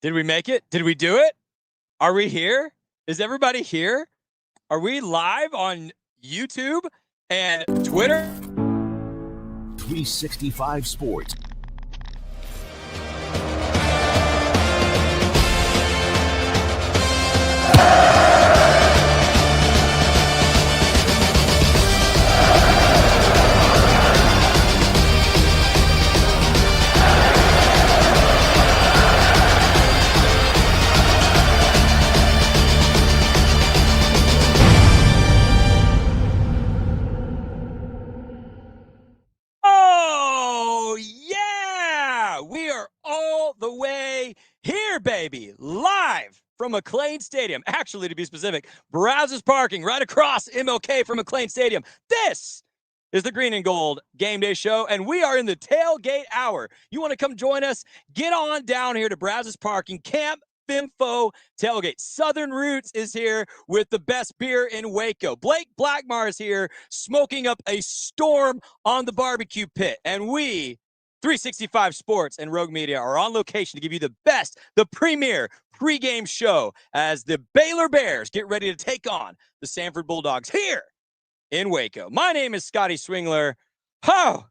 Did we make it? Did we do it? Are we here? Is everybody here? Are we live on YouTube and Twitter? 365 Sports. Oh, yeah! We are all the way here, baby. Live from McLean Stadium. Actually, to be specific, Brazos Parking right across MLK from McLean Stadium. This is the Green and Gold Game Day Show, and we are in the tailgate hour. You want to come join us? Get on down here to Brazos Parking, Camp Fimfo Tailgate. Southern Roots is here with the best beer in Waco. Blake Blackmar is here smoking up a storm on the barbecue pit. And we, 365 Sports and Rogue Media, are on location to give you the best, the premier pregame show as the Baylor Bears get ready to take on the Samford Bulldogs here in Waco. My name is Scotty Swingler. Oh,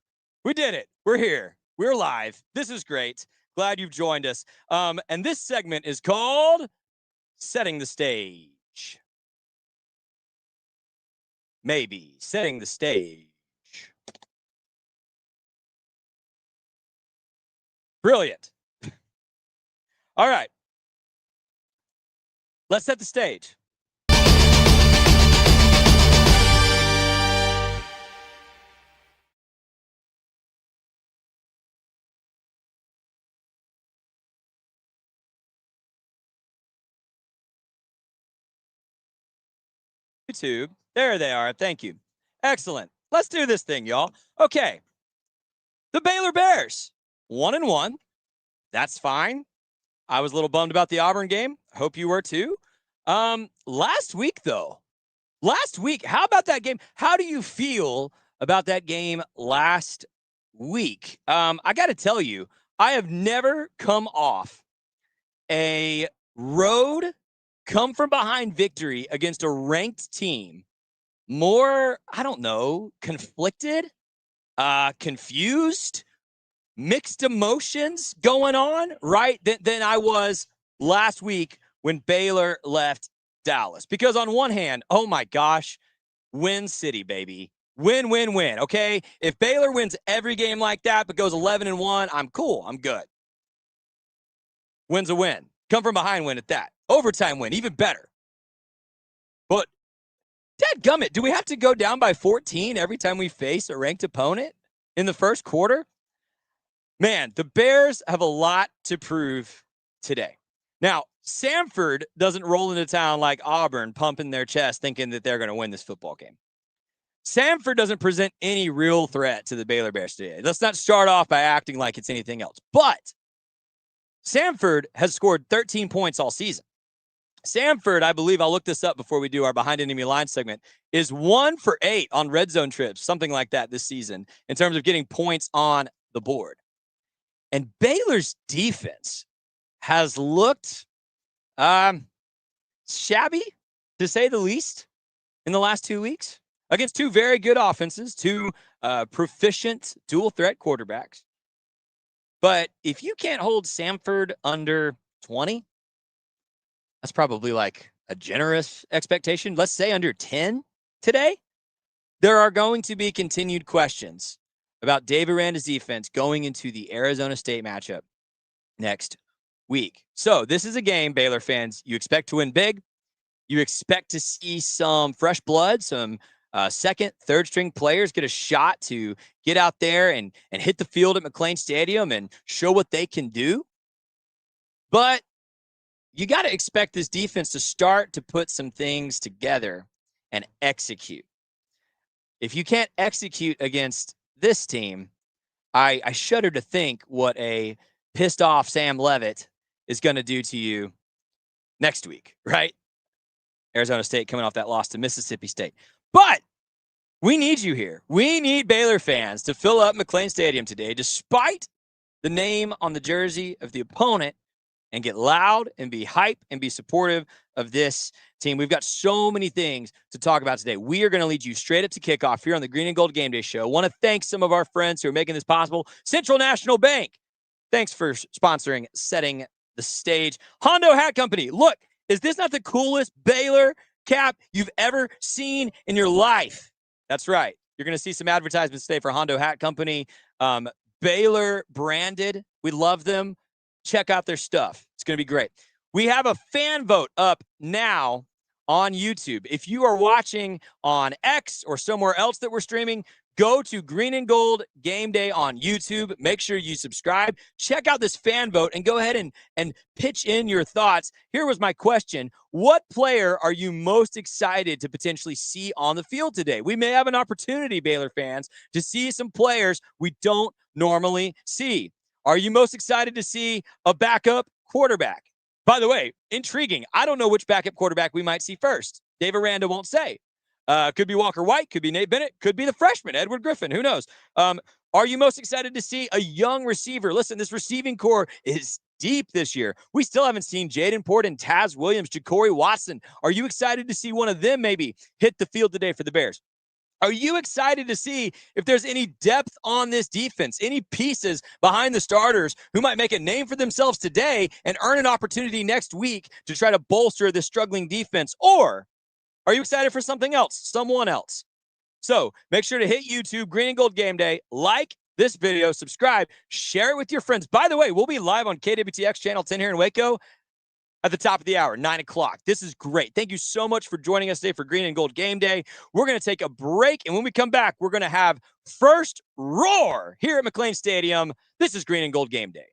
we did it. We're here. We're live. This is great. Glad you've joined us. And this segment is called Setting the Stage. Maybe setting the stage. Brilliant. All right. Let's set the stage. YouTube. There they are. Thank you. Excellent. Let's do this thing, y'all. Okay. The Baylor Bears, 1-1. That's fine. I was a little bummed about the Auburn game. Hope you were too. Last week, though. Last week, how about that game? How do you feel about that game last week? I got to tell you, I have never come off a road come from behind victory against a ranked team more, I don't know, conflicted, confused, mixed emotions going on, right, than I was last week when Baylor left Dallas. Because on one hand, oh my gosh, win city, baby. Win, win, win, okay? If Baylor wins every game like that but goes 11-1, I'm cool. I'm good. Win's a win. Come from behind win at that. Overtime win, even better. But, dadgummit, do we have to go down by 14 every time we face a ranked opponent in the first quarter? Man, the Bears have a lot to prove today. Now, Samford doesn't roll into town like Auburn, pumping their chest, thinking that they're going to win this football game. Samford doesn't present any real threat to the Baylor Bears today. Let's not start off by acting like it's anything else. But Samford has scored 13 points all season. Samford, I believe, I'll look this up before we do our Behind Enemy Line segment, is 1 for 8 on red zone trips, something like that this season, in terms of getting points on the board. And Baylor's defense has looked shabby, to say the least, in the last 2 weeks against two very good offenses, two proficient dual-threat quarterbacks. But if you can't hold Samford under 20, that's probably like a generous expectation. Let's say under 10 today. There are going to be continued questions about Dave Aranda's defense going into the Arizona State matchup next week. So this is a game, Baylor fans, you expect to win big. You expect to see some fresh blood, some second, third-string players get a shot to get out there and hit the field at McLean Stadium and show what they can do. But you got to expect this defense to start to put some things together and execute. If you can't execute against this team, I shudder to think what a pissed off Sam Leavitt is going to do to you next week, right? Arizona State coming off that loss to Mississippi State. But we need you here. We need Baylor fans to fill up McLean Stadium today, despite the name on the jersey of the opponent and get loud and be hype and be supportive of this team. We've got so many things to talk about today. We are going to lead you straight up to kickoff here on the Green and Gold Game Day Show. I want to thank some of our friends who are making this possible. Central National Bank, thanks for sponsoring, setting the stage. Hondo Hat Company, look, is this not the coolest Baylor cap you've ever seen in your life? That's right. You're going to see some advertisements today for Hondo Hat Company. Baylor branded. We love them. Check out their stuff. It's going to be great. We have a fan vote up now on YouTube. If you are watching on X or somewhere else that we're streaming, go to Green and Gold Game Day on YouTube. Make sure you subscribe. Check out this fan vote and go ahead and pitch in your thoughts. Here was my question. What player are you most excited to potentially see on the field today? We may have an opportunity, Baylor fans, to see some players we don't normally see. Are you most excited to see a backup quarterback? By the way, intriguing. I don't know which backup quarterback we might see first. Dave Aranda won't say. Could be Walker White, could be Nate Bennett, could be the freshman, Edward Griffin. Who knows? Are you most excited to see a young receiver? Listen, this receiving core is deep this year. We still haven't seen Jaden Porton, Taz Williams, Ja'Cory Watson. Are you excited to see one of them maybe hit the field today for the Bears? Are you excited to see if there's any depth on this defense, any pieces behind the starters who might make a name for themselves today and earn an opportunity next week to try to bolster this struggling defense? Or are you excited for something else, someone else? So make sure to hit YouTube, Green and Gold Game Day, like this video, subscribe, share it with your friends. By the way, we'll be live on KWTX Channel 10 here in Waco at the top of the hour, 9 o'clock. This is great. Thank you so much for joining us today for Green and Gold Game Day. We're going to take a break, and when we come back, we're going to have First Roar here at McLean Stadium. This is Green and Gold Game Day.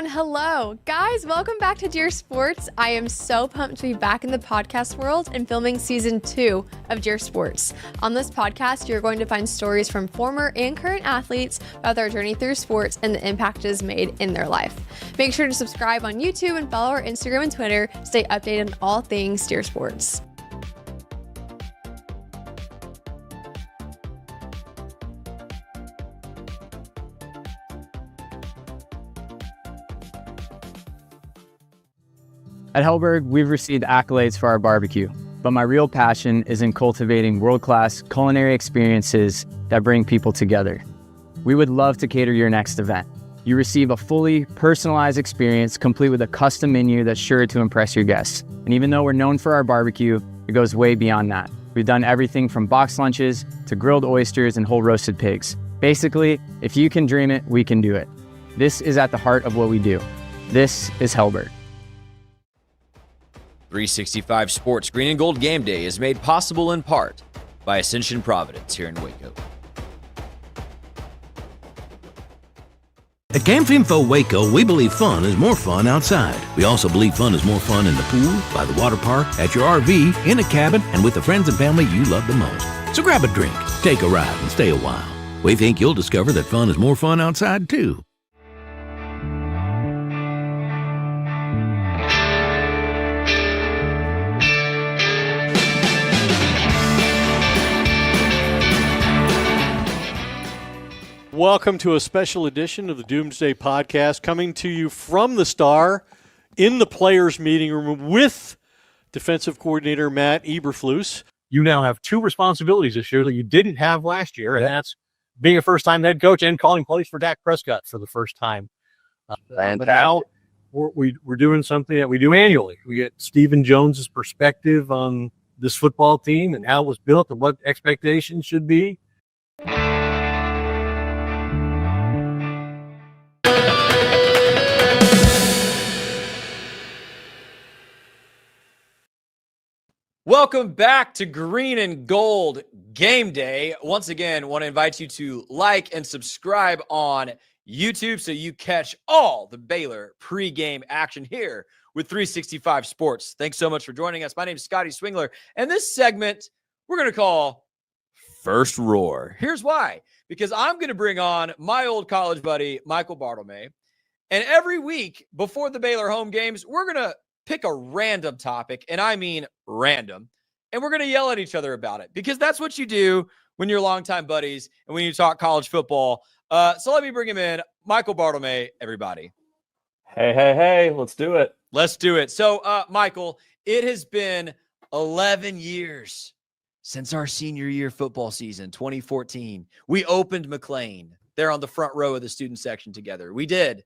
Hello, guys. Welcome back to Deer Sports. I am so pumped to be back in the podcast world and filming season 2 of Deer Sports. On this podcast, you're going to find stories from former and current athletes about their journey through sports and the impact it has made in their life. Make sure to subscribe on YouTube and follow our Instagram and Twitter to stay updated on all things Deer Sports. At Hellberg, we've received accolades for our barbecue, but my real passion is in cultivating world-class culinary experiences that bring people together. We would love to cater your next event. You receive a fully personalized experience complete with a custom menu that's sure to impress your guests. And even though we're known for our barbecue, it goes way beyond that. We've done everything from box lunches to grilled oysters and whole roasted pigs. Basically, if you can dream it, we can do it. This is at the heart of what we do. This is Hellberg. 365 Sports Green and Gold Game Day is made possible in part by Ascension Providence here in Waco. At CampFinfo Waco, we believe fun is more fun outside. We also believe fun is more fun in the pool, by the water park, at your RV, in a cabin, and with the friends and family you love the most. So grab a drink, take a ride, and stay a while. We think you'll discover that fun is more fun outside, too. Welcome to a special edition of the Doomsday Podcast, coming to you from the Star in the players' meeting room with defensive coordinator Matt Eberflus. You now have two responsibilities this year that you didn't have last year, and that's being a first-time head coach and calling plays for Dak Prescott for the first time. But now we're doing something that we do annually. We get Stephen Jones's perspective on this football team and how it was built and what expectations should be. Welcome back to Green and Gold Game Day. Once again, want to invite you to like and subscribe on YouTube so you catch all the Baylor pregame action here with 365 Sports. Thanks so much for joining us. My name is Scotty Swingler, and this segment we're going to call First Roar. Here's why. Because I'm going to bring on my old college buddy, Michael Bartlemy, and every week before the Baylor home games, we're going to pick a random topic, and I mean random, and we're going to yell at each other about it because that's what you do when you're longtime buddies and when you talk college football. So let me bring him in. Michael Bartlemy, everybody. Hey, let's do it. Let's do it. So, Michael, it has been 11 years since our senior year football season, 2014. We opened McLean there on the front row of the student section together. We did.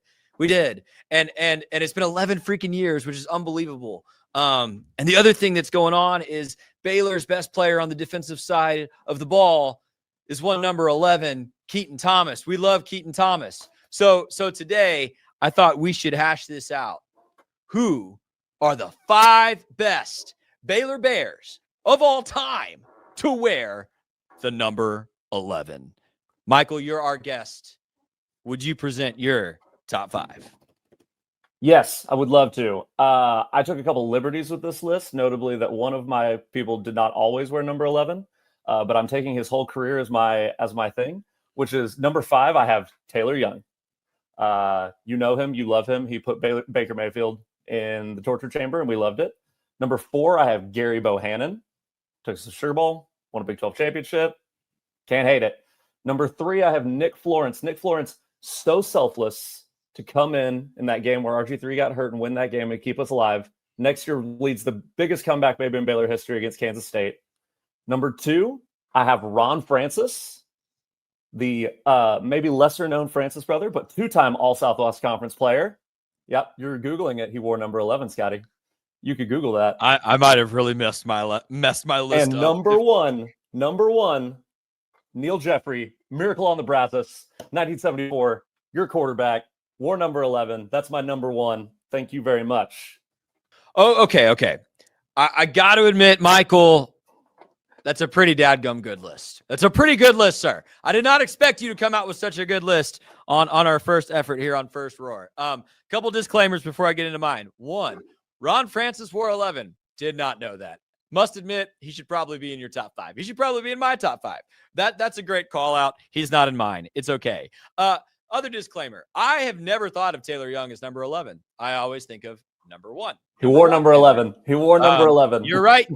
And it's been 11 freaking years, which is unbelievable. And the other thing that's going on is Baylor's best player on the defensive side of the ball is one number 11, Keaton Thomas. We love Keaton Thomas. So today I thought we should hash this out. Who are the 5 best Baylor Bears of all time to wear the number 11? Michael, you're our guest. Would you present your top 5? Yes, I would love to. I took a couple liberties with this list, notably that one of my people did not always wear number 11, but I'm taking his whole career as my thing, which is number 5. I have Taylor Young. You know him, you love him. He put Baker Mayfield in the torture chamber, and we loved it. Number 4, I have Gary Bohannon. Took us to Sugar Bowl, won a Big 12 championship. Can't hate it. Number 3, I have Nick Florence. Nick Florence, so selfless to come in that game where RG3 got hurt and win that game and keep us alive. Next year leads the biggest comeback maybe in Baylor history against Kansas State. Number 2, I have Ron Francis, the maybe lesser-known Francis brother, but 2-time All-Southwest Conference player. Yep, you're Googling it. He wore number 11, Scotty. You could Google that. I might have really messed my list and up. number one, Neil Jeffrey, Miracle on the Brazos, 1974, your quarterback, wore number 11. That's my number 1. Thank you very much. Oh, okay. I got to admit, Michael, that's a pretty dadgum good list. That's a pretty good list, sir. I did not expect you to come out with such a good list on our first effort here on First Roar. Couple disclaimers before I get into mine. 1, Ron Francis wore 11. Did not know that. Must admit, he should probably be in your top 5. He should probably be in my top 5. That's a great call out. He's not in mine. It's okay. Other disclaimer. I have never thought of Taylor Young as number 11. I always think of number 1. He wore number 11. He wore number 11. You're right.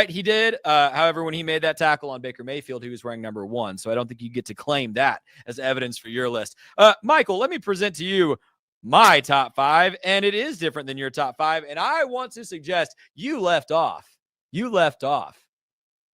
He did. However, when he made that tackle on Baker Mayfield, he was wearing number 1. So I don't think you get to claim that as evidence for your list. Michael, let me present to you my top 5, and it is different than your top 5. And I want to suggest you left off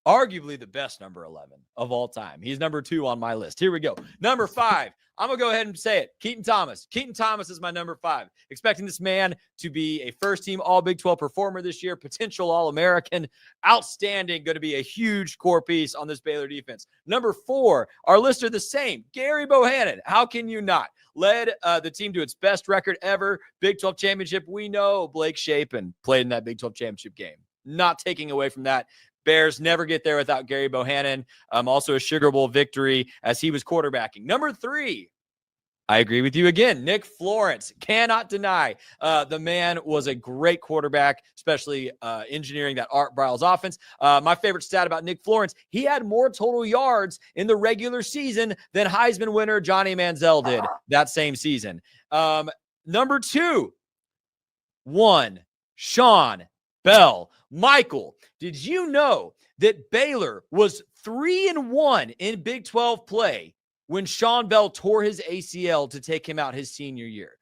arguably the best number 11 of all time. He's number 2 on my list. Here we go. Number 5. I'm going to go ahead and say it. Keaton Thomas. Keaton Thomas is my number 5. Expecting this man to be a first-team All-Big 12 performer this year, potential All-American, outstanding, going to be a huge core piece on this Baylor defense. Number 4, our lists are the same. Gary Bohannon. How can you not? Led the team to its best record ever, Big 12 championship. We know Blake Shapen played in that Big 12 championship game. Not taking away from that. Bears never get there without Gary Bohannon. Also a Sugar Bowl victory as he was quarterbacking. Number 3, I agree with you again. Nick Florence. Cannot deny the man was a great quarterback, especially engineering that Art Briles offense. My favorite stat about Nick Florence, he had more total yards in the regular season than Heisman winner Johnny Manziel did that same season. Number 2, 1, Sean Bell. Michael, did you know that Baylor was 3-1 in Big 12 play when Sean Bell tore his ACL to take him out his senior year?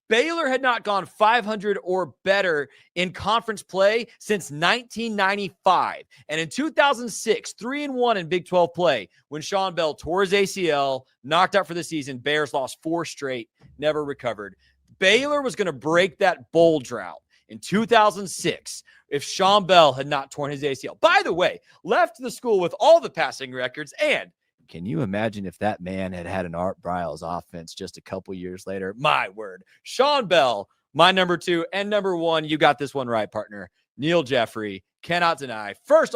Baylor had not gone 500 or better in conference play since 1995. And in 2006, 3-1 in Big 12 play when Sean Bell tore his ACL, knocked out for the season. Bears lost 4 straight, never recovered. Baylor was going to break that bowl drought in 2006 if Sean Bell had not torn his ACL. By the way, left the school with all the passing records. And can you imagine if that man had had an Art Briles offense just a couple years later? My word. Sean Bell, my number 2, and number 1, you got this one right, partner. Neil Jeffrey, cannot deny. First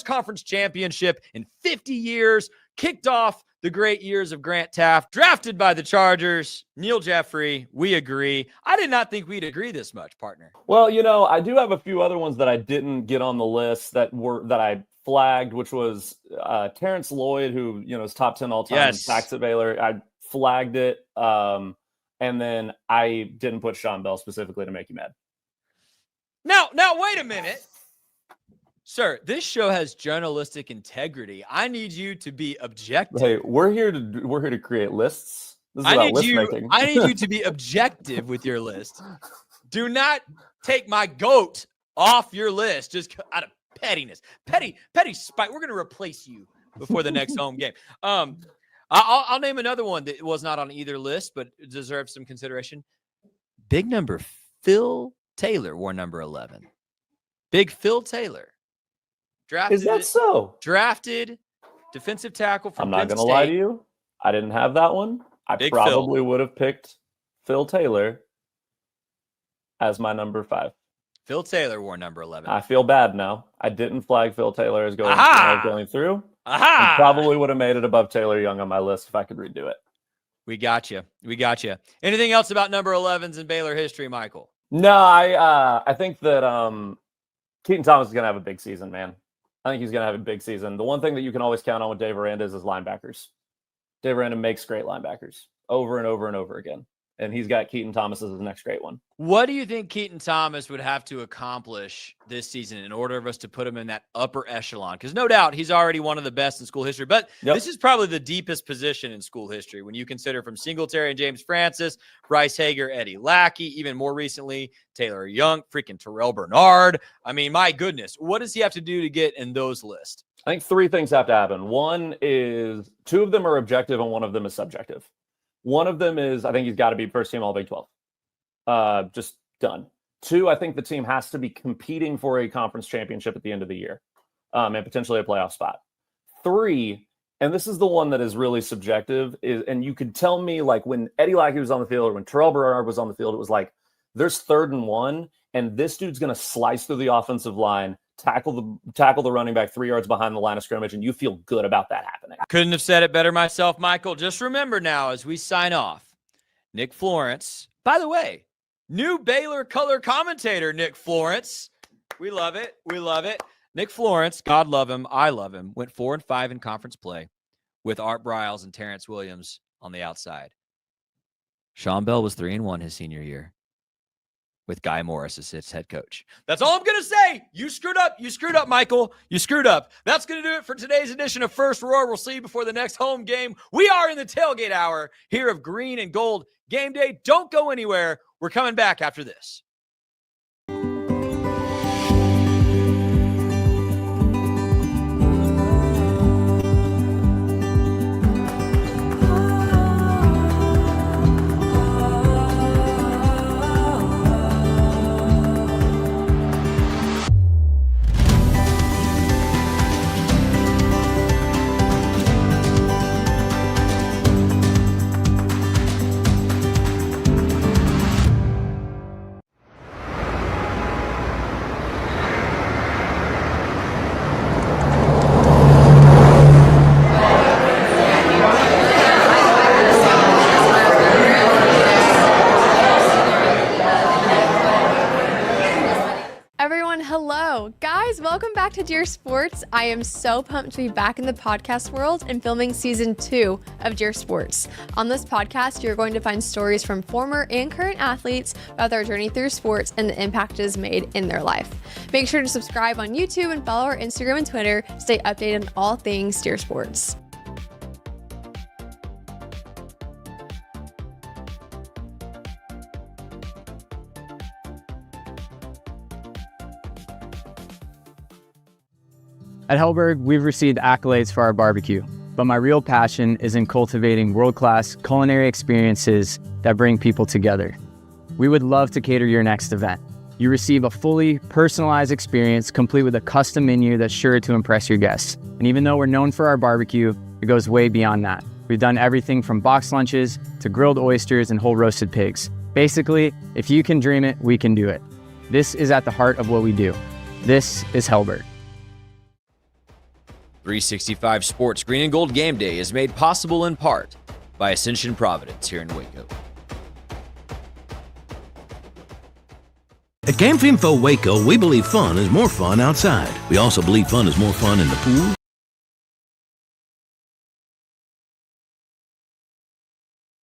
conference championship in 50 years, kicked off the great years of Grant Taft, drafted by the Chargers. Neil Jeffrey, we agree. I did not think we'd agree this much, partner. Well, I do have a few other ones that I didn't get on the list that I flagged, which was Terrence Lloyd, who is top 10 all time in sacks at Baylor. I flagged it, and then I didn't put Sean Bell specifically to make you mad. Now, wait a minute. Sir, this show has journalistic integrity. I need you to be objective. Hey, we're here to create lists. This is about list making. I need you to be objective with your list. Do not take my GOAT off your list just out of pettiness. Petty spite. We're going to replace you before the next home game. I'll name another one that was not on either list, but deserves some consideration. Big number Phil Taylor wore number 11. Big Phil Taylor. Is that so? Drafted defensive tackle from I'm not Penn going to State. lie to you. I didn't have that one. I Big probably would have picked Phil Taylor as my number 5. Phil Taylor wore number 11. I feel bad now. I didn't flag Phil Taylor as going through. I probably would have made it above Taylor Young on my list if I could redo it. We got you. Anything else about number 11s in Baylor history, Michael? No, I think that Keaton Thomas is going to have a big season, man. I think he's going to have a big season. The one thing that you can always count on with Dave Aranda is his linebackers. Dave Aranda makes great linebackers over and over and over again. And he's got Keaton Thomas as his next great one. What do you think Keaton Thomas would have to accomplish this season in order for us to put him in that upper echelon? Because no doubt he's already one of the best in school history, but This is probably the deepest position in school history when you consider from Singletary and James Francis, Bryce Hager, Eddie Lackey, even more recently, Taylor Young, freaking Terrell Bernard. I mean, my goodness, what does he have to do to get in those lists? I think 3 things have to happen. One is 2 of them are objective and 1 of them is subjective. One of them is, I think he's got to be first team all Big 12. Just done. 2, I think the team has to be competing for a conference championship at the end of the year, and potentially a playoff spot. 3, and this is the one that is really subjective, and you could tell me, like, when Eddie Lackey was on the field or when Terrell Bernard was on the field, it was like, there's 3rd and 1, and this dude's going to slice through the offensive line, tackle the running back 3 yards behind the line of scrimmage, and you feel good about that happening. Couldn't have said it better myself, Michael. Just remember now as we sign off, Nick Florence, by the way, new Baylor color commentator, Nick Florence. We love it. Nick Florence, God love him, I love him, went 4-5 in conference play with Art Briles and Terrence Williams on the outside. Sean Bell was 3-1 his senior year with Guy Morris as his head coach. That's all I'm going to say. You screwed up, Michael. You screwed up. That's going to do it for today's edition of First Roar. We'll see you before the next home game. We are in the tailgate hour here of Green and Gold Game Day. Don't go anywhere. We're coming back after this. Welcome back to Deer Sports. I am so pumped to be back in the podcast world and filming season 2 of Deer Sports. On this podcast, you're going to find stories from former and current athletes about their journey through sports and the impact it has made in their life. Make sure to subscribe on YouTube and follow our Instagram and Twitter to stay updated on all things Deer Sports. At Hellberg, we've received accolades for our barbecue, but my real passion is in cultivating world-class culinary experiences that bring people together. We would love to cater your next event. You receive a fully personalized experience complete with a custom menu that's sure to impress your guests. And even though we're known for our barbecue, it goes way beyond that. We've done everything from box lunches to grilled oysters and whole roasted pigs. Basically, if you can dream it, we can do it. This is at the heart of what we do. This is Helberg. 365 Sports Green and Gold Game Day is made possible in part by Ascension Providence here in Waco. At Game Info Waco, we believe fun is more fun outside. We also believe fun is more fun in the pool,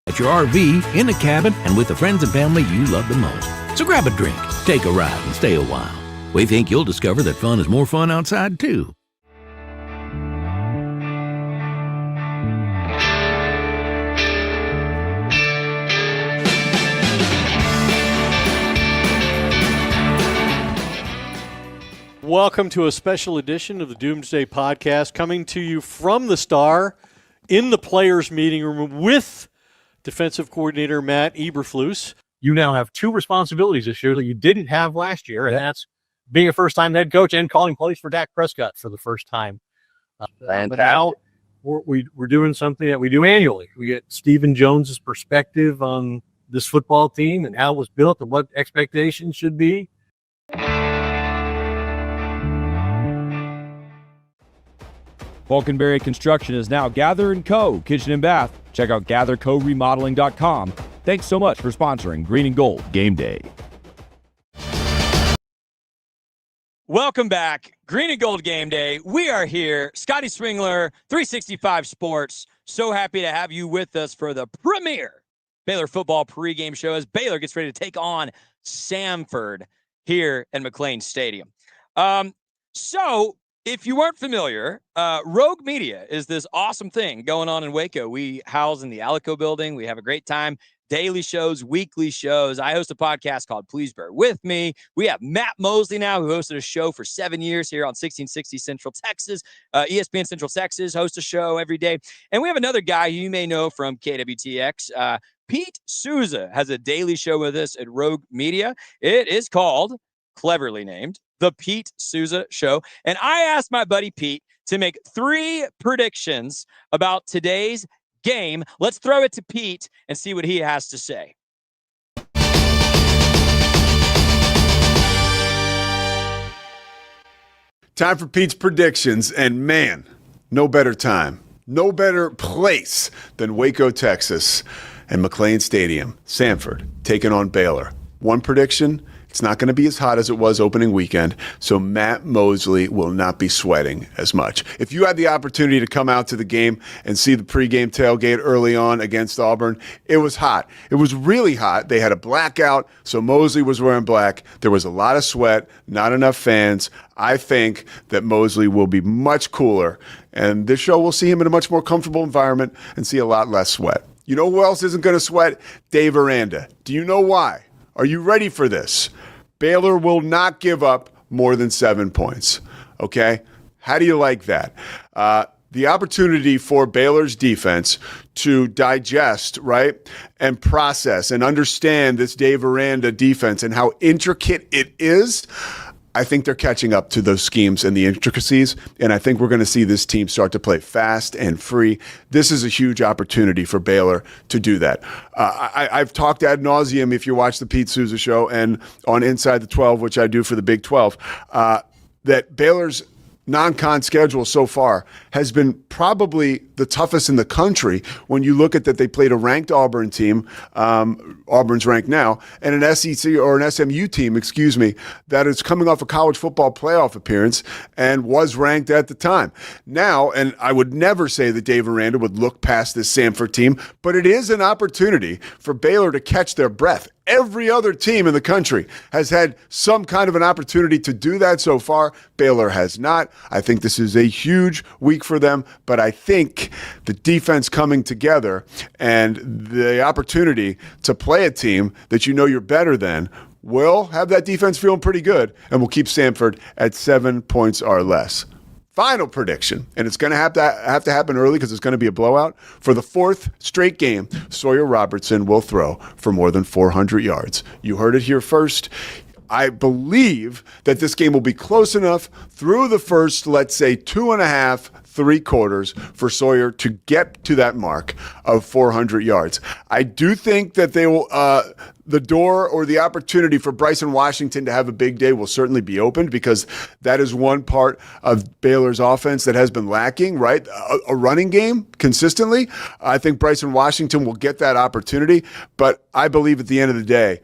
at your RV, in the cabin, and with the friends and family you love the most. So grab a drink, take a ride, and stay a while. We think you'll discover that fun is more fun outside, too. Welcome to a special edition of the Doomsday Podcast, coming to you from the Star in the players' meeting room with defensive coordinator Matt Eberflus. You now have two responsibilities this year that you didn't have last year, and that's being a first-time head coach and calling plays for Dak Prescott for the first time. But now we're doing something that we do annually. We get Stephen Jones's perspective on this football team and how it was built and what expectations should be. Falconberry Construction is now Gather & Co. Kitchen and Bath. Check out gathercoremodeling.com. Thanks so much for sponsoring Green and Gold Game Day. Welcome back. Green and Gold Game Day. We are here. Scotty Swingler, 365 Sports. So happy to have you with us for the premier Baylor football pregame show as Baylor gets ready to take on Samford here at McLean Stadium. So if you weren't familiar, Rogue Media is this awesome thing going on in Waco. We house in the Alico building. We have a great time. Daily shows, weekly shows. I host a podcast called Please Bear With Me. We have Matt Mosley now, who hosted a show for 7 years here on 1660 Central Texas. ESPN Central Texas hosts a show every day. And we have another guy who you may know from KWTX. Pete Souza has a daily show with us at Rogue Media. It is called, cleverly named, The Pete Souza Show. And I asked my buddy Pete to make 3 predictions about today's game. Let's throw it to Pete and see what he has to say. Time for Pete's predictions, and man, no better time, no better place than Waco, Texas, and McLean Stadium. Samford taking on Baylor. One prediction: it's not going to be as hot as it was opening weekend, so Matt Mosley will not be sweating as much. If you had the opportunity to come out to the game and see the pregame tailgate early on against Auburn, it was hot. It was really hot. They had a blackout, so Mosley was wearing black. There was a lot of sweat, not enough fans. I think that Mosley will be much cooler, and this show will see him in a much more comfortable environment and see a lot less sweat. You know who else isn't going to sweat? Dave Aranda. Do you know why? Are you ready for this? Baylor will not give up more than 7 points. Okay? How do you like that? The opportunity for Baylor's defense to digest, right, and process and understand this Dave Aranda defense and how intricate it is, I think they're catching up to those schemes and the intricacies, and I think we're going to see this team start to play fast and free. This is a huge opportunity for Baylor to do that. I've talked ad nauseum, if you watch the Pete Souza show and on Inside the 12, which I do for the Big 12, that Baylor's non-con schedule so far has been probably the toughest in the country when you look at that they played a ranked Auburn team, Auburn's ranked now, and an SEC or an SMU team, that is coming off a college football playoff appearance and was ranked at the time. Now, and I would never say that Dave Aranda would look past this Samford team, but it is an opportunity for Baylor to catch their breath. Every other team in the country has had some kind of an opportunity to do that so far. Baylor has not. I think this is a huge week for them, but I think the defense coming together and the opportunity to play a team that you know you're better than will have that defense feeling pretty good and will keep Samford at 7 points or less. Final prediction, and it's going to have to happen early because it's going to be a blowout. For the 4th straight game, Sawyer Robertson will throw for more than 400 yards. You heard it here first. I believe that this game will be close enough through the first, let's say, 2.5, 3 quarters for Sawyer to get to that mark of 400 yards. I do think that they will, the door or the opportunity for Bryson Washington to have a big day will certainly be opened, because that is one part of Baylor's offense that has been lacking, right? A running game consistently. I think Bryson Washington will get that opportunity, but I believe at the end of the day,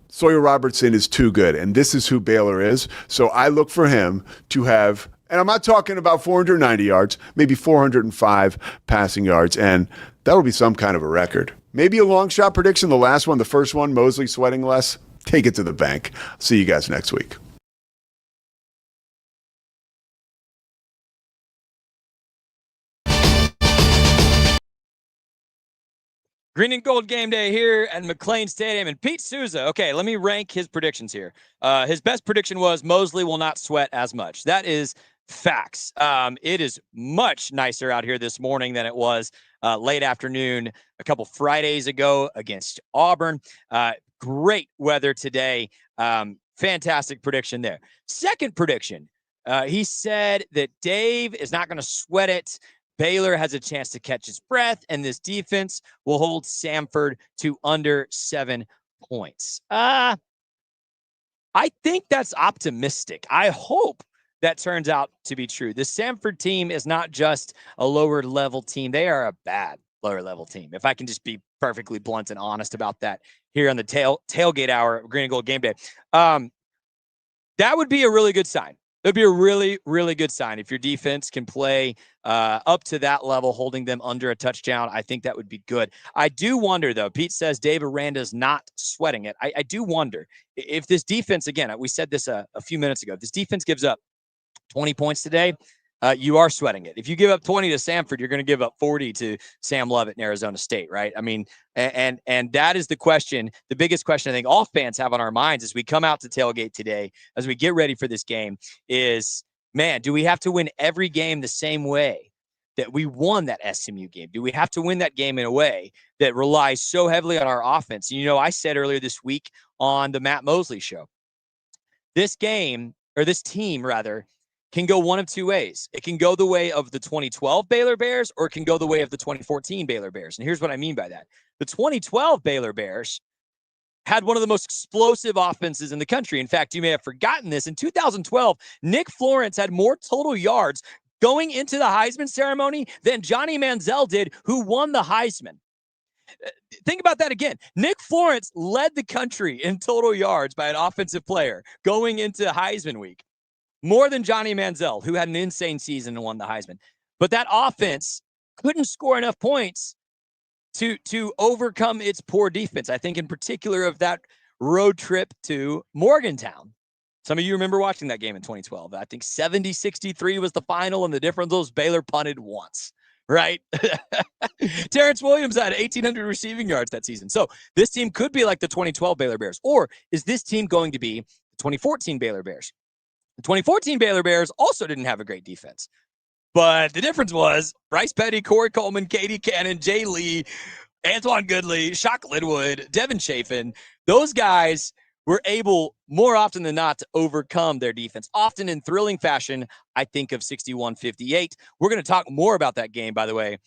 Sawyer Robertson is too good, and this is who Baylor is. So I look for him to have, and I'm not talking about 490 yards, maybe 405 passing yards, and that'll be some kind of a record. Maybe a long shot prediction, the last one, the first one, Mosley sweating less. Take it to the bank. See you guys next week. Green and gold game day here at McLean Stadium. And Pete Souza, okay, let me rank his predictions here. His best prediction was Mosley will not sweat as much. That is facts. It is much nicer out here this morning than it was late afternoon a couple Fridays ago against Auburn. Great weather today. Fantastic prediction there. Second prediction, he said that Dave is not going to sweat it. Baylor has a chance to catch his breath, and this defense will hold Samford to under 7 points. I think that's optimistic. I hope that turns out to be true. The Samford team is not just a lower-level team. They are a bad lower-level team, if I can just be perfectly blunt and honest about that here on the tailgate hour of Green and Gold Game Day. That would be a really good sign. It would be a really, really good sign if your defense can play up to that level, holding them under a touchdown. I think that would be good. I do wonder, though. Pete says Dave Aranda's not sweating it. I do wonder if this defense, again, we said this a few minutes ago, if this defense gives up 20 points today, you are sweating it. If you give up 20 to Samford, you're going to give up 40 to Sam Lovett in Arizona State, right? I mean, and that is the question, the biggest question I think all fans have on our minds as we come out to tailgate today, as we get ready for this game is, man, do we have to win every game the same way that we won that SMU game? Do we have to win that game in a way that relies so heavily on our offense? You know, I said earlier this week on the Matt Mosley show, this team, can go one of two ways. It can go the way of the 2012 Baylor Bears, or it can go the way of the 2014 Baylor Bears. And here's what I mean by that. The 2012 Baylor Bears had one of the most explosive offenses in the country. In fact, you may have forgotten this. In 2012, Nick Florence had more total yards going into the Heisman ceremony than Johnny Manziel did, who won the Heisman. Think about that again. Nick Florence led the country in total yards by an offensive player going into Heisman week. More than Johnny Manziel, who had an insane season and won the Heisman. But that offense couldn't score enough points to overcome its poor defense. I think in particular of that road trip to Morgantown. Some of you remember watching that game in 2012. I think 70-63 was the final, and the difference was Baylor punted once, right? Terrence Williams had 1,800 receiving yards that season. So this team could be like the 2012 Baylor Bears. Or is this team going to be the 2014 Baylor Bears? The 2014 Baylor Bears also didn't have a great defense. But the difference was Bryce Petty, Corey Coleman, Katie Cannon, Jay Lee, Antoine Goodley, Shock Linwood, Devin Chafin. Those guys were able, more often than not, to overcome their defense, often in thrilling fashion. I think of 61-58. We're going to talk more about that game, by the way,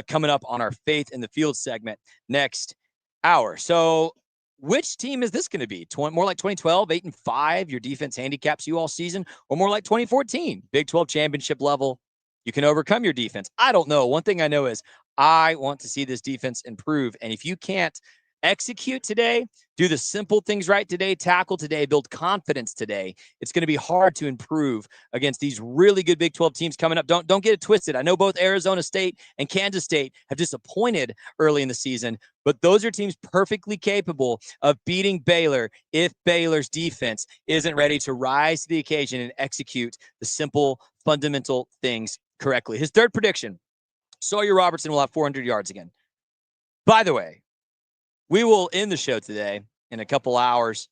coming up on our Faith in the Field segment next hour. So which team is this going to be? More like 2012, 8-5, your defense handicaps you all season, or more like 2014, Big 12 championship level, you can overcome your defense? I don't know. One thing I know is I want to see this defense improve. And if you can't execute today, do the simple things right today, tackle today, build confidence today, it's going to be hard to improve against these really good Big 12 teams coming up. Don't get it twisted. I know both Arizona State and Kansas State have disappointed early in the season, but those are teams perfectly capable of beating Baylor if Baylor's defense isn't ready to rise to the occasion and execute the simple, fundamental things correctly. His third prediction, Sawyer Robertson will have 400 yards again. By the way, we will end the show today in a couple hours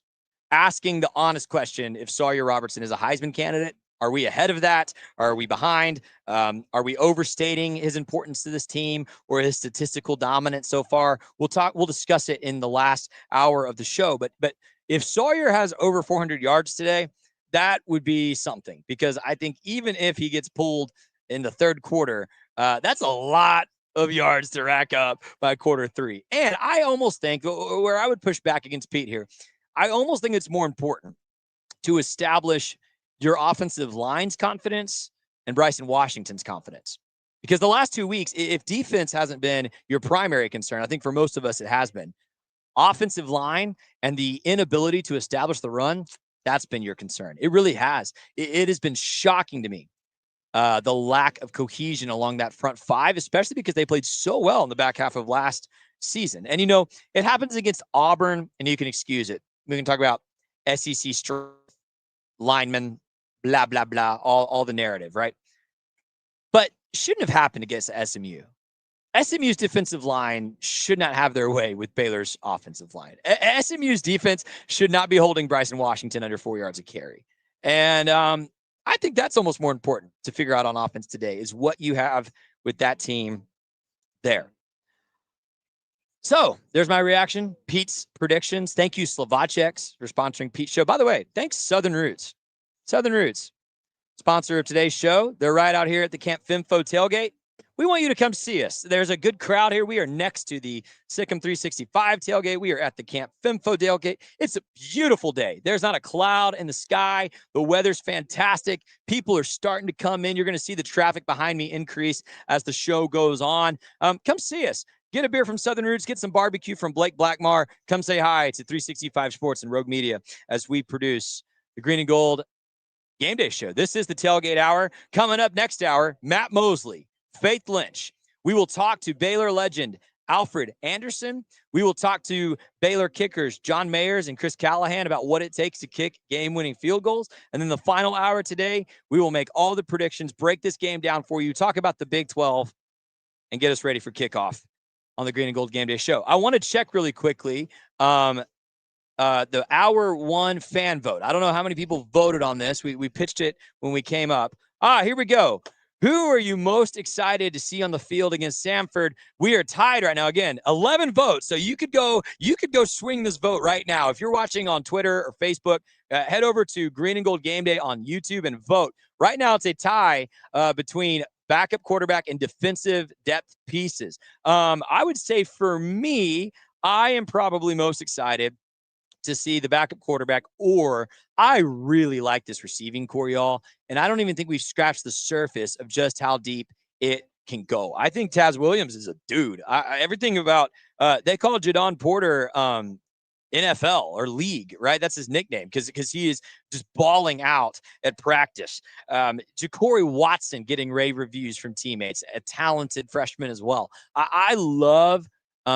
asking the honest question if Sawyer Robertson is a Heisman candidate. Are we ahead of that? Are we behind? Are we overstating his importance to this team or his statistical dominance so far? We'll discuss it in the last hour of the show. But if Sawyer has over 400 yards today, that would be something, because I think even if he gets pulled in the third quarter. That's a lot of yards to rack up by quarter 3. And I almost think where I would push back against Pete here, I almost think it's more important to establish your offensive line's confidence and Bryson Washington's confidence. Because the last 2 weeks, if defense hasn't been your primary concern, I think for most of us it has been. Offensive line and the inability to establish the run, that's been your concern. It really has. It has been shocking to me, the lack of cohesion along that front 5, especially because they played so well in the back half of last season. And, it happens against Auburn, and you can excuse it. We can talk about SEC strength, linemen, blah, blah, blah, all the narrative, right? But shouldn't have happened against SMU. SMU's defensive line should not have their way with Baylor's offensive line. SMU's defense should not be holding Bryson Washington under 4 yards a carry. And I think that's almost more important to figure out on offense today is what you have with that team there. So there's my reaction. Pete's predictions. Thank you, Slovaceks, for sponsoring Pete's show. By the way, thanks, Southern Roots. Southern Roots, sponsor of today's show. They're right out here at the Camp Fimfo tailgate. We want you to come see us. There's a good crowd here. We are next to the Sikkim 365 tailgate. We are at the Camp Fimfo tailgate. It's a beautiful day. There's not a cloud in the sky. The weather's fantastic. People are starting to come in. You're going to see the traffic behind me increase as the show goes on. Come see us. Get a beer from Southern Roots. Get some barbecue from Blake Blackmar. Come say hi to 365 Sports and Rogue Media as we produce the Green and Gold Game Day Show. This is the Tailgate Hour. Coming up next hour, Matt Mosley, Faith Lynch. We will talk to Baylor legend Alfred Anderson. We will talk to Baylor kickers John Mayers and Chris Callahan about what it takes to kick game-winning field goals. And then the final hour today, we will make all the predictions, break this game down for you, talk about the Big 12, and get us ready for kickoff on the Green and Gold Game Day Show. I want to check really quickly the hour 1 fan vote. I don't know how many people voted on this. We pitched it when we came up. Here we go. Who are you most excited to see on the field against Samford? We are tied right now. Again, 11 votes. So you could go swing this vote right now. If you're watching on Twitter or Facebook, head over to Green and Gold Game Day on YouTube and vote. Right now, it's a tie between backup quarterback and defensive depth pieces. I would say for me, I am probably most excited to see the backup quarterback, or I really like this receiving core, y'all. And I don't even think we've scratched the surface of just how deep it can go. I think Taz Williams is a dude. Everything about, they call Jadon Porter NFL or league, right? That's his nickname because he is just balling out at practice. Ja'Cory Watson getting rave reviews from teammates, a talented freshman as well. I love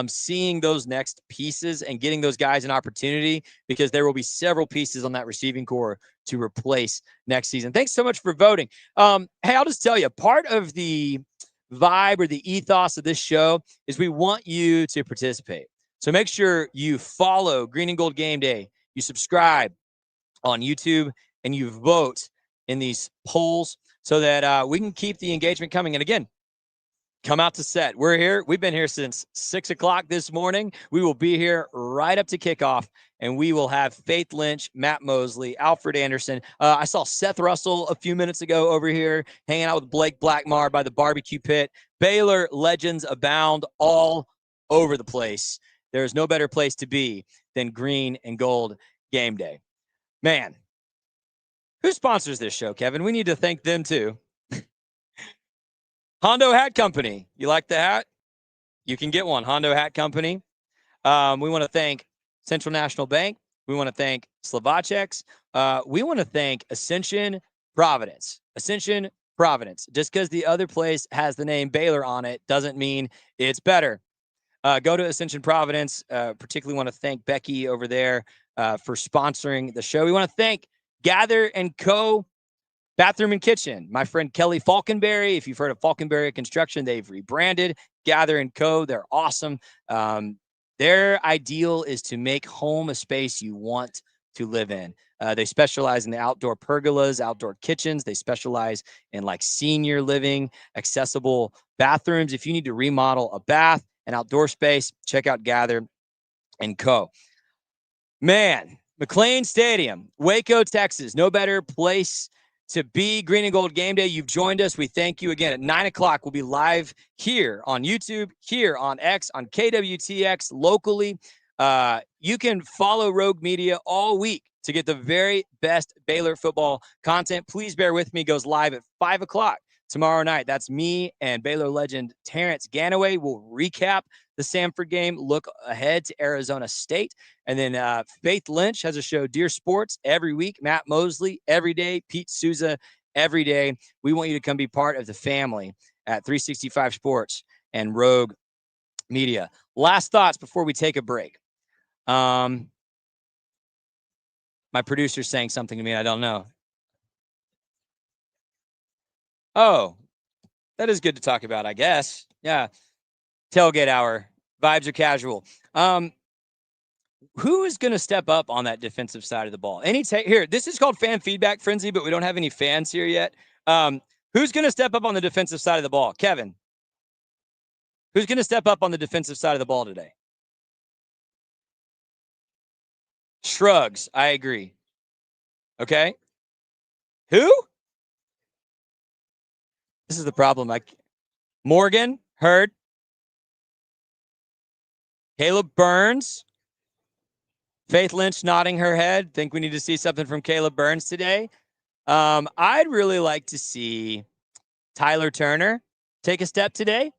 seeing those next pieces and getting those guys an opportunity because there will be several pieces on that receiving core to replace next season. Thanks so much for voting. Hey, I'll just tell you, part of the vibe or the ethos of this show is we want you to participate. So make sure you follow Green and Gold Game Day, you subscribe on YouTube, and you vote in these polls so that we can keep the engagement coming. And again, come out to set. We're here. We've been here since 6 o'clock this morning. We will be here right up to kickoff, and we will have Faith Lynch, Matt Mosley, Alfred Anderson. I saw Seth Russell a few minutes ago over here hanging out with Blake Blackmar by the barbecue pit. Baylor legends abound all over the place. There's no better place to be than Green and Gold Game Day. Man, who sponsors this show, Kevin? We need to thank them too. Hondo Hat Company. You like the hat? You can get one. Hondo Hat Company. We want to thank Central National Bank. We want to thank Slovaceks. We want to thank Ascension Providence. Ascension Providence. Just because the other place has the name Baylor on it doesn't mean it's better. Go to Ascension Providence. Particularly want to thank Becky over there for sponsoring the show. We want to thank Gather & Co. Bathroom and Kitchen. My friend Kelly Falconberry. If you've heard of Falconberry Construction, they've rebranded Gather & Co. They're awesome. Their ideal is to make home a space you want to live in. They specialize in the outdoor pergolas, outdoor kitchens. They specialize in like senior living, accessible bathrooms. If you need to remodel a bath, an outdoor space, check out Gather & Co. Man, McLean Stadium, Waco, Texas. No better place to be Green and Gold Game Day. You've joined us. We thank you again. At 9 o'clock, we'll be live here on YouTube, here on X, on KWTX locally. You can follow Rogue Media all week to get the very best Baylor football content. Please bear with me. It goes live at 5 o'clock tomorrow night. That's me and Baylor legend Terrence Ganaway. We'll recap the Samford game, look ahead to Arizona State. And then Faith Lynch has a show, Dear Sports, every week. Matt Mosley every day. Pete Souza every day. We want you to come be part of the family at 365 Sports and Rogue Media. Last thoughts before we take a break. My producer's saying something to me. I don't know. Oh, that is good to talk about, I guess. Yeah. Tailgate hour. Vibes are casual. Who is going to step up on that defensive side of the ball? Here, this is called fan feedback frenzy, but we don't have any fans here yet. Who's going to step up on the defensive side of the ball? Kevin. Who's going to step up on the defensive side of the ball today? Shrugs. I agree. Okay. Who? This is the problem. Morgan, heard. Caleb Burns. Faith Lynch nodding her head. Think we need to see something from Caleb Burns today. I'd really like to see Tyler Turner take a step today.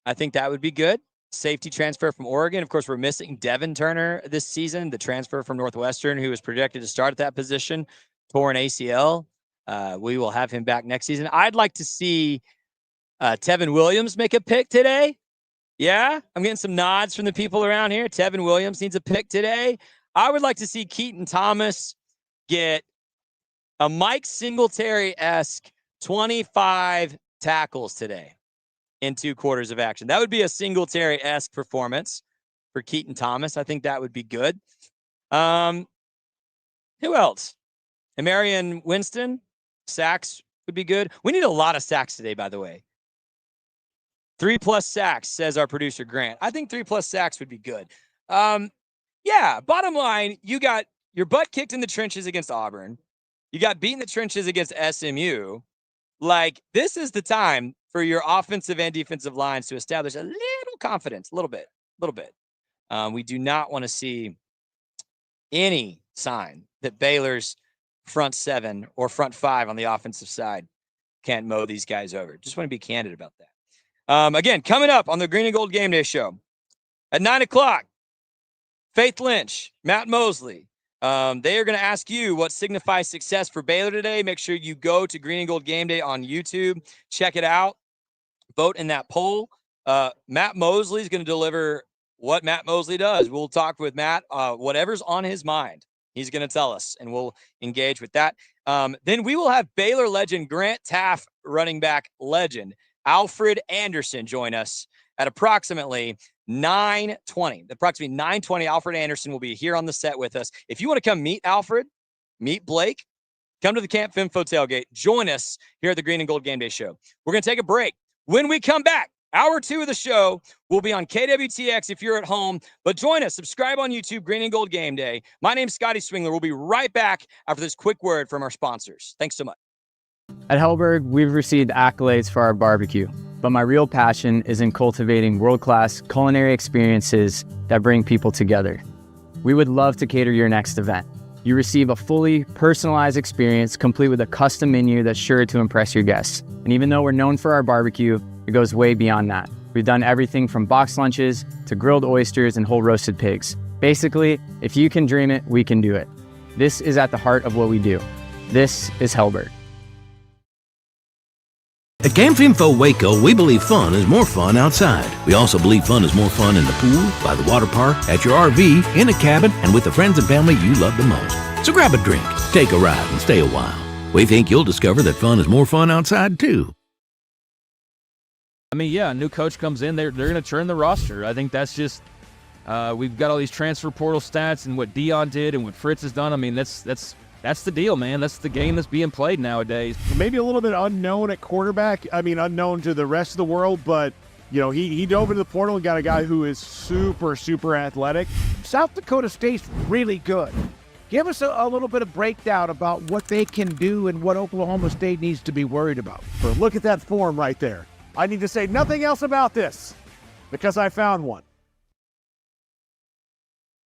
I think that would be good. Safety transfer from Oregon. Of course, we're missing Devin Turner this season, the transfer from Northwestern, who was projected to start at that position, tore an ACL. We will have him back next season. I'd like to see Tevin Williams make a pick today. Yeah, I'm getting some nods from the people around here. Tevin Williams needs a pick today. I would like to see Keaton Thomas get a Mike Singletary-esque 25 tackles today in 2 quarters of action. That would be a Singletary-esque performance for Keaton Thomas. I think that would be good. Who else? Marion Winston, sacks would be good. We need a lot of sacks today, by the way. 3+ sacks, says our producer Grant. I think 3+ sacks would be good. Yeah, bottom line, you got your butt kicked in the trenches against Auburn. You got beat in the trenches against SMU. Like, this is the time for your offensive and defensive lines to establish a little confidence, a little bit. We do not want to see any sign that Baylor's front 7 or front 5 on the offensive side can't mow these guys over. Just want to be candid about that. Again, coming up on the Green and Gold Game Day show at 9 o'clock, Faith Lynch, Matt Mosley. They are going to ask you what signifies success for Baylor today. Make sure you go to Green and Gold Game Day on YouTube. Check it out. Vote in that poll. Matt Mosley is going to deliver what Matt Mosley does. We'll talk with Matt. Whatever's on his mind, he's going to tell us, and we'll engage with that. Then we will have Baylor legend Grant Taff, running back legend Alfred Anderson, join us at approximately 9:20. Approximately 9:20, Alfred Anderson will be here on the set with us. If you want to come meet Alfred, meet Blake, come to the Camp Finfo tailgate. Join us here at the Green and Gold Game Day show. We're going to take a break. When we come back, hour 2 of the show will be on KWTX if you're at home. But join us. Subscribe on YouTube, Green and Gold Game Day. My name's Scotty Swingler. We'll be right back after this quick word from our sponsors. Thanks so much. At Hellberg, we've received accolades for our barbecue, but my real passion is in cultivating world-class culinary experiences that bring people together. We would love to cater your next event. You receive a fully personalized experience complete with a custom menu that's sure to impress your guests. And even though we're known for our barbecue, it goes way beyond that. We've done everything from box lunches to grilled oysters and whole roasted pigs. Basically, if you can dream it, we can do it. This is at the heart of what we do. This is Hellberg. At Camp Finfo Waco, we believe fun is more fun outside. We also believe fun is more fun in the pool, by the water park, at your RV, in a cabin, and with the friends and family you love the most. So grab a drink, take a ride, and stay a while. We think you'll discover that fun is more fun outside, too. I mean, yeah, a new coach comes in, they're going to churn the roster. I think that's just we've got all these transfer portal stats and what Dion did and what Fritz has done. I mean, that's the deal, man. That's the game that's being played nowadays. Maybe a little bit unknown at quarterback. I mean, unknown to the rest of the world, but, you know, he dove into the portal and got a guy who is super, super athletic. South Dakota State's really good. Give us a little bit of breakdown about what they can do and what Oklahoma State needs to be worried about. But look at that form right there. I need to say nothing else about this because I found one.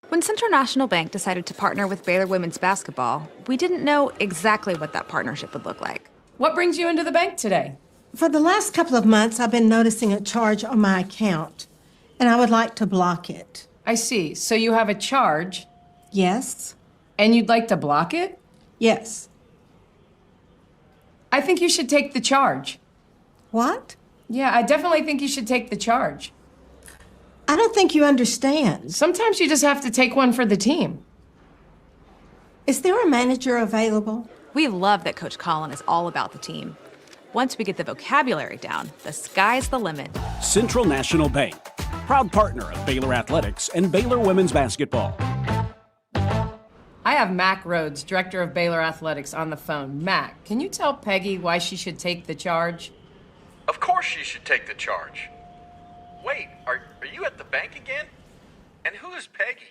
When Central National Bank decided to partner with Baylor women's basketball, we didn't know exactly what that partnership would look like. What brings you into the bank today? For the last couple of months, I've been noticing a charge on my account, and I would like to block it. I see. So you have a charge? Yes. And you'd like to block it? Yes. I think you should take the charge. What? Yeah, I definitely think you should take the charge. I don't think you understand. Sometimes you just have to take one for the team. Is there a manager available? We love that Coach Collin is all about the team. Once we get the vocabulary down, the sky's the limit. Central National Bank, proud partner of Baylor Athletics and Baylor women's basketball. I have Mac Rhodes, director of Baylor Athletics, on the phone. Mac, can you tell Peggy why she should take the charge? Of course she should take the charge. Wait, are you at the bank again? And who is Peggy?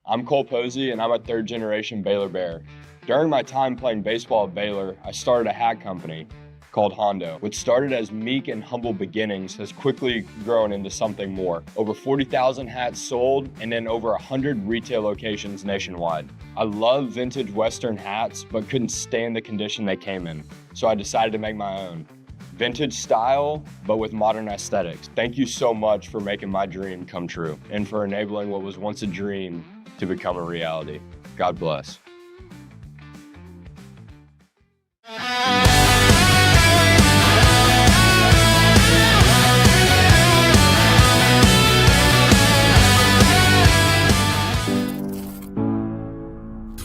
I'm Cole Posey, and I'm a third-generation Baylor Bear. During my time playing baseball at Baylor, I started a hat company called Hondo, which started as meek and humble beginnings, has quickly grown into something more. Over 40,000 hats sold, and in over 100 retail locations nationwide. I love vintage Western hats, but couldn't stand the condition they came in, so I decided to make my own. Vintage style, but with modern aesthetics. Thank you so much for making my dream come true, and for enabling what was once a dream to become a reality. God bless.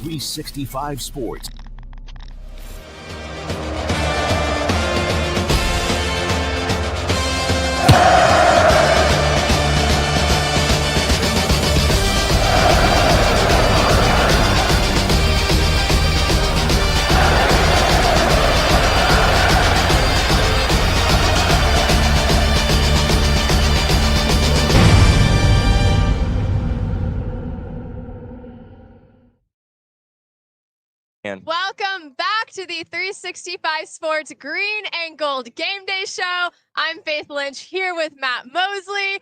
.365 Sports. Welcome back to the 365 Sports Green and Gold Game Day Show. I'm Faith Lynch here with Matt Mosley.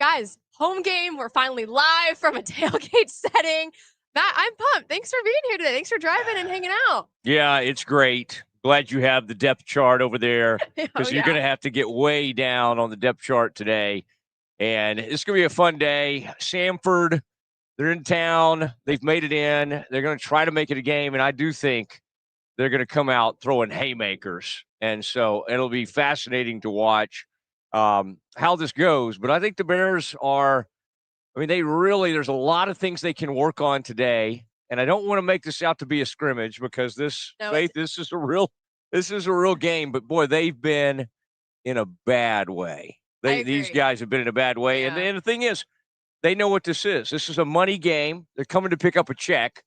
Guys, home game. We're finally live from a tailgate setting. Matt, I'm pumped. Thanks for being here today. Thanks for driving and hanging out. Yeah, it's great. Glad you have the depth chart over there because you're going to have to get way down on the depth chart today. And it's going to be a fun day. Samford, they're in town. They've made it in. They're going to try to make it a game. And I do think they're going to come out throwing haymakers. And so it'll be fascinating to watch how this goes. But I think the Bears are, there's a lot of things they can work on today. And I don't want to make this out to be a scrimmage because this is a real game. But boy, they've been in a bad way. These guys have been in a bad way. Yeah. And the thing is, they know what this is. This is a money game. They're coming to pick up a check.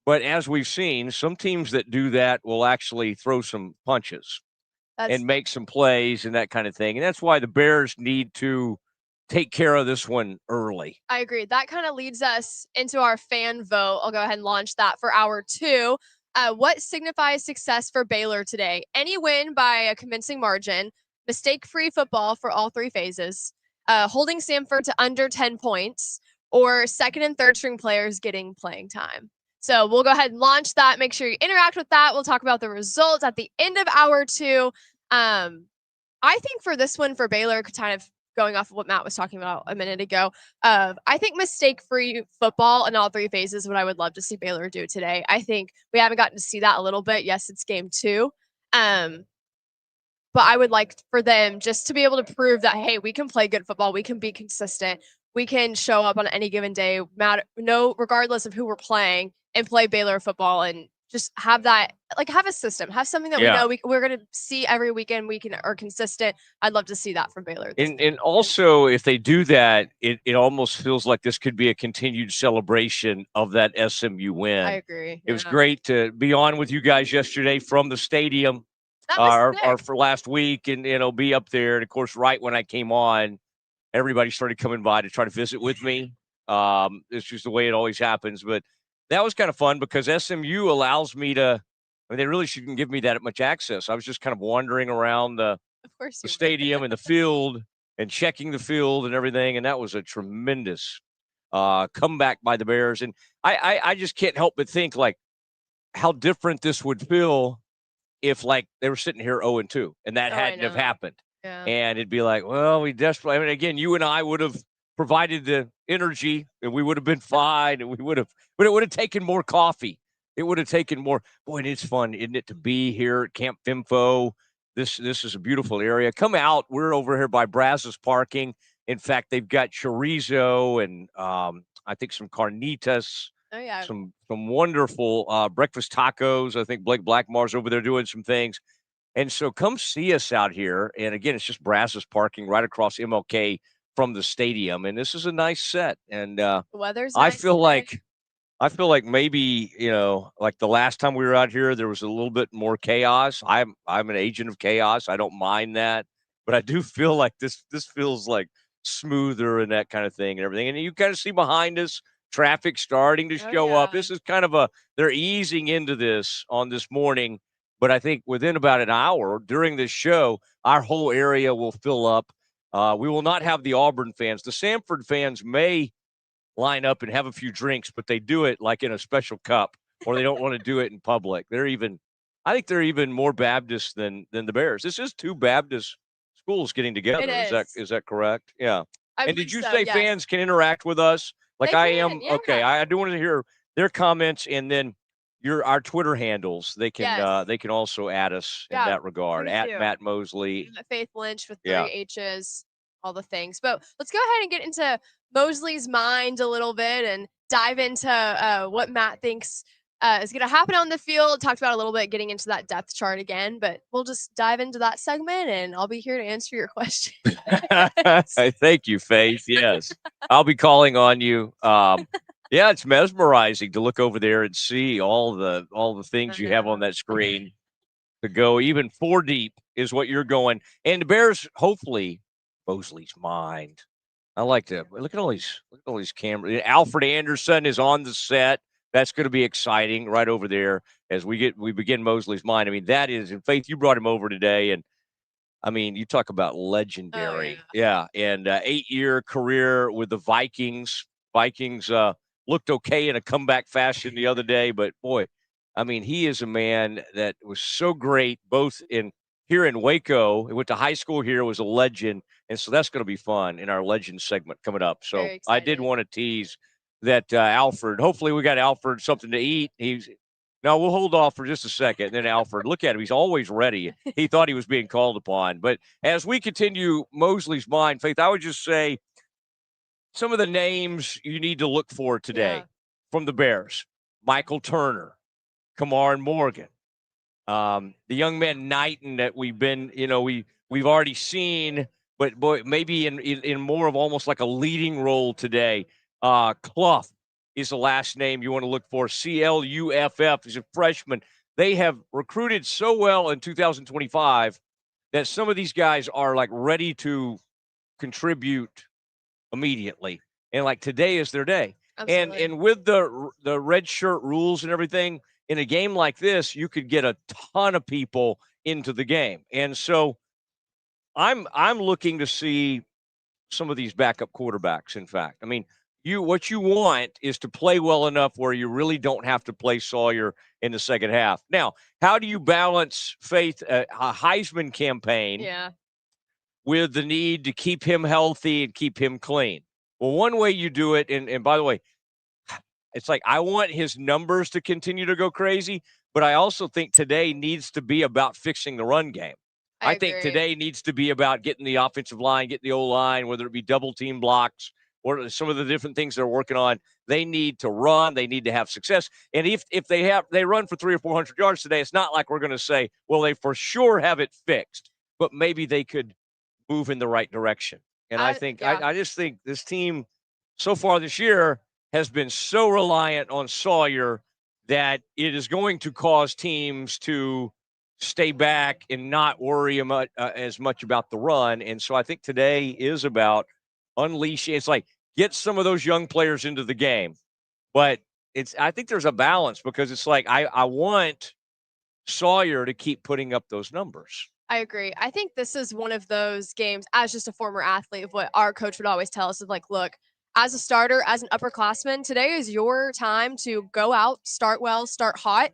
But as we've seen, some teams that do that will actually throw some punches and make some plays and that kind of thing. And that's why the Bears need to take care of this one early. I agree. That kind of leads us into our fan vote. I'll go ahead and launch that for hour 2. What signifies success for Baylor today? Any win by a convincing margin, mistake-free football for all 3 phases, holding Samford to under 10 points, or second and third string players getting playing time. So we'll go ahead and launch that. Make sure you interact with that. We'll talk about the results at the end of hour 2. I think for this one for Baylor, kind of going off of what Matt was talking about a minute ago, I think mistake-free football in all 3 phases is what I would love to see Baylor do today. I think we haven't gotten to see that a little bit. Yes, it's game 2. But I would like for them just to be able to prove that, hey, we can play good football. We can be consistent. We can show up on any given day, regardless of who we're playing, and play Baylor football and just have that, have a system, have something that we know we're going to see every weekend. We are consistent. I'd love to see that from Baylor. And also, if they do that, it almost feels like this could be a continued celebration of that SMU win. I agree. It was great to be on with you guys yesterday from the stadium. For last week, and it'll be up there. And of course, right when I came on, everybody started coming by to try to visit with me. It's just the way it always happens. But that was kind of fun because SMU allows me to. I mean, they really shouldn't give me that much access. I was just kind of wandering around the stadium and the field and checking the field and everything, and that was a tremendous comeback by the Bears. And I just can't help but think like how different this would feel if like they were sitting here 0-2 and that hadn't have happened. Yeah. And it'd be like, well, we desperately. I mean, again, you and I would have provided the energy, and we would have been fine, and but it would have taken more coffee. It would have taken more. Boy, and it's fun, isn't it, to be here at Camp Fimfo? This is a beautiful area. Come out. We're over here by Brazos Parking. In fact, they've got chorizo and I think some carnitas. Oh, yeah. Some wonderful breakfast tacos. I think Blake Blackmar's over there doing some things. And so come see us out here. And again, it's just Brazos Parking right across MLK from the stadium. And this is a nice set. And The weather's I nice feel today. like maybe, like the last time we were out here, there was a little bit more chaos. I'm an agent of chaos. I don't mind that. But I do feel like this feels like smoother and that kind of thing and everything. And you kind of see behind us traffic starting to show up. This is kind of they're easing into this on this morning. But I think within about an hour during this show, our whole area will fill up. We will not have the Auburn fans. The Samford fans may line up and have a few drinks, but they do it like in a special cup, or they don't want to do it in public. I think they're even more Baptist than the Bears. This is two Baptist schools getting together. It Is that correct? Yeah. I And did believe you so, say yes. fans can interact with us? Like They I can, am. yeah. Okay. I do want to hear their comments, and then our Twitter handles. They can Yes. they can also add us in Yeah, that regard. please At do. Matt Mosley. Faith Lynch with 3 Yeah. H's, all the things. But let's go ahead and get into Mosley's mind a little bit and dive into what Matt thinks is going to happen on the field. Talked about a little bit getting into that depth chart again, but we'll just dive into that segment, and I'll be here to answer your question. Thank you, Faith. Yes, I'll be calling on you. Yeah, it's mesmerizing to look over there and see all the things you have on that screen. To go even 4 deep is what you're going, and the Bears hopefully Mosley's mind. I like to look at all these cameras. Alfred Anderson is on the set. That's going to be exciting right over there as we begin Mosley's mind. I mean, that is, and Faith, you brought him over today, and I mean, you talk about legendary. Yeah. And 8-year career with the Vikings. Vikings looked okay in a comeback fashion the other day, but boy, I mean, he is a man that was so great both here in Waco. He went to high school here, was a legend. And so that's going to be fun in our legend segment coming up. So I did want to tease that Alfred, hopefully we got Alfred something to eat. No, we'll hold off for just a second. And then Alfred, look at him. He's always ready. He thought he was being called upon. But as we continue Mosley's mind, Faith, I would just say some of the names you need to look for today from the Bears. Michael Turner, Kamar Morgan, the young man Knighton that we've been, we've already seen, but boy, maybe in more of almost like a leading role today. Clough is the last name you want to look for. Cluff is a freshman. They have recruited so well in 2025 that some of these guys are like ready to contribute immediately. And like today is their day. Absolutely. And with the red shirt rules and everything, in a game like this, you could get a ton of people into the game. And so I'm looking to see some of these backup quarterbacks, in fact. I mean, what you want is to play well enough where you really don't have to play Sawyer in the second half. Now, how do you balance, Faith, a Heisman campaign with the need to keep him healthy and keep him clean? Well, one way you do it, and by the way, it's like I want his numbers to continue to go crazy, but I also think today needs to be about fixing the run game. I think today needs to be about getting the offensive line, getting the O-line, whether it be double team blocks or some of the different things they're working on. They need to run. They need to have success. And if they run for 300 or 400 yards today, it's not like we're going to say, well, they for sure have it fixed, but maybe they could move in the right direction. And I just think this team so far this year has been so reliant on Sawyer that it is going to cause teams to stay back and not worry as much about the run. And so I think today is about unleashing. It's like get some of those young players into the game, but I think there's a balance because it's like I want Sawyer to keep putting up those numbers. I agree. I think this is one of those games, as just a former athlete, of what our coach would always tell us of like, look, as a starter, as an upperclassman, today is your time to go out, start well, start hot,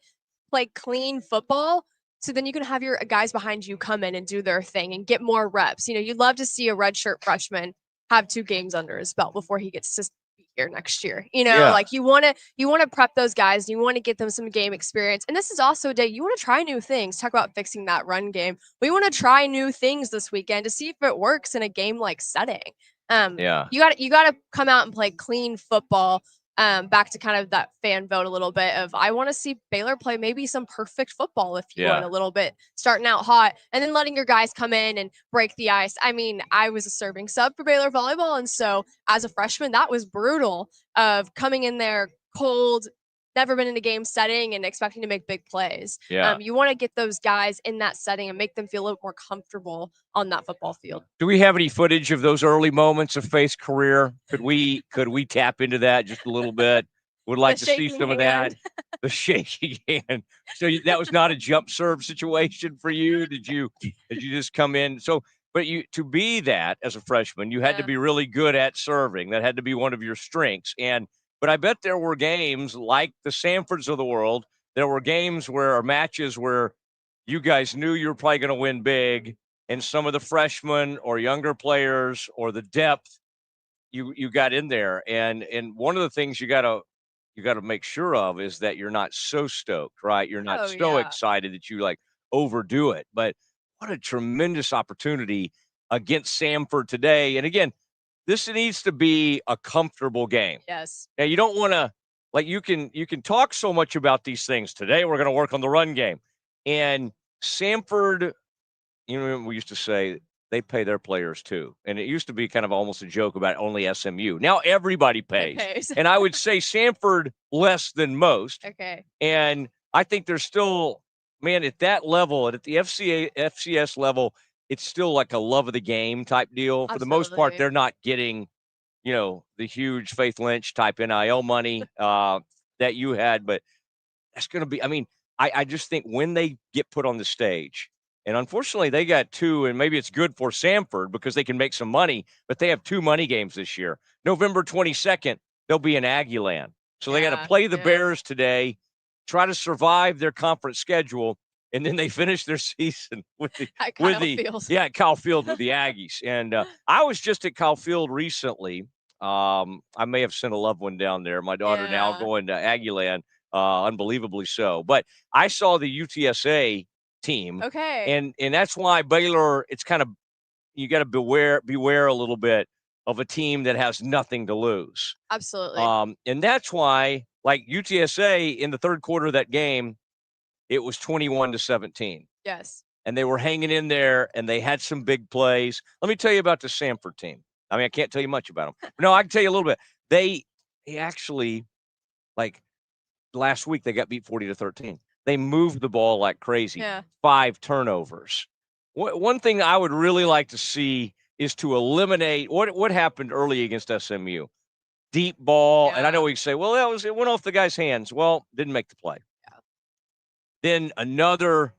play clean football. So then you can have your guys behind you come in and do their thing and get more reps. You know, you'd love to see a redshirt freshman have 2 games under his belt before he gets to be here next year. You know, like you want to prep those guys, and you want to get them some game experience. And this is also a day you want to try new things. Talk about fixing that run game. We want to try new things this weekend to see if it works in a game like setting. You got to come out and play clean football. Back to kind of that fan vote a little bit of I want to see Baylor play maybe some perfect football, if you want, a little bit, starting out hot and then letting your guys come in and break the ice. I mean, I was a serving sub for Baylor volleyball, and so as a freshman, that was brutal of coming in there cold, never been in a game setting and expecting to make big plays. You want to get those guys in that setting and make them feel a little more comfortable on that football field. Do we have any footage of those early moments of Faith's career? Could we tap into that just a little bit? Would like to see some of that. The shaking hand. So that was not a jump serve situation for you? Did you just come in? So, but to be that as a freshman, you had to be really good at serving. That had to be one of your strengths. But I bet there were games like the Samfords of the world. There were games or matches where you guys knew you were probably going to win big, and some of the freshmen or younger players or the depth, you got in there. And one of the things you got to make sure of is that you're not so stoked, right? You're not excited that you like overdo it. But what a tremendous opportunity against Samford today. And again, this needs to be a comfortable game. Yes. Now, you don't want to, like, you can talk so much about these things. Today, we're going to work on the run game. And Samford, you know, we used to say they pay their players too. And it used to be kind of almost a joke about only SMU. Now everybody pays. And I would say Samford less than most. Okay. And I think there's still, man, at that level, at the FCS level, it's still like a love of the game type deal. For the most part, they're not getting, you know, the huge Faith Lynch type NIL money that you had. But that's going to be, I mean, I just think when they get put on the stage, and unfortunately they got 2, and maybe it's good for Samford because they can make some money, but they have 2 money games this year. November 22nd, they'll be in Aggieland. So they got to play the Bears today, try to survive their conference schedule, and then they finish their season at Kyle Field with the Aggies. And I was just at Kyle Field recently. I may have sent a loved one down there. My daughter now going to Aggieland, unbelievably so. But I saw the UTSA team. Okay. And that's why Baylor, it's kind of, you got to beware a little bit of a team that has nothing to lose. Absolutely. And that's why, like UTSA in the third quarter of that game, it was 21-17. Yes. And they were hanging in there, and they had some big plays. Let me tell you about the Samford team. I mean, I can't tell you much about them. No, I can tell you a little bit. They actually, like last week, they got beat 40-13. They moved the ball like crazy. 5 turnovers. One thing I would really like to see is to eliminate what happened early against SMU. Deep ball, and I know we say, well, it went off the guy's hands. Well, didn't make the play. Then another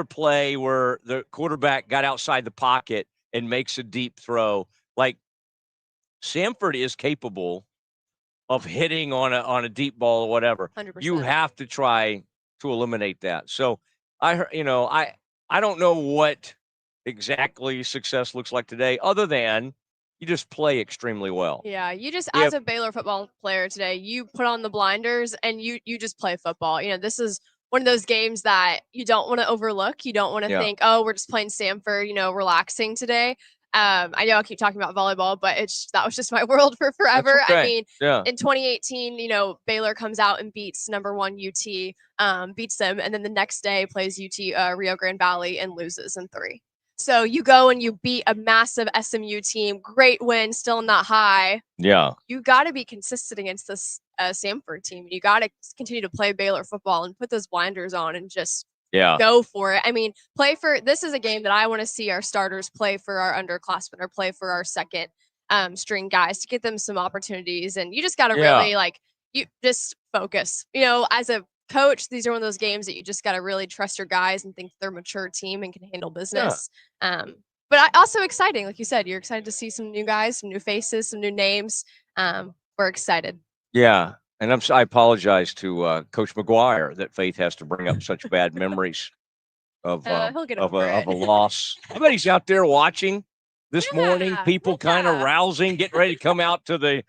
play where the quarterback got outside the pocket and makes a deep throw. Like Samford is capable of hitting on a deep ball or whatever. 100%. You have to try to eliminate that. So I don't know what exactly success looks like today, other than you just play extremely well. Yeah, you just, as a Baylor football player today, you put on the blinders and you just play football. You know, this is one of those games that you don't want to overlook. You don't want to think, oh, we're just playing Samford, you know, relaxing today. I know I keep talking about volleyball, but that was just my world for forever. Okay. I mean, in 2018, you know, Baylor comes out and beats number 1 UT, beats them, and then the next day plays UT Rio Grande Valley and loses in 3. So you go and you beat a massive SMU team, great win, still in that high. Yeah. You got to be consistent against this Samford team. You got to continue to play Baylor football and put those blinders on and just go for it. I mean, this is a game that I want to see our starters play for our underclassmen or play for our second string guys to get them some opportunities. And you just got to really you just focus. As a coach, these are one of those games that you just got to really trust your guys and think they're a mature team and can handle business. But also exciting, like you said, you're excited to see some new guys, some new faces, some new names. We're excited. Yeah. And I apologize to Coach McGuire that Faith has to bring up such bad memories of He'll get of over it. a loss. I bet he's out there watching this morning. People kind of rousing, getting ready to come out to the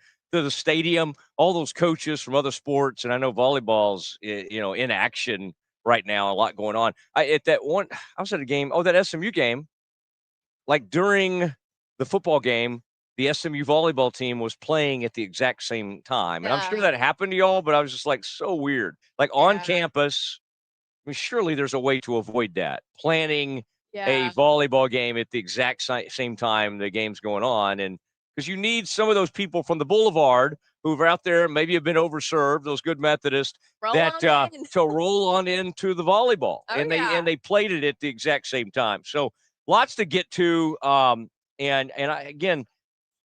stadium. All those coaches from other sports, and I know volleyball's in action right now. A lot going on. I was at a game. Oh, that SMU game. Like during the football game, the SMU volleyball team was playing at the exact same time. And I'm sure that happened to y'all, but I was just like, so weird. Like on campus, I mean, surely there's a way to avoid that. Planning a volleyball game at the exact same time the game's going on. And because you need some of those people from the boulevard who are out there, maybe have been overserved, those good Methodists, to roll on into the volleyball. And they played it at the exact same time. So lots to get to.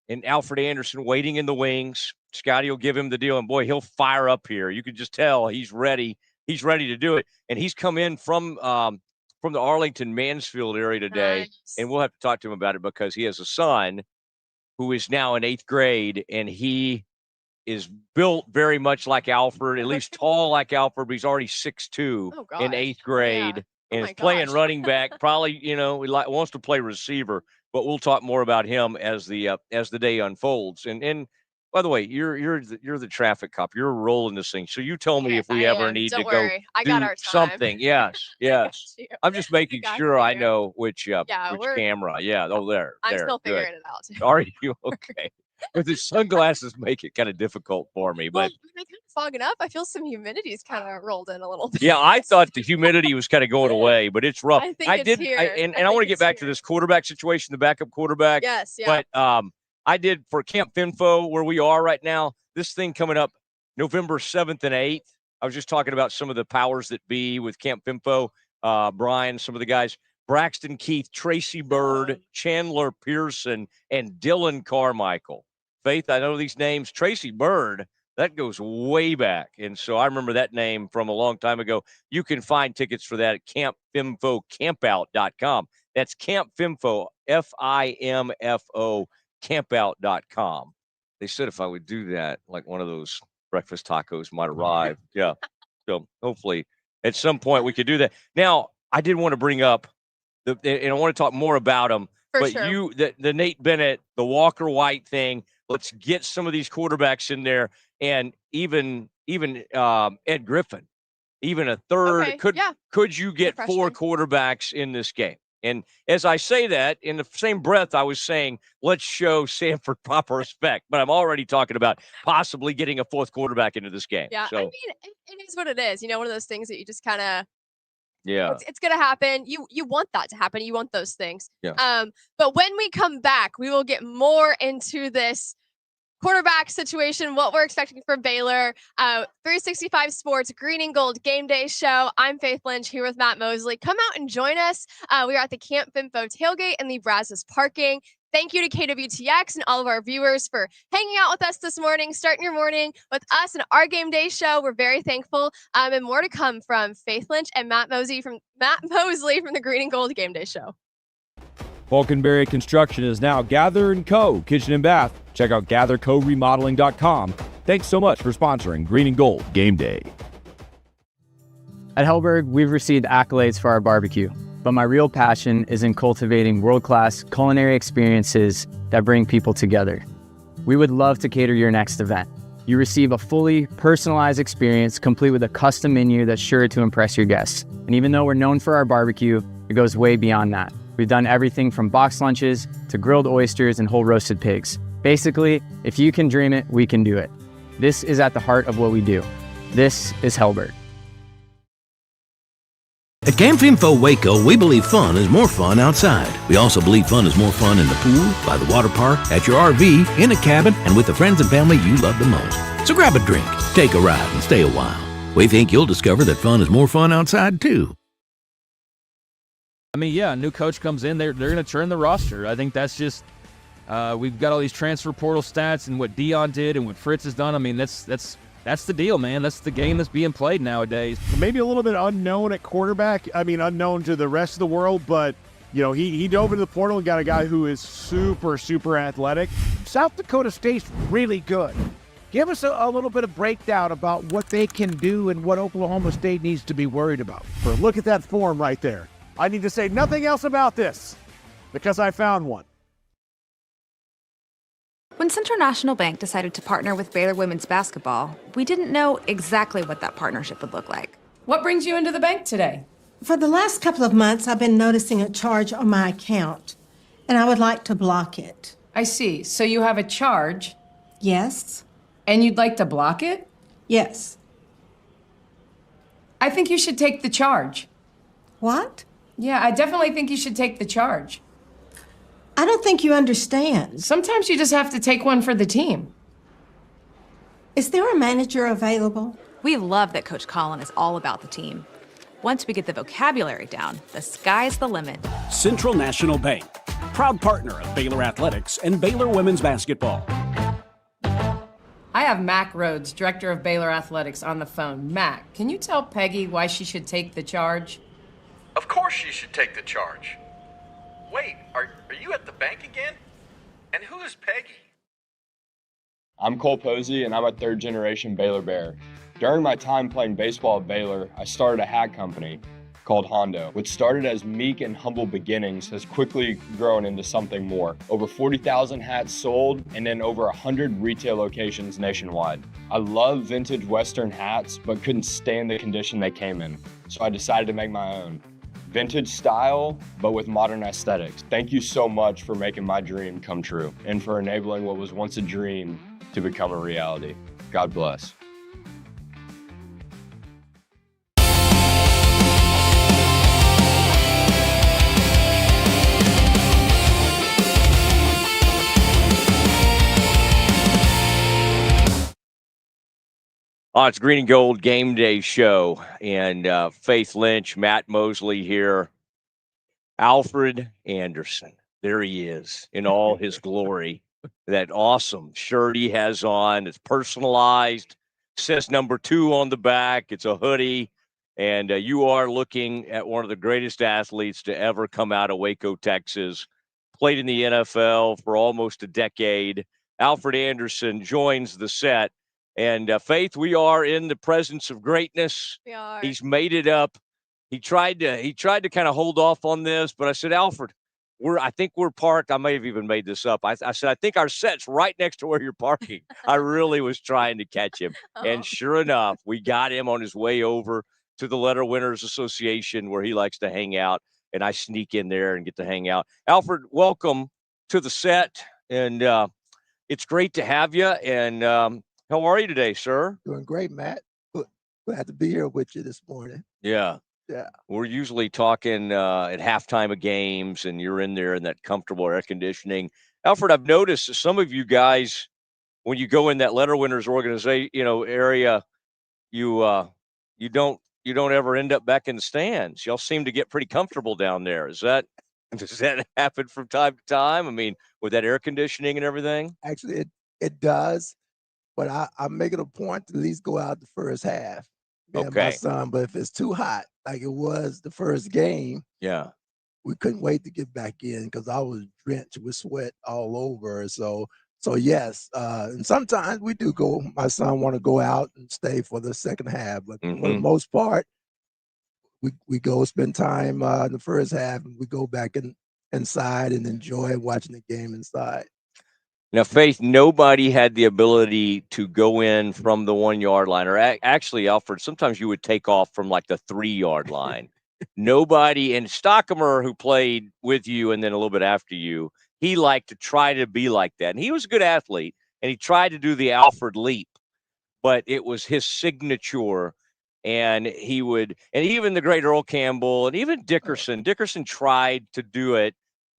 And Alfred Anderson waiting in the wings. Scotty will give him the deal, and boy, he'll fire up here. You can just tell he's ready. He's ready to do it, and he's come in from the Arlington Mansfield area today, and we'll have to talk to him about it because he has a son who is now in 8th grade, and he is built very much like Alfred, at least tall like Alfred, but he's already 6'2" in 8th grade, and is playing running back. Probably, he wants to play receiver. But we'll talk more about him as the day unfolds. And by the way, you're the traffic cop. You're rolling this thing. So you tell me if we ever need to go do something. Yes. I'm just making sure I know which camera. Yeah. Oh, there. I'm still figuring it out too. Are you okay? But the sunglasses make it kind of difficult for me. But kind of fogging up. I feel some humidity's kind of rolled in a little bit. Yeah, I thought the humidity was kind of going away, but it's rough. I think it's here. I want to get back to this quarterback situation, the backup quarterback. Yes, yeah. But I did for Camp Finfo, where we are right now, this thing coming up November 7th and 8th. I was just talking about some of the powers that be with Camp Finfo, Brian, some of the guys, Braxton Keith, Tracy Bird, Chandler Pearson, and Dylan Carmichael. Faith, I know these names. Tracy Bird, that goes way back. And so I remember that name from a long time ago. You can find tickets for that at campfimfocampout.com. That's Camp Finfo, FIMFO, campout.com. They said if I would do that, like one of those breakfast tacos might arrive. Yeah. So hopefully at some point we could do that. Now, I did want to bring up, and I want to talk more about them. But sure. The Nate Bennett, the Walker White thing, let's get some of these quarterbacks in there, and even Ed Griffin, even a third. Okay, could you get 4 quarterbacks in this game? And as I say that, in the same breath, I was saying, let's show Samford proper respect. But I'm already talking about possibly getting a 4th quarterback into this game. Yeah, so, I mean, it is what it is. One of those things that you just kind of. Yeah, it's going to happen. You want that to happen. You want those things. Yeah. But when we come back, we will get more into this quarterback situation, what we're expecting from Baylor. 365 Sports Green and Gold Game Day Show. I'm Faith Lynch here with Matt Mosley. Come out and join us. We are at the Camp Finfo tailgate in the Brazos parking. Thank you to KWTX and all of our viewers for hanging out with us this morning, starting your morning with us and our Game Day Show. We're very thankful. And more to come from Faith Lynch and Matt Mosley from the Green and Gold Game Day Show. Falconberry Construction is now Gather & Co. Kitchen and Bath. Check out gathercoremodeling.com. Thanks so much for sponsoring Green and Gold Game Day. At Hellberg, we've received accolades for our barbecue, but my real passion is in cultivating world-class culinary experiences that bring people together. We would love to cater your next event. You receive a fully personalized experience complete with a custom menu that's sure to impress your guests. And even though we're known for our barbecue, it goes way beyond that. We've done everything from box lunches to grilled oysters and whole roasted pigs. Basically, if you can dream it, we can do it. This is at the heart of what we do. This is Hellberg. At Camp Finfo Waco, we believe fun is more fun outside. We also believe fun is more fun in the pool, by the water park, at your RV, in a cabin, and with the friends and family you love the most. So grab a drink, take a ride, and stay a while. We think you'll discover that fun is more fun outside, too. I mean, yeah, a new coach comes in, they're going to turn the roster. I think that's just we've got all these transfer portal stats and what Dion did and what Fritz has done. I mean, that's that's the deal, man. That's the game that's being played nowadays. Maybe a little bit unknown at quarterback. I mean, unknown to the rest of the world, but he dove into the portal and got a guy who is super, super athletic. South Dakota State's really good. Give us a little bit of breakdown about what they can do and what Oklahoma State needs to be worried about. Look at that form right there. I need to say nothing else about this because I found one. When Central National Bank decided to partner with Baylor women's basketball, we didn't know exactly what that partnership would look like. What brings you into the bank today? For the last couple of months, I've been noticing a charge on my account, and I would like to block it. I see. So you have a charge. Yes? And you'd like to block it? Yes. I think you should take the charge. What? Yeah, I definitely think you should take the charge. I don't think you understand. Sometimes you just have to take one for the team. Is there a manager available? We love that Coach Collin is all about the team. Once we get the vocabulary down, the sky's the limit. Central National Bank, proud partner of Baylor Athletics and Baylor women's basketball. I have Mac Rhodes, director of Baylor Athletics, on the phone. Mac, can you tell Peggy why she should take the charge? Of course she should take the charge. Wait, are you at the bank again? And who is Peggy? I'm Cole Posey, and I'm a third-generation Baylor Bear. During my time playing baseball at Baylor, I started a hat company called Hondo, which started as meek and humble beginnings, has quickly grown into something more. Over 40,000 hats sold, and then over 100 retail locations nationwide. I love vintage Western hats, but couldn't stand the condition they came in, so I decided to make my own. Vintage style, but with modern aesthetics. Thank you so much for making my dream come true, and for enabling what was once a dream to become a reality. God bless. It's Green and Gold Game Day Show, and Faith Lynch, Matt Mosley here, Alfred Anderson. There he is in all his glory. That awesome shirt he has on. It's personalized. Says number 2 on the back. It's a hoodie, and you are looking at one of the greatest athletes to ever come out of Waco, Texas. Played in the NFL for almost a decade. Alfred Anderson joins the set. And Faith, we are in the presence of greatness. We are. He's made it up. He tried to kind of hold off on this, but I said, Alfred, I think we're parked. I may have even made this up. I said, I think our set's right next to where you're parking. I really was trying to catch him. And sure enough, we got him on his way over to the Letter Winners Association where he likes to hang out. And I sneak in there and get to hang out. Alfred, welcome to the set. And it's great to have you. And how are you today, sir? Doing great, Matt. Glad to be here with you this morning. Yeah. Yeah. We're usually talking at halftime of games, and you're in there in that comfortable air conditioning. Alfred, I've noticed that some of you guys, when you go in that Letter Winners organization, area, you don't ever end up back in the stands. Y'all seem to get pretty comfortable down there. Does that happen from time to time? I mean, with that air conditioning and everything? Actually, it does. But I make it a point to at least go out the first half. And my son, but if it's too hot, like it was the first game, yeah, we couldn't wait to get back in because I was drenched with sweat all over. So yes, and sometimes we do go. My son want to go out and stay for the second half, but for the most part, we go spend time in the first half, and we go back inside and enjoy watching the game inside. Now, Faith, nobody had the ability to go in from the 1 yard line, or actually, Alfred, sometimes you would take off from like the 3 yard line. Nobody, and Stockamer, who played with you and then a little bit after you, he liked to try to be like that. And he was a good athlete, and he tried to do the Alfred leap, but it was his signature. And he would, and even the great Earl Campbell and even Dickerson tried to do it.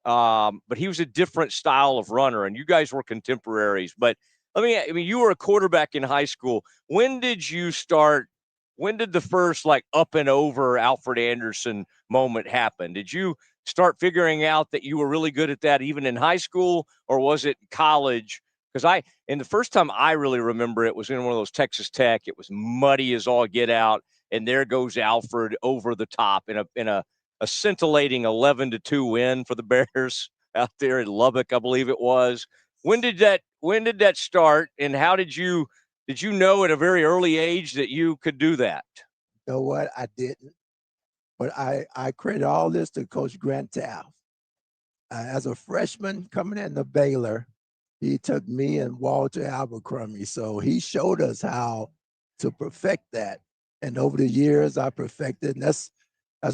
But he was a different style of runner, and you guys were contemporaries. But you were a quarterback in high school. When did the first up and over Alfred Anderson moment happen? Did you start figuring out that you were really good at that even in high school, or was it college? And the first time I really remember it was in one of those Texas Tech. It was muddy as all get out, and there goes Alfred over the top in a scintillating 11-2 win for the Bears out there in Lubbock, I believe it was. When did that start, and how did you know at a very early age that you could do that? You know what? I didn't. But I credit all this to Coach Grant Taft. As a freshman coming into Baylor, he took me and Walter Abercrombie. So he showed us how to perfect that. And over the years, I perfected. And that's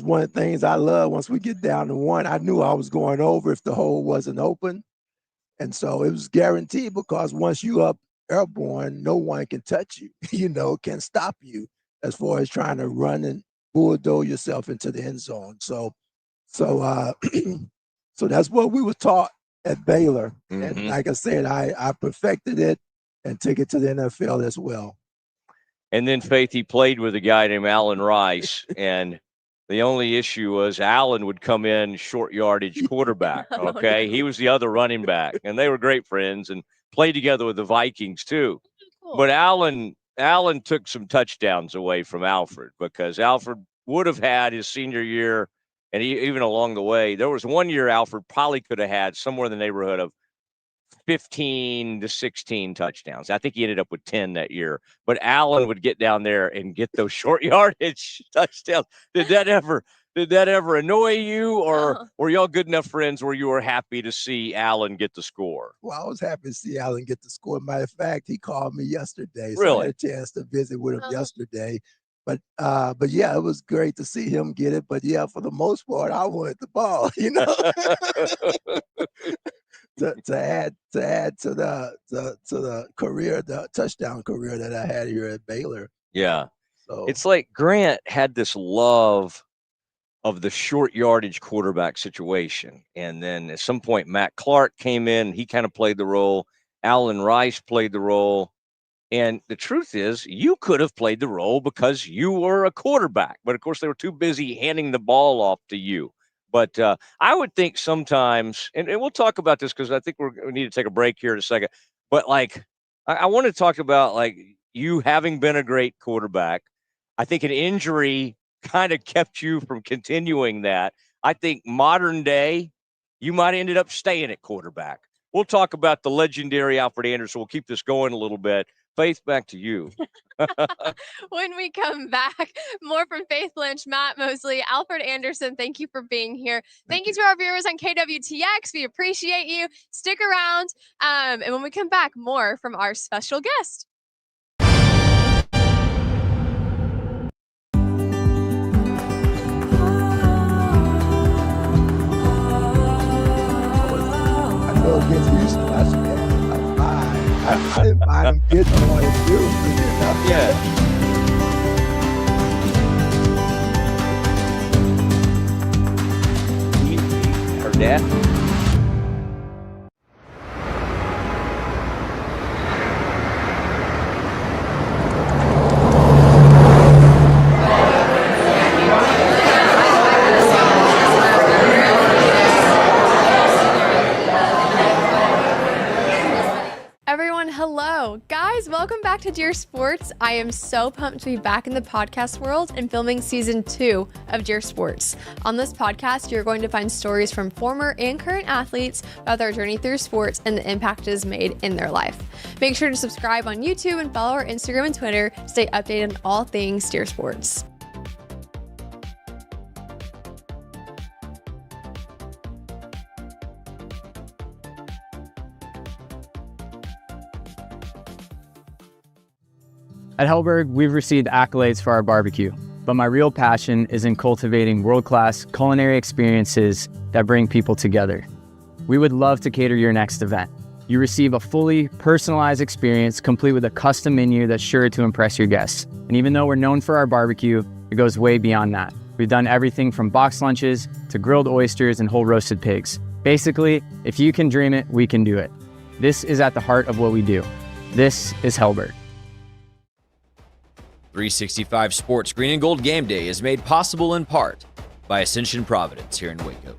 one of the things I love. Once we get down to one, I knew I was going over if the hole wasn't open. And so it was guaranteed, because once you up airborne, no one can touch you, can stop you as far as trying to run and bulldoze yourself into the end zone. So that's what we were taught at Baylor. Mm-hmm. And like I said, I perfected it and took it to the NFL as well. And then, Faith, he played with a guy named Alan Rice, and the only issue was Allen would come in short yardage quarterback, okay? He was the other running back, and they were great friends and played together with the Vikings too. Cool. But Allen took some touchdowns away from Alfred, because Alfred would have had his senior year, and even along the way, there was one year Alfred probably could have had somewhere in the neighborhood of 15 to 16 touchdowns. I think he ended up with 10 that year. But Allen would get down there and get those short yardage touchdowns. Did that ever annoy you, or were y'all good enough friends where you were happy to see Allen get the score? Well, I was happy to see Allen get the score. Matter of fact, he called me yesterday. So really? I had a chance to visit with him yesterday. But yeah, it was great to see him get it. But yeah, for the most part, I wanted the ball, to add to the career, the touchdown career that I had here at Baylor. Yeah. So it's like Grant had this love of the short yardage quarterback situation. And then at some point, Matt Clark came in. He kind of played the role. Alan Rice played the role. And the truth is, you could have played the role because you were a quarterback. But, of course, they were too busy handing the ball off to you. But I would think sometimes, and we'll talk about this because I think we need to take a break here in a second. But, I want to talk about, you having been a great quarterback. I think an injury kind of kept you from continuing that. I think modern day, you might have ended up staying at quarterback. We'll talk about the legendary Alfred Anderson. We'll keep this going a little bit. Faith, back to you. When we come back, more from Faith Lynch, Matt Mosley, Alfred Anderson. Thank you for being here. Thank you to our viewers on KWTX. We appreciate you. Stick around. And when we come back, more from our special guest. Against Houston, I didn't mind him getting on his dude. Yeah. Heard that? Hello, guys. Welcome back to Dear Sports. I am so pumped to be back in the podcast world and filming season 2 of Dear Sports. On this podcast, you're going to find stories from former and current athletes about their journey through sports and the impact it has made in their life. Make sure to subscribe on YouTube and follow our Instagram and Twitter to stay updated on all things Dear Sports. At Hellberg, we've received accolades for our barbecue, but my real passion is in cultivating world-class culinary experiences that bring people together. We would love to cater your next event. You receive a fully personalized experience complete with a custom menu that's sure to impress your guests. And even though we're known for our barbecue, it goes way beyond that. We've done everything from boxed lunches to grilled oysters and whole roasted pigs. Basically, if you can dream it, we can do it. This is at the heart of what we do. This is Hellberg. 365 Sports Green and Gold Game Day is made possible in part by Ascension Providence here in Waco.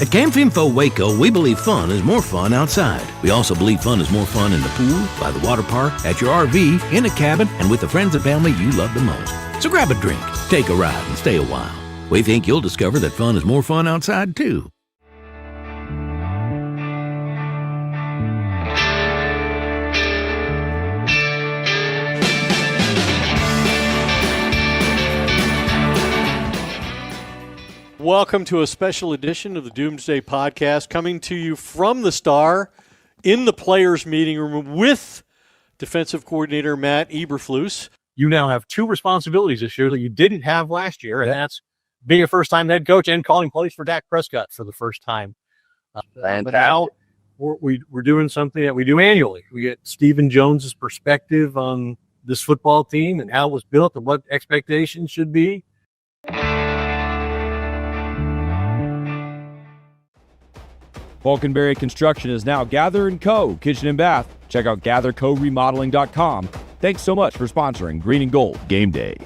At Camp Info Waco, we believe fun is more fun outside. We also believe fun is more fun in the pool, by the water park, at your RV, in a cabin, and with the friends and family you love the most. So grab a drink, take a ride, and stay a while. We think you'll discover that fun is more fun outside, too. Welcome to a special edition of the Doomsday Podcast, coming to you from the Star in the players' meeting room with defensive coordinator Matt Eberflus. You now have two responsibilities this year that you didn't have last year, and that's being a first-time head coach and calling plays for Dak Prescott for the first time. But now we're doing something that we do annually. We get Stephen Jones's perspective on this football team and how it was built and what expectations should be. Falconberry Construction is now Gather & Co. Kitchen and Bath. Check out gathercoremodeling.com. Thanks so much for sponsoring Green and Gold Game Day.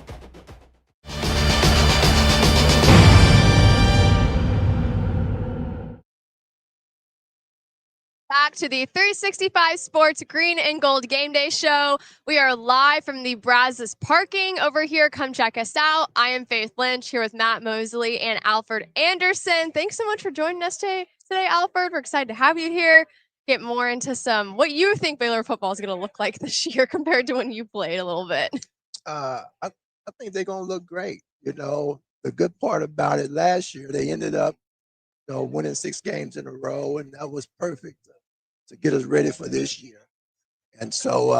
Back to the 365 Sports Green and Gold Game Day Show. We are live from the Brazos parking over here. Come check us out. I am Faith Lynch here with Matt Mosley and Alfred Anderson. Thanks so much for joining us today, Alfred. We're excited to have you here. Get more into what you think Baylor football is going to look like this year compared to when you played a little bit. I think they're going to look great. You know, the good part about it last year, they ended up, winning 6 games in a row, and that was perfect to get us ready for this year. And so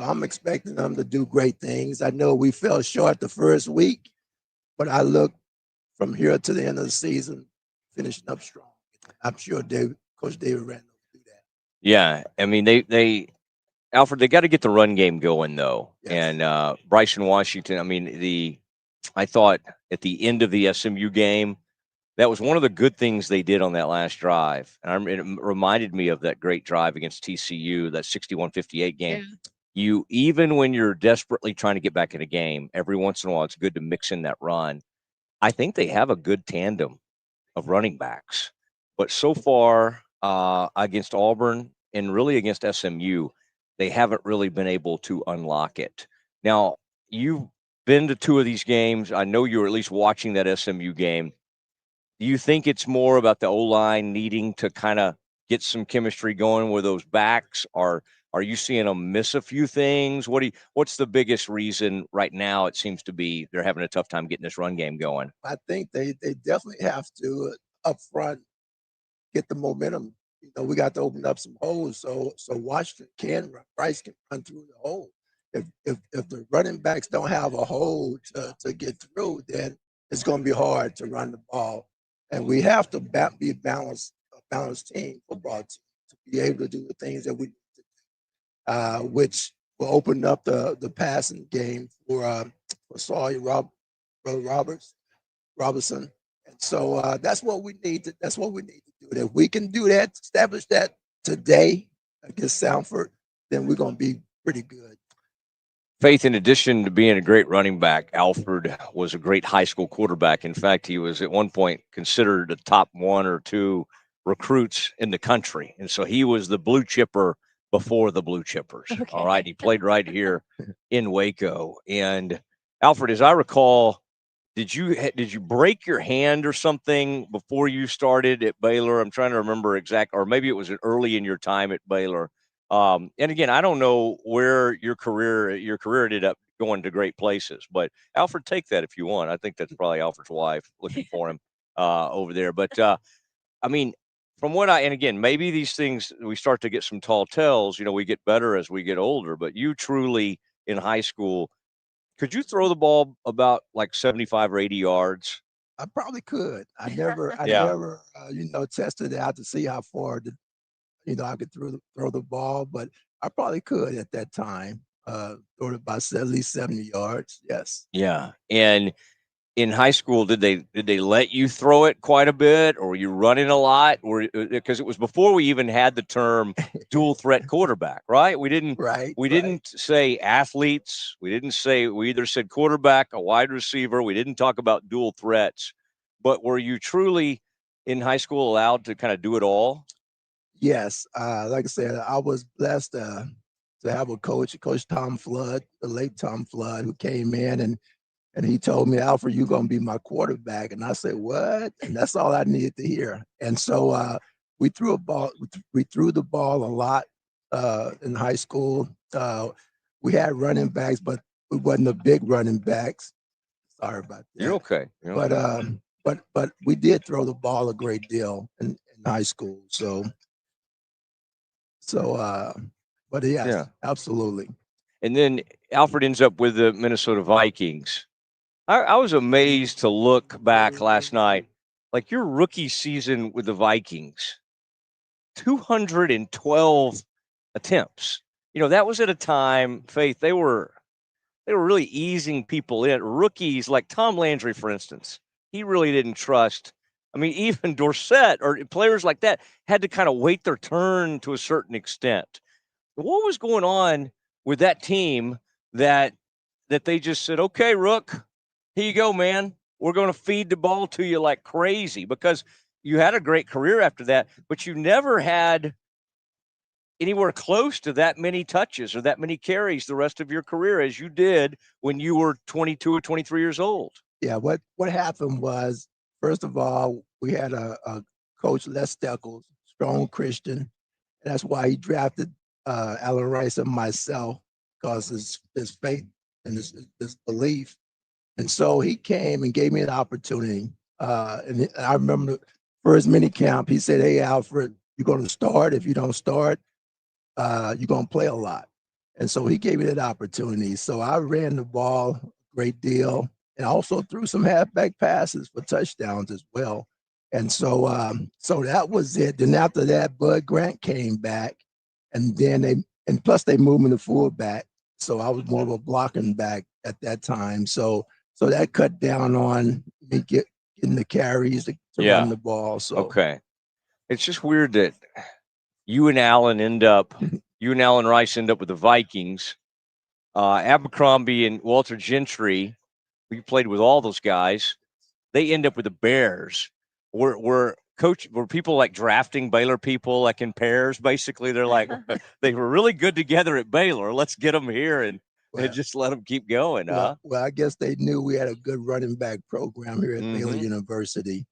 I'm expecting them to do great things. I know we fell short the first week, but I look from here to the end of the season, finishing up strong. I'm sure Coach David Randall will do that. Yeah, I mean, Alfred, they got to get the run game going, though. Yes. And Bryson Washington, I mean, I thought at the end of the SMU game, that was one of the good things they did on that last drive. And it reminded me of that great drive against TCU, that 61-58 game. Yeah. Even when you're desperately trying to get back in a game, every once in a while, it's good to mix in that run. I think they have a good tandem of running backs. But so far against Auburn and really against SMU, they haven't really been able to unlock it. Now, you've been to 2 of these games. I know you were at least watching that SMU game. Do you think it's more about the O-line needing to kind of get some chemistry going with those backs? Or are you seeing them miss a few things? What's the biggest reason right now it seems to be they're having a tough time getting this run game going? I think they definitely have to, up front, get the momentum. We got to open up some holes so Washington can run. Bryce can run through the hole. If the running backs don't have a hole to get through, then it's going to be hard to run the ball. And we have to be a balanced team, football team, to be able to do the things that we need to do, which will open up the passing game for Sawyer Robertson. And so that's what we need to. That's what we need to do. If we can do that, establish that today against Samford, then we're going to be pretty good. Faith, in addition to being a great running back, Alfred was a great high school quarterback. In fact, he was at one point considered a top 1 or 2 recruits in the country. And so he was the blue chipper before the blue chippers. Okay. All right. He played right here in Waco. And Alfred, as I recall, did you break your hand or something before you started at Baylor? I'm trying to remember exactly, or maybe it was early in your time at Baylor. And again, I don't know where your career ended up going to great places, but Alfred, take that if you want. I think that's probably Alfred's wife looking for him over there. But I mean, from what and again, maybe these things, we start to get some tall tales, we get better as we get older, but you truly in high school, could you throw the ball about like 75 or 80 yards? I probably could. I never tested it out to see how far I could throw the ball, but I probably could at that time. Throw it about at least 70 yards. Yes. Yeah. And in high school, did they let you throw it quite a bit, or were you running a lot? Or because it was before we even had the term dual threat quarterback, right? We didn't say athletes. We either said quarterback, a wide receiver. We didn't talk about dual threats. But were you truly in high school allowed to kind of do it all? Yes, like I said, I was blessed to have a coach, Coach Tom Flood, the late Tom Flood, who came in and he told me, Alfred, you're going to be my quarterback. And I said, what? And that's all I needed to hear. And so we threw the ball a lot in high school. We had running backs, but we wasn't the big running backs. Sorry about that. You're okay. But we did throw the ball a great deal in high school. But yes, Yeah. absolutely. And then Alfred ends up with the Minnesota Vikings. I was amazed to look back last night, like your rookie season with the Vikings, 212 attempts. That was at a time, Faith, they were really easing people in. Rookies like Tom Landry, for instance, he really didn't trust. I mean, even Dorsett or players like that had to kind of wait their turn to a certain extent. What was going on with that team that they just said, okay, Rook, here you go, man. We're going to feed the ball to you like crazy? Because you had a great career after that, but you never had anywhere close to that many touches or that many carries the rest of your career as you did when you were 22 or 23 years old. Yeah, what happened was, first of all, we had a coach, Les Steckles, strong Christian. And that's why he drafted Alan Rice and myself, because his faith and his belief. And so he came and gave me an opportunity. And I remember for his mini camp, he said, hey, Alfred, you're going to start. If you don't start, you're going to play a lot. And so he gave me that opportunity. So I ran the ball a great deal and also threw some halfback passes for touchdowns as well. And so that was it. Then after that, Bud Grant came back, and then plus they moved me to fullback. So I was more of a blocking back at that time. So that cut down on me getting the carries to run the ball. So okay, it's just weird that you and Alan Rice end up with the Vikings. Abercrombie and Walter Gentry, we played with all those guys. They end up with the Bears. Were people like drafting Baylor people like in pairs? Basically, they're like they were really good together at Baylor. Let's get them here and just let them keep going. Well, I guess they knew we had a good running back program here at Baylor University,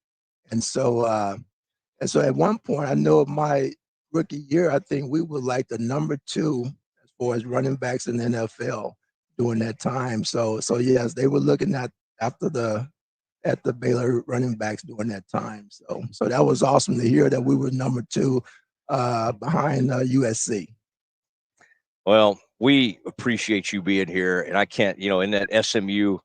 and so at one point, I know of my rookie year, I think we were like the number 2 as far as running backs in the NFL during that time. So yes, they were looking at the Baylor running backs during that time. So that was awesome to hear that we were number 2 behind USC. Well, we appreciate you being here, and I can't, in that SMU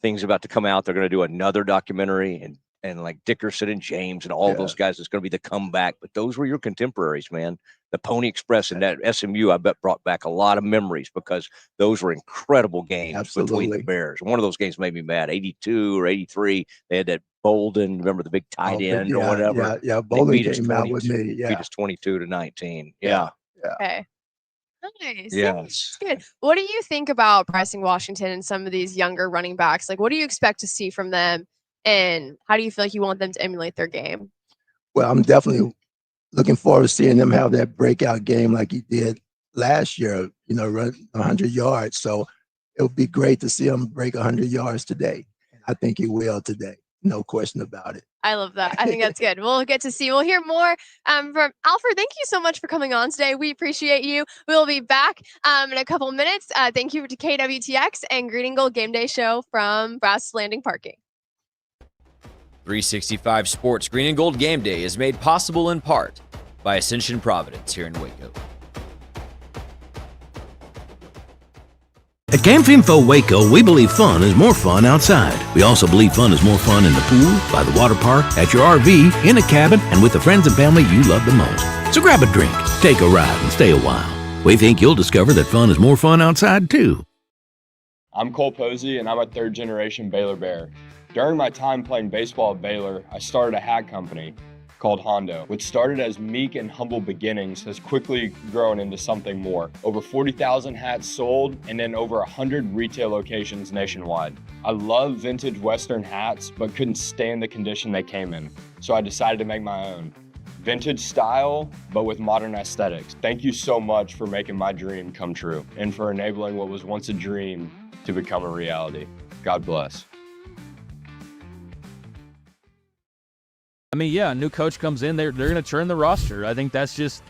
thing's about to come out, they're going to do another documentary, and like Dickerson and James and all those guys, it's going to be the comeback. But those were your contemporaries, man. The Pony Express and that SMU, I bet, brought back a lot of memories because those were incredible games between the Bears. One of those games made me mad. 82 or 83, they had that Bolden, remember the big tight end or whatever. Yeah, Bolden came out with me. Yeah, beat us 22-19. Yeah. Okay. Nice. Yes. It's good. What do you think about Bryson Washington and some of these younger running backs? Like, what do you expect to see from them? And how do you feel like you want them to emulate their game? Well, I'm definitely looking forward to seeing them have that breakout game like he did last year, run 100 yards. So it would be great to see him break 100 yards today. I think he will today. No question about it. I love that. I think that's good. We'll hear more from Alfred. Thank you so much for coming on today. We appreciate you. We'll be back in a couple minutes. Thank you to KWTX and Green and Gold Game Day Show from Brass Landing Parking. 365 Sports Green and Gold Game Day is made possible in part by Ascension Providence here in Waco. At Camp Info Waco, we believe fun is more fun outside. We also believe fun is more fun in the pool, by the water park, at your RV, in a cabin, and with the friends and family you love the most. So grab a drink, take a ride, and stay a while. We think you'll discover that fun is more fun outside, too. I'm Cole Posey, and I'm a third-generation Baylor Bear. During my time playing baseball at Baylor, I started a hat company called Hondo. What started as meek and humble beginnings has quickly grown into something more. Over 40,000 hats sold and in over 100 retail locations nationwide. I love vintage Western hats, but couldn't stand the condition they came in, so I decided to make my own. Vintage style, but with modern aesthetics. Thank you so much for making my dream come true and for enabling what was once a dream to become a reality. God bless. I mean, yeah, a new coach comes in, they're going to turn the roster. I think that's just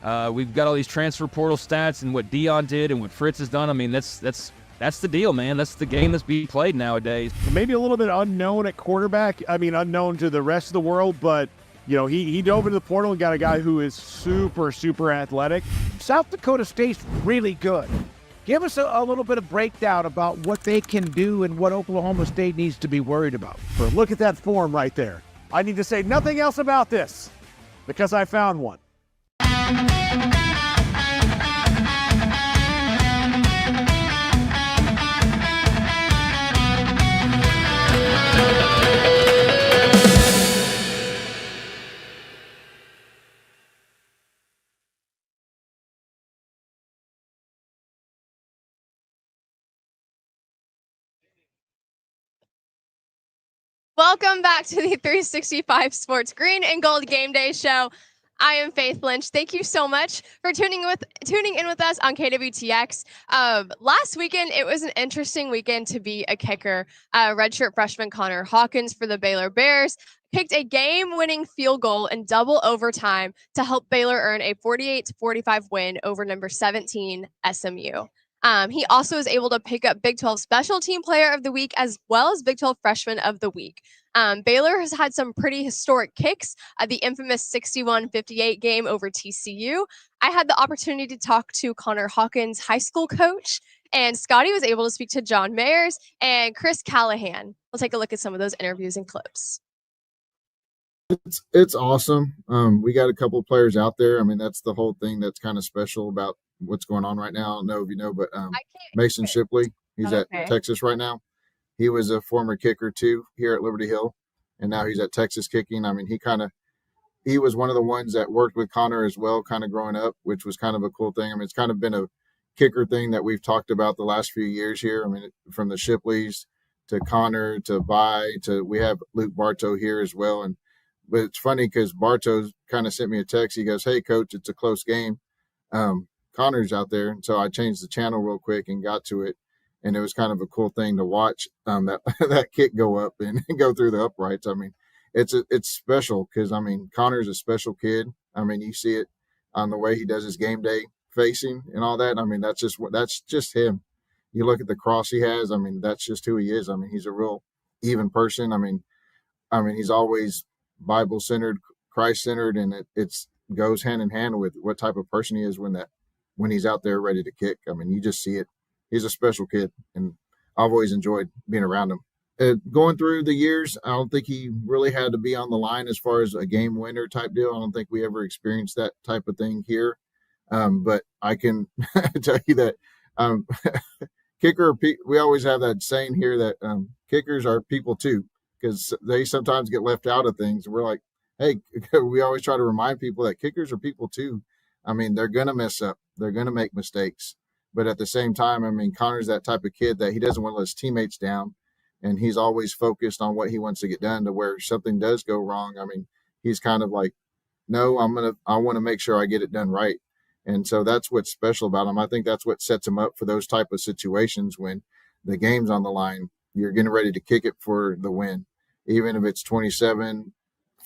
we've got all these transfer portal stats and what Dion did and what Fritz has done. I mean, that's the deal, man. That's the game that's being played nowadays. Maybe a little bit unknown at quarterback. I mean, unknown to the rest of the world, but he dove into the portal and got a guy who is super, super athletic. South Dakota State's really good. Give us a little bit of breakdown about what they can do and what Oklahoma State needs to be worried about. Look at that form right there. I need to say nothing else about this because I found one. Welcome back to the 365 Sports Green and Gold Game Day Show. I am Faith Lynch. Thank you so much for tuning in with us on KWTX. Last weekend, it was an interesting weekend to be a kicker. Redshirt freshman Connor Hawkins for the Baylor Bears kicked a game-winning field goal in double overtime to help Baylor earn a 48-45 win over number 17 SMU. He also was able to pick up Big 12 Special Team Player of the Week as well as Big 12 Freshman of the Week. Baylor has had some pretty historic kicks. The infamous 61-58 game over TCU. I had the opportunity to talk to Connor Hawkins' high school coach, and Scotty was able to speak to John Mayers and Chris Callahan. We'll take a look at some of those interviews and clips. It's awesome. We got a couple of players out there. I mean, that's the whole thing that's kind of special about what's going on right now. I don't know if you know, but Mason Shipley, he's at Texas right now. He was a former kicker too here at Liberty Hill, and now he's at Texas kicking. I mean, he was one of the ones that worked with Connor as well, kind of growing up, which was kind of a cool thing. I mean, it's kind of been a kicker thing that we've talked about the last few years here. I mean, from the Shipleys to Connor to Vi to we have Luke Bartow here as well. But it's funny because Bartow kind of sent me a text. He goes, "Hey, coach, it's a close game. Connor's out there." And so I changed the channel real quick and got to it. And it was kind of a cool thing to watch that kick go up and go through the uprights. I mean, it's special because, I mean, Connor's a special kid. I mean, you see it on the way he does his game day facing and all that. I mean, that's just him. You look at the cross he has. I mean, that's just who he is. I mean, he's a real even person. I mean, he's always Bible-centered, Christ-centered, and it goes hand in hand with what type of person he is when he's out there ready to kick. I mean, you just see it. He's a special kid, and I've always enjoyed being around him. Going through the years, I don't think he really had to be on the line as far as a game winner type deal. I don't think we ever experienced that type of thing here. But I can tell you that we always have that saying here that kickers are people too, because they sometimes get left out of things. We're like, hey, we always try to remind people that kickers are people too. I mean, they're going to mess up. They're going to make mistakes. But at the same time, I mean, Connor's that type of kid that he doesn't want to let his teammates down. And he's always focused on what he wants to get done to where something does go wrong. I mean, he's kind of like, no, I want to make sure I get it done right. And so that's what's special about him. I think that's what sets him up for those type of situations when the game's on the line. You're getting ready to kick it for the win. Even if it's 27,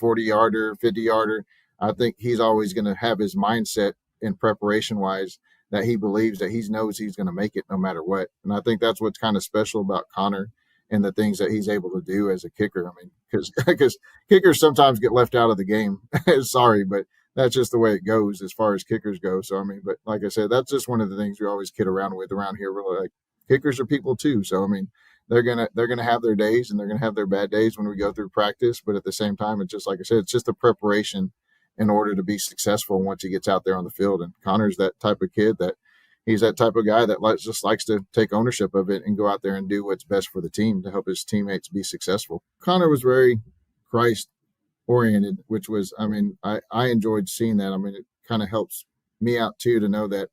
40-yarder, 50-yarder, I think he's always going to have his mindset in preparation-wise that he believes that he knows he's going to make it no matter what. And I think that's what's kind of special about Connor and the things that he's able to do as a kicker. I mean, because kickers sometimes get left out of the game. Sorry, but that's just the way it goes as far as kickers go. So, I mean, but like I said, that's just one of the things we always kid around with around here. We're like, kickers are people too. So, I mean, they're gonna have their days and they're gonna have their bad days when we go through practice. But at the same time, it's just like I said, it's just the preparation in order to be successful once he gets out there on the field. And Connor's that type of kid that he's that type of guy that just likes to take ownership of it and go out there and do what's best for the team to help his teammates be successful. Connor was very Christ oriented, which was, I mean, I enjoyed seeing that. I mean, it kind of helps me out too to know that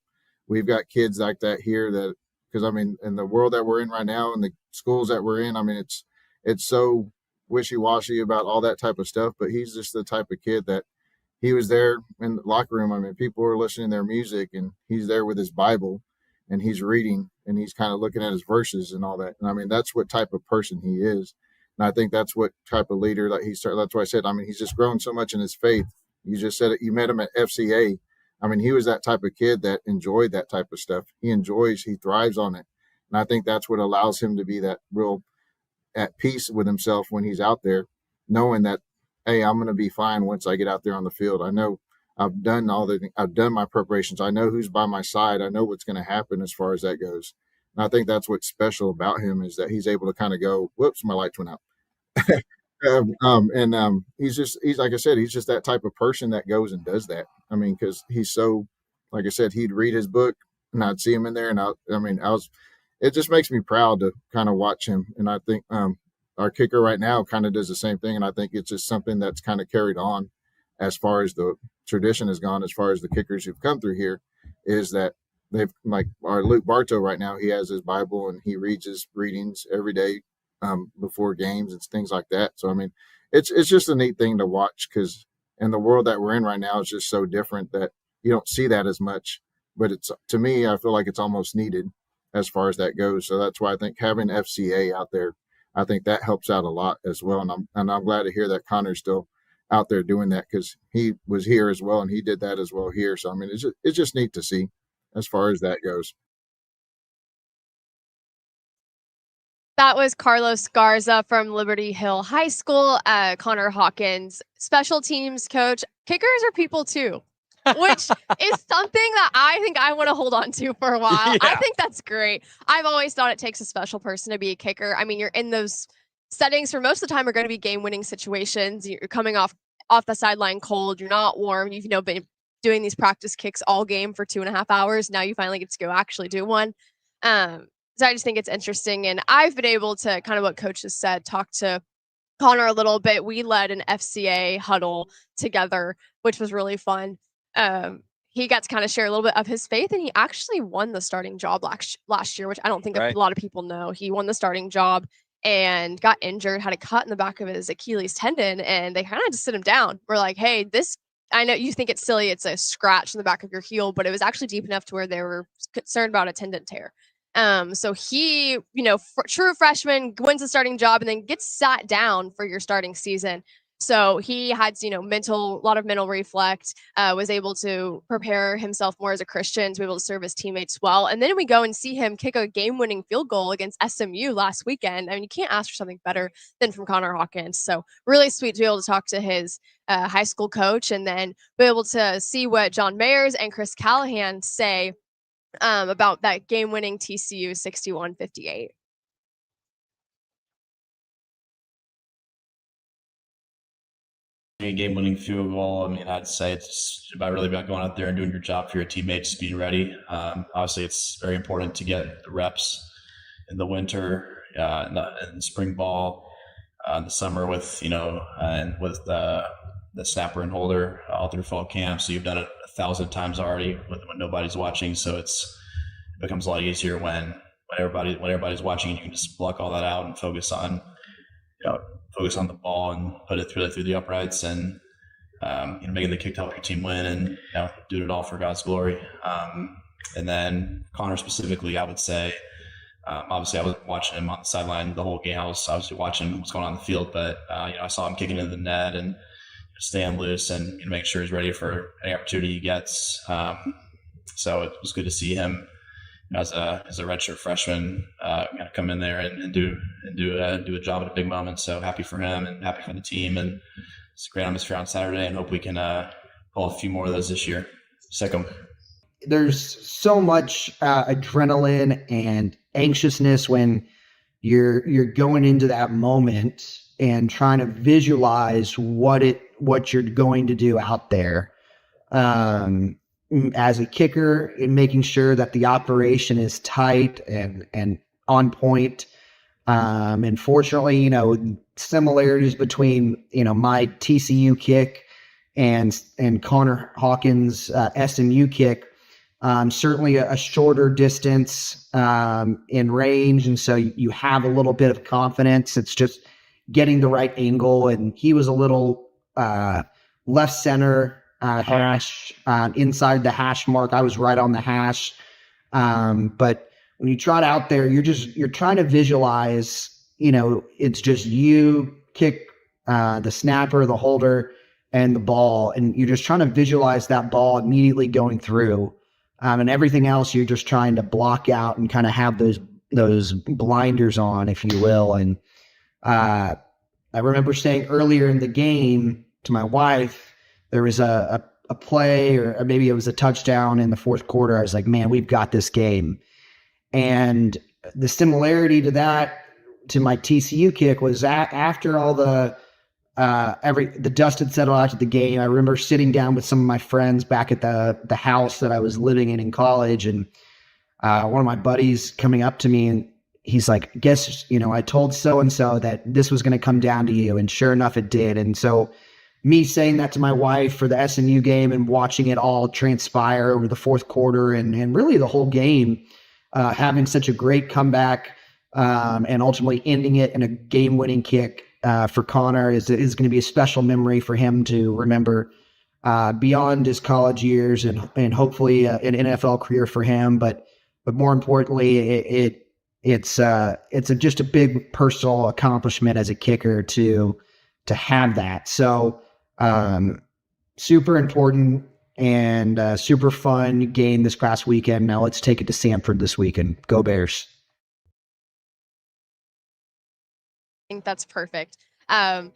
we've got kids like that here. That because I mean, in the world that we're in right now, and the schools that we're in, I mean, it's so wishy-washy about all that type of stuff. But he's just the type of kid that he was there in the locker room. I mean, people were listening to their music, and he's there with his Bible, and he's reading, and he's kind of looking at his verses and all that. And I mean, that's what type of person he is. And I think that's what type of leader that he started. That's why I said, I mean, he's just grown so much in his faith. You just said it. You met him at FCA. I mean, he was that type of kid that enjoyed that type of stuff. He thrives on it. And I think that's what allows him to be that real at peace with himself when he's out there, knowing that, hey, I'm going to be fine once I get out there on the field. I know I've done my preparations. I know who's by my side. I know what's going to happen as far as that goes. And I think that's what's special about him is that he's able to kind of go, whoops, my lights went out. He's like I said, he's just that type of person that goes and does that. I mean, because he's so, like I said, he'd read his book and I'd see him in there, and it just makes me proud to kind of watch him. And I think our kicker right now kind of does the same thing, and I think it's just something that's kind of carried on as far as the tradition has gone. As far as the kickers who've come through here, is that they've, like our Luke Bartow right now, he has his Bible and he reads his readings every day before games and things like that. So I mean, it's just a neat thing to watch, because in the world that we're in right now, it's just so different that you don't see that as much. But it's, to me, I feel like it's almost needed as far as that goes. So that's why I think having FCA out there, I think that helps out a lot as well. And I'm glad to hear that Connor's still out there doing that, because he was here as well and he did that as well here. So I mean, it's just neat to see as far as that goes. That was Carlos Garza from Liberty Hill High School, Connor Hawkins, special teams coach. Kickers are people too, which is something that I think I want to hold on to for a while. Yeah. I think that's great. I've always thought it takes a special person to be a kicker. I mean, you're in those settings for most of the time are going to be game-winning situations. You're coming off the sideline cold. You're not warm. You've been doing these practice kicks all game for 2.5 hours. Now you finally get to go actually do one. So I just think it's interesting. And I've been able to, kind of what Coach has said, talk to Connor a little bit. We led an FCA huddle together, which was really fun. He got to kind of share a little bit of his faith, and he actually won the starting job last year, which I don't think a lot of people know. He won the starting job and got injured, had a cut in the back of his Achilles tendon, and they kind of had to sit him down. We're like, hey, I know you think it's silly, it's a scratch in the back of your heel, but it was actually deep enough to where they were concerned about a tendon tear. So he, true freshman, wins the starting job and then gets sat down for your starting season. So he had, a lot of mental reflect, was able to prepare himself more as a Christian to be able to serve his teammates well. And then we go and see him kick a game-winning field goal against SMU last weekend. I mean, you can't ask for something better than from Connor Hawkins. So really sweet to be able to talk to his high school coach, and then be able to see what John Mayers and Chris Callahan say about that game-winning TCU 61-58. A game-winning field goal. I mean, I'd say it's really about going out there and doing your job for your teammates, being ready. Obviously, it's very important to get the reps in the winter, in the spring ball, in the summer with and with the snapper and holder all through fall camp. So you've done it 1,000 times already when nobody's watching. So it becomes a lot easier when everybody's watching, and you can just block all that out and focus on the ball and put it through the uprights, and making the kick to help your team win, and do it all for God's glory. And then Connor specifically, I would say, obviously I was watching him on the sideline the whole game. I was obviously watching what's going on in the field, but I saw him kicking into the net and staying loose and make sure he's ready for any opportunity he gets. So it was good to see him as a redshirt freshman come in there and do a job at a big moment. So happy for him and happy for the team, and it's a great atmosphere on Saturday, and hope we can pull a few more of those this year. Second. There's so much adrenaline and anxiousness when you're going into that moment and trying to visualize what you're going to do out there. As a kicker, in making sure that the operation is tight and on point. And fortunately, similarities between, my TCU kick and Connor Hawkins' SMU kick, certainly a shorter distance in range. And so you have a little bit of confidence. It's just getting the right angle. And he was a little left center hash inside the hash mark. I was right on the hash. But when you trot out there, you're trying to visualize, it's just you kick the snapper, the holder, and the ball. And you're just trying to visualize that ball immediately going through. And everything else, you're just trying to block out and kind of have those blinders on, if you will. And I remember saying earlier in the game to my wife, there was a play, or maybe it was a touchdown in the fourth quarter. I was like, man, we've got this game. And the similarity to that, to my TCU kick, was that after all the dust had settled after the game, I remember sitting down with some of my friends back at the house that I was living in college, and one of my buddies coming up to me, and he's like, guess, I told so-and-so that this was going to come down to you. And sure enough, it did. And so me saying that to my wife for the SMU game and watching it all transpire over the fourth quarter and really the whole game, having such a great comeback and ultimately ending it in a game-winning kick for Connor is going to be a special memory for him to remember beyond his college years and hopefully an NFL career for him. But more importantly, it's just a big personal accomplishment as a kicker to have that. So super important and super fun game this past weekend. Now let's take it to Samford this weekend. Go Bears. I think that's perfect. I'm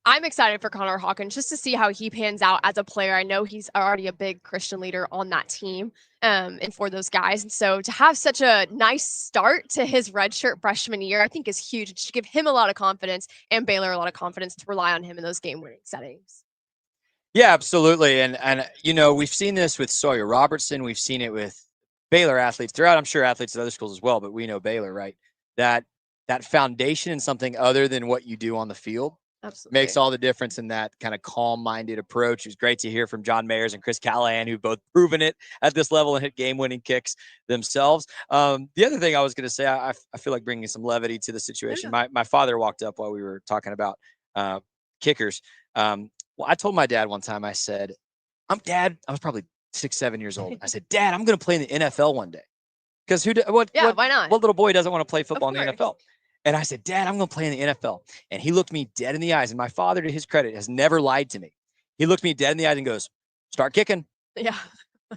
excited for Connor Hawkins just to see how he pans out as a player. I know he's already a big Christian leader on that team and for those guys. And so to have such a nice start to his redshirt freshman year, I think is huge. It should give him a lot of confidence and Baylor a lot of confidence to rely on him in those game-winning settings. Yeah, absolutely. And we've seen this with Sawyer Robertson. We've seen it with Baylor athletes throughout. I'm sure athletes at other schools as well, but we know Baylor, right? That foundation in something other than what you do on the field Absolutely makes all the difference in that kind of calm-minded approach. It was great to hear from John Mayers and Chris Callahan, who've both proven it at this level and hit game-winning kicks themselves. The other thing I was going to say, I feel like bringing some levity to the situation. My father walked up while we were talking about kickers. Well, I told my dad one time, I said, Dad, I was probably 6-7 years old. I said, Dad, I'm going to play in the NFL one day. Because why not? What little boy doesn't want to play football in the NFL? And I said, Dad, I'm going to play in the NFL. And he looked me dead in the eyes. And my father, to his credit, has never lied to me. He looked me dead in the eyes and goes, start kicking. Yeah.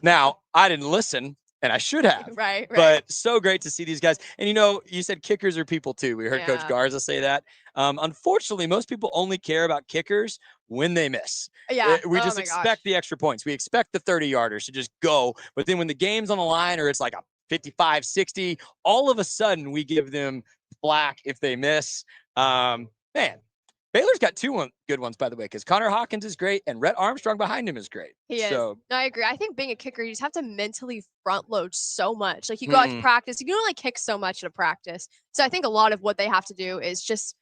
Now, I didn't listen, and I should have. Right. But so great to see these guys. And, you said kickers are people too. We heard Coach Garza say that. Unfortunately, most people only care about kickers when they miss. Yeah. We just expect the extra points. We expect the 30-yarders to just go. But then when the game's on the line or it's like a 55, 60, all of a sudden we give them flack if they miss. Man, Baylor's got two good ones, by the way, because Connor Hawkins is great and Rhett Armstrong behind him is great. He is. So, no, I agree. I think being a kicker, you just have to mentally front load so much. Like you go out to practice, you can only kick so much at a practice. So I think a lot of what they have to do is just,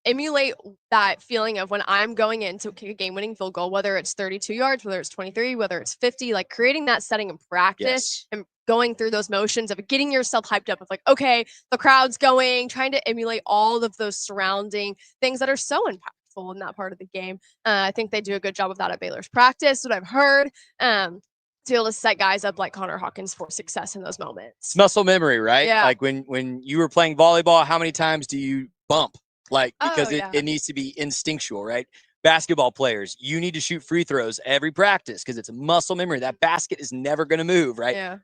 emulate that feeling of when I'm going in to kick a game-winning field goal, whether it's 32 yards, whether it's 23, whether it's 50, like creating that setting in practice and going through those motions of getting yourself hyped up of like, okay, the crowd's going, trying to emulate all of those surrounding things that are so impactful in that part of the game. I think they do a good job of that at Baylor's practice, what I've heard. To be able to set guys up like Connor Hawkins for success in those moments. It's muscle memory, right? Yeah. Like when you were playing volleyball, how many times do you bump? Like, because it needs to be instinctual, right? Basketball players, you need to shoot free throws every practice because it's muscle memory. That basket is never going to move, right? Yeah.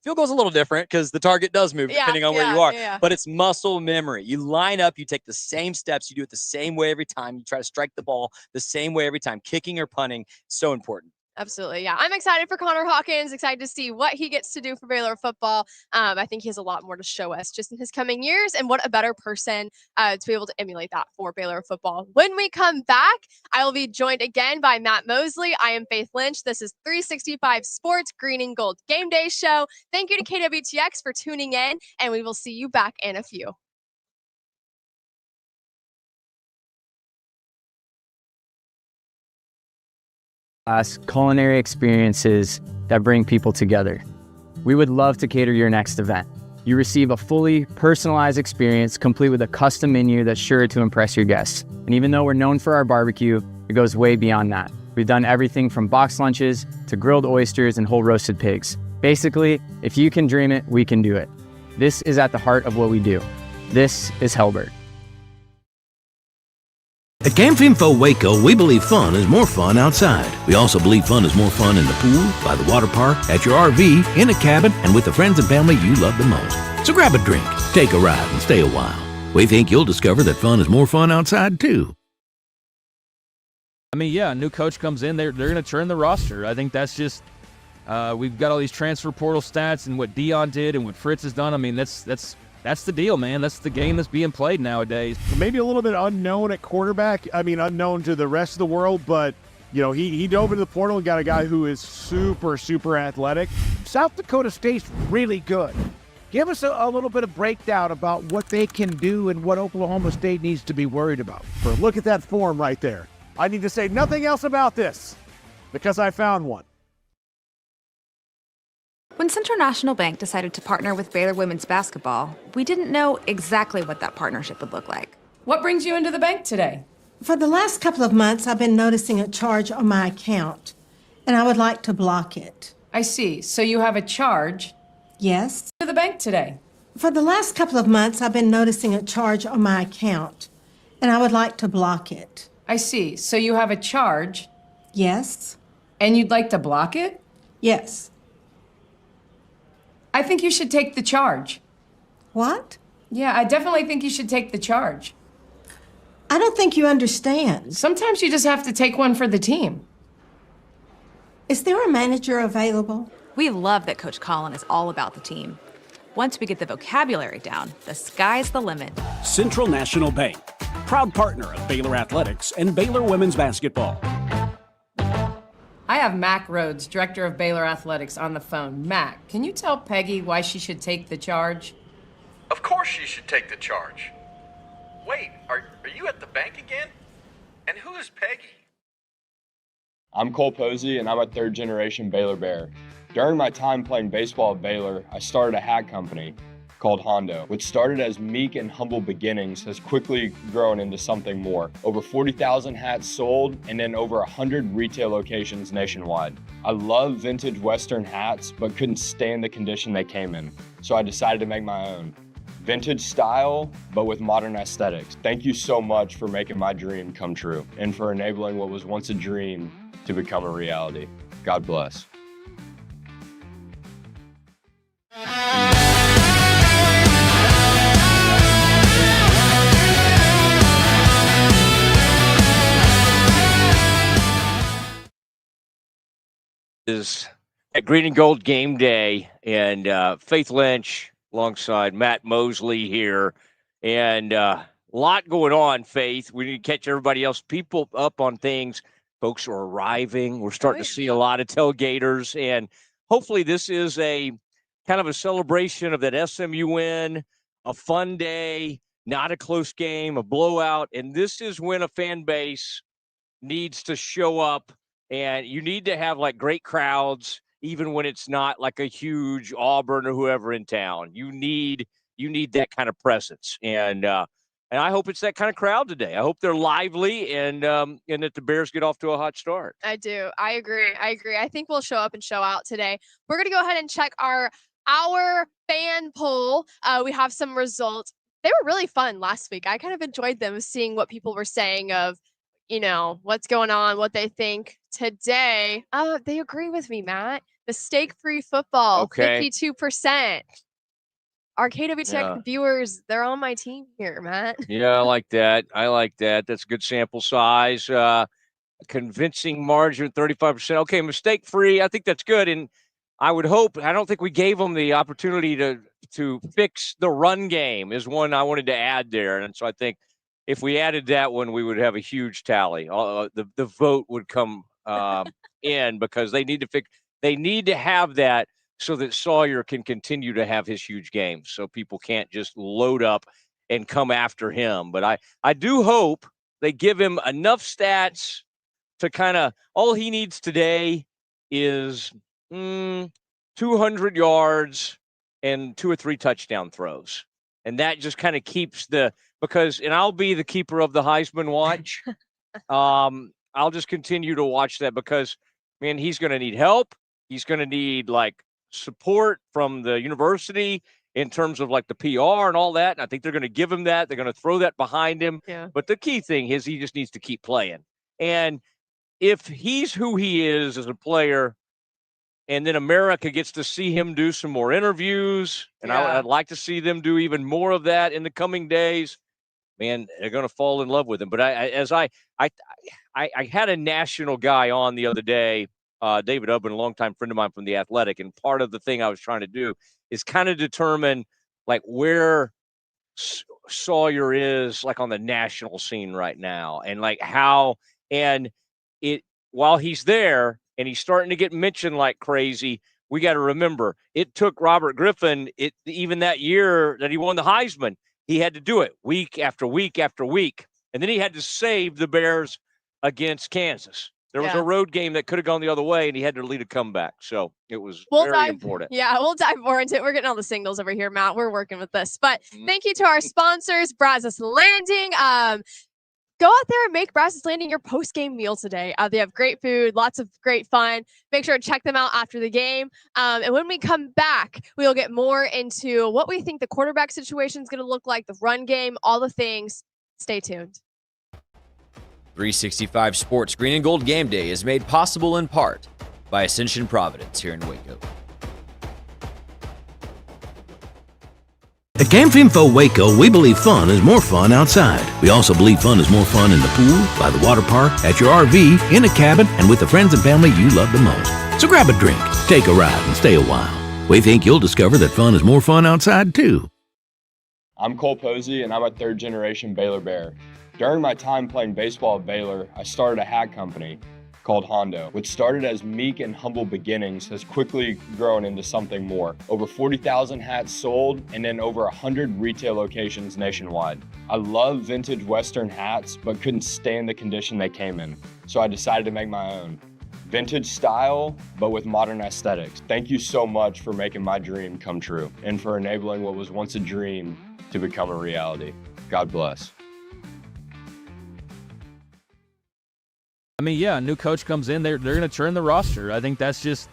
Field goal's a little different because the target does move depending on where you are. Yeah. But it's muscle memory. You line up, you take the same steps, you do it the same way every time. You try to strike the ball the same way every time. Kicking or punting, so important. Absolutely. Yeah. I'm excited for Connor Hawkins, excited to see what he gets to do for Baylor football. I think he has a lot more to show us just in his coming years, and what a better person to be able to emulate that for Baylor football. When we come back, I will be joined again by Matt Mosley. I am Faith Lynch. This is 365 Sports Green and Gold Game Day Show. Thank you to KWTX for tuning in, and we will see you back in a few. class culinary experiences that bring people together. We would love to cater your next event. You receive a fully personalized experience complete with a custom menu that's sure to impress your guests. And even though we're known for our barbecue, it goes way beyond that. We've done everything from box lunches to grilled oysters and whole roasted pigs. Basically, if you can dream it, we can do it. This is at the heart of what we do. This is Helberg. At Camp Info Waco, we believe fun is more fun outside. We also believe fun is more fun in the pool, by the water park, at your RV, in a cabin, and with the friends and family you love the most. So grab a drink, take a ride, and stay a while. We think you'll discover that fun is more fun outside, too. I mean, yeah, a new coach comes in, they're going to turn the roster. I think that's just we've got all these transfer portal stats and what Dion did and what Fritz has done. I mean, that's the deal, man. That's the game that's being played nowadays. Maybe a little bit unknown at quarterback. I mean, unknown to the rest of the world, but, you know, he dove into the portal and got a guy who is super, super athletic. South Dakota State's really good. Give us a little bit of breakdown about what they can do and what Oklahoma State needs to be worried about. Look at that form right there. I need to say nothing else about this because I found one. When Central National Bank decided to partner with Baylor women's basketball, we didn't know exactly what that partnership would look like. What brings you into the bank today? For the last couple of months, I've been noticing a charge on my account, and I would like to block it. I see. So you have a charge? Yes. To the bank today. For the last couple of months, I've been noticing a charge on my account, and I would like to block it. I see. So you have a charge? Yes. And you'd like to block it? Yes. I think you should take the charge. What? Yeah, I definitely think you should take the charge. I don't think you understand. Sometimes you just have to take one for the team. Is there a manager available? We love that Coach Colin is all about the team. Once we get the vocabulary down, the sky's the limit. Central National Bank, proud partner of Baylor Athletics and Baylor women's basketball. I have Mac Rhodes, director of Baylor Athletics, on the phone. Mac, can you tell Peggy why she should take the charge? Of course she should take the charge. Wait, are you at the bank again? And who is Peggy? I'm Cole Posey, and I'm a third-generation Baylor Bear. During my time playing baseball at Baylor, I started a hat company called Hondo, which started as meek and humble beginnings, has quickly grown into something more. Over 40,000 hats sold, and then over 100 retail locations nationwide. I love vintage Western hats, but couldn't stand the condition they came in, so I decided to make my own. Vintage style, but with modern aesthetics. Thank you so much for making my dream come true, and for enabling what was once a dream to become a reality. God bless. Is at Green and Gold Game Day, and Faith Lynch alongside Matt Mosley here, and a lot going on, Faith. We need to catch everybody else, people up on things. Folks are arriving. We're starting to see a lot of tailgaters, and hopefully this is a kind of a celebration of that SMU win, a fun day, not a close game, a blowout, and this is when a fan base needs to show up. And you need to have like great crowds, even when it's not like a huge Auburn or whoever in town. You need that kind of presence, and I hope it's that kind of crowd today. I hope they're lively and that the Bears get off to a hot start. I do. I agree. I think we'll show up and show out today. We're gonna go ahead and check our fan poll. We have some results. They were really fun last week. I kind of enjoyed them, seeing what people were saying of, you know, what's going on, what they think. Today, they agree with me, Matt. The steak-free football, 52%. Our KW viewers, they're on my team here, Matt. Yeah, I like that. That's a good sample size. Convincing margin, 35%. Okay, mistake-free. I think that's good. And I would hope, I don't think we gave them the opportunity to fix the run game is one I wanted to add there. And so I think if we added that one, we would have a huge tally. The vote would come in because they need to fix. They need to have that so that Sawyer can continue to have his huge games. So people can't just load up and come after him. But I do hope they give him enough stats to kind of, all he needs today is 200 yards and 2 or 3 touchdown throws. And that just kind of keeps and I'll be the keeper of the Heisman watch. I'll just continue to watch that because, man, he's going to need help. He's going to need support from the university in terms of the PR and all that. And I think they're going to give him that. They're going to throw that behind him. Yeah. But the key thing is he just needs to keep playing. And if he's who he is as a player, and then America gets to see him do some more interviews, and I'd like to see them do even more of that in the coming days, man, they're going to fall in love with him. But I had a national guy on the other day, David Ubben, a longtime friend of mine from The Athletic, and part of the thing I was trying to do is kind of determine where Sawyer is on the national scene right now, and how, and it while he's there and he's starting to get mentioned like crazy. We got to remember it took Robert Griffin even that year that he won the Heisman. He had to do it week after week after week, and then he had to save the Bears against Kansas. There was a road game that could have gone the other way, and he had to lead a comeback. So it was very important. Yeah, we'll dive more into it. We're getting all the signals over here, Matt. We're working with this. But thank you to our sponsors, Brazos Landing. Go out there and make Brazos Landing your post-game meal today. They have great food, lots of great fun. Make sure to check them out after the game. And when we come back, we'll get more into what we think the quarterback situation is going to look like, the run game, all the things. Stay tuned. 365 Sports Green and Gold Game Day is made possible in part by Ascension Providence here in Waco. At Camp Info Waco, we believe fun is more fun outside. We also believe fun is more fun in the pool, by the water park, at your RV, in a cabin, and with the friends and family you love the most. So grab a drink, take a ride, and stay a while. We think you'll discover that fun is more fun outside, too. I'm Cole Posey, and I'm a third-generation Baylor Bear. During my time playing baseball at Baylor, I started a hat company called Hondo, which started as meek and humble beginnings, has quickly grown into something more. Over 40,000 hats sold, and in over 100 retail locations nationwide. I love vintage Western hats, but couldn't stand the condition they came in, so I decided to make my own. Vintage style, but with modern aesthetics. Thank you so much for making my dream come true, and for enabling what was once a dream to become a reality. God bless. I mean, yeah, a new coach comes in, they're going to turn the roster. I think that's just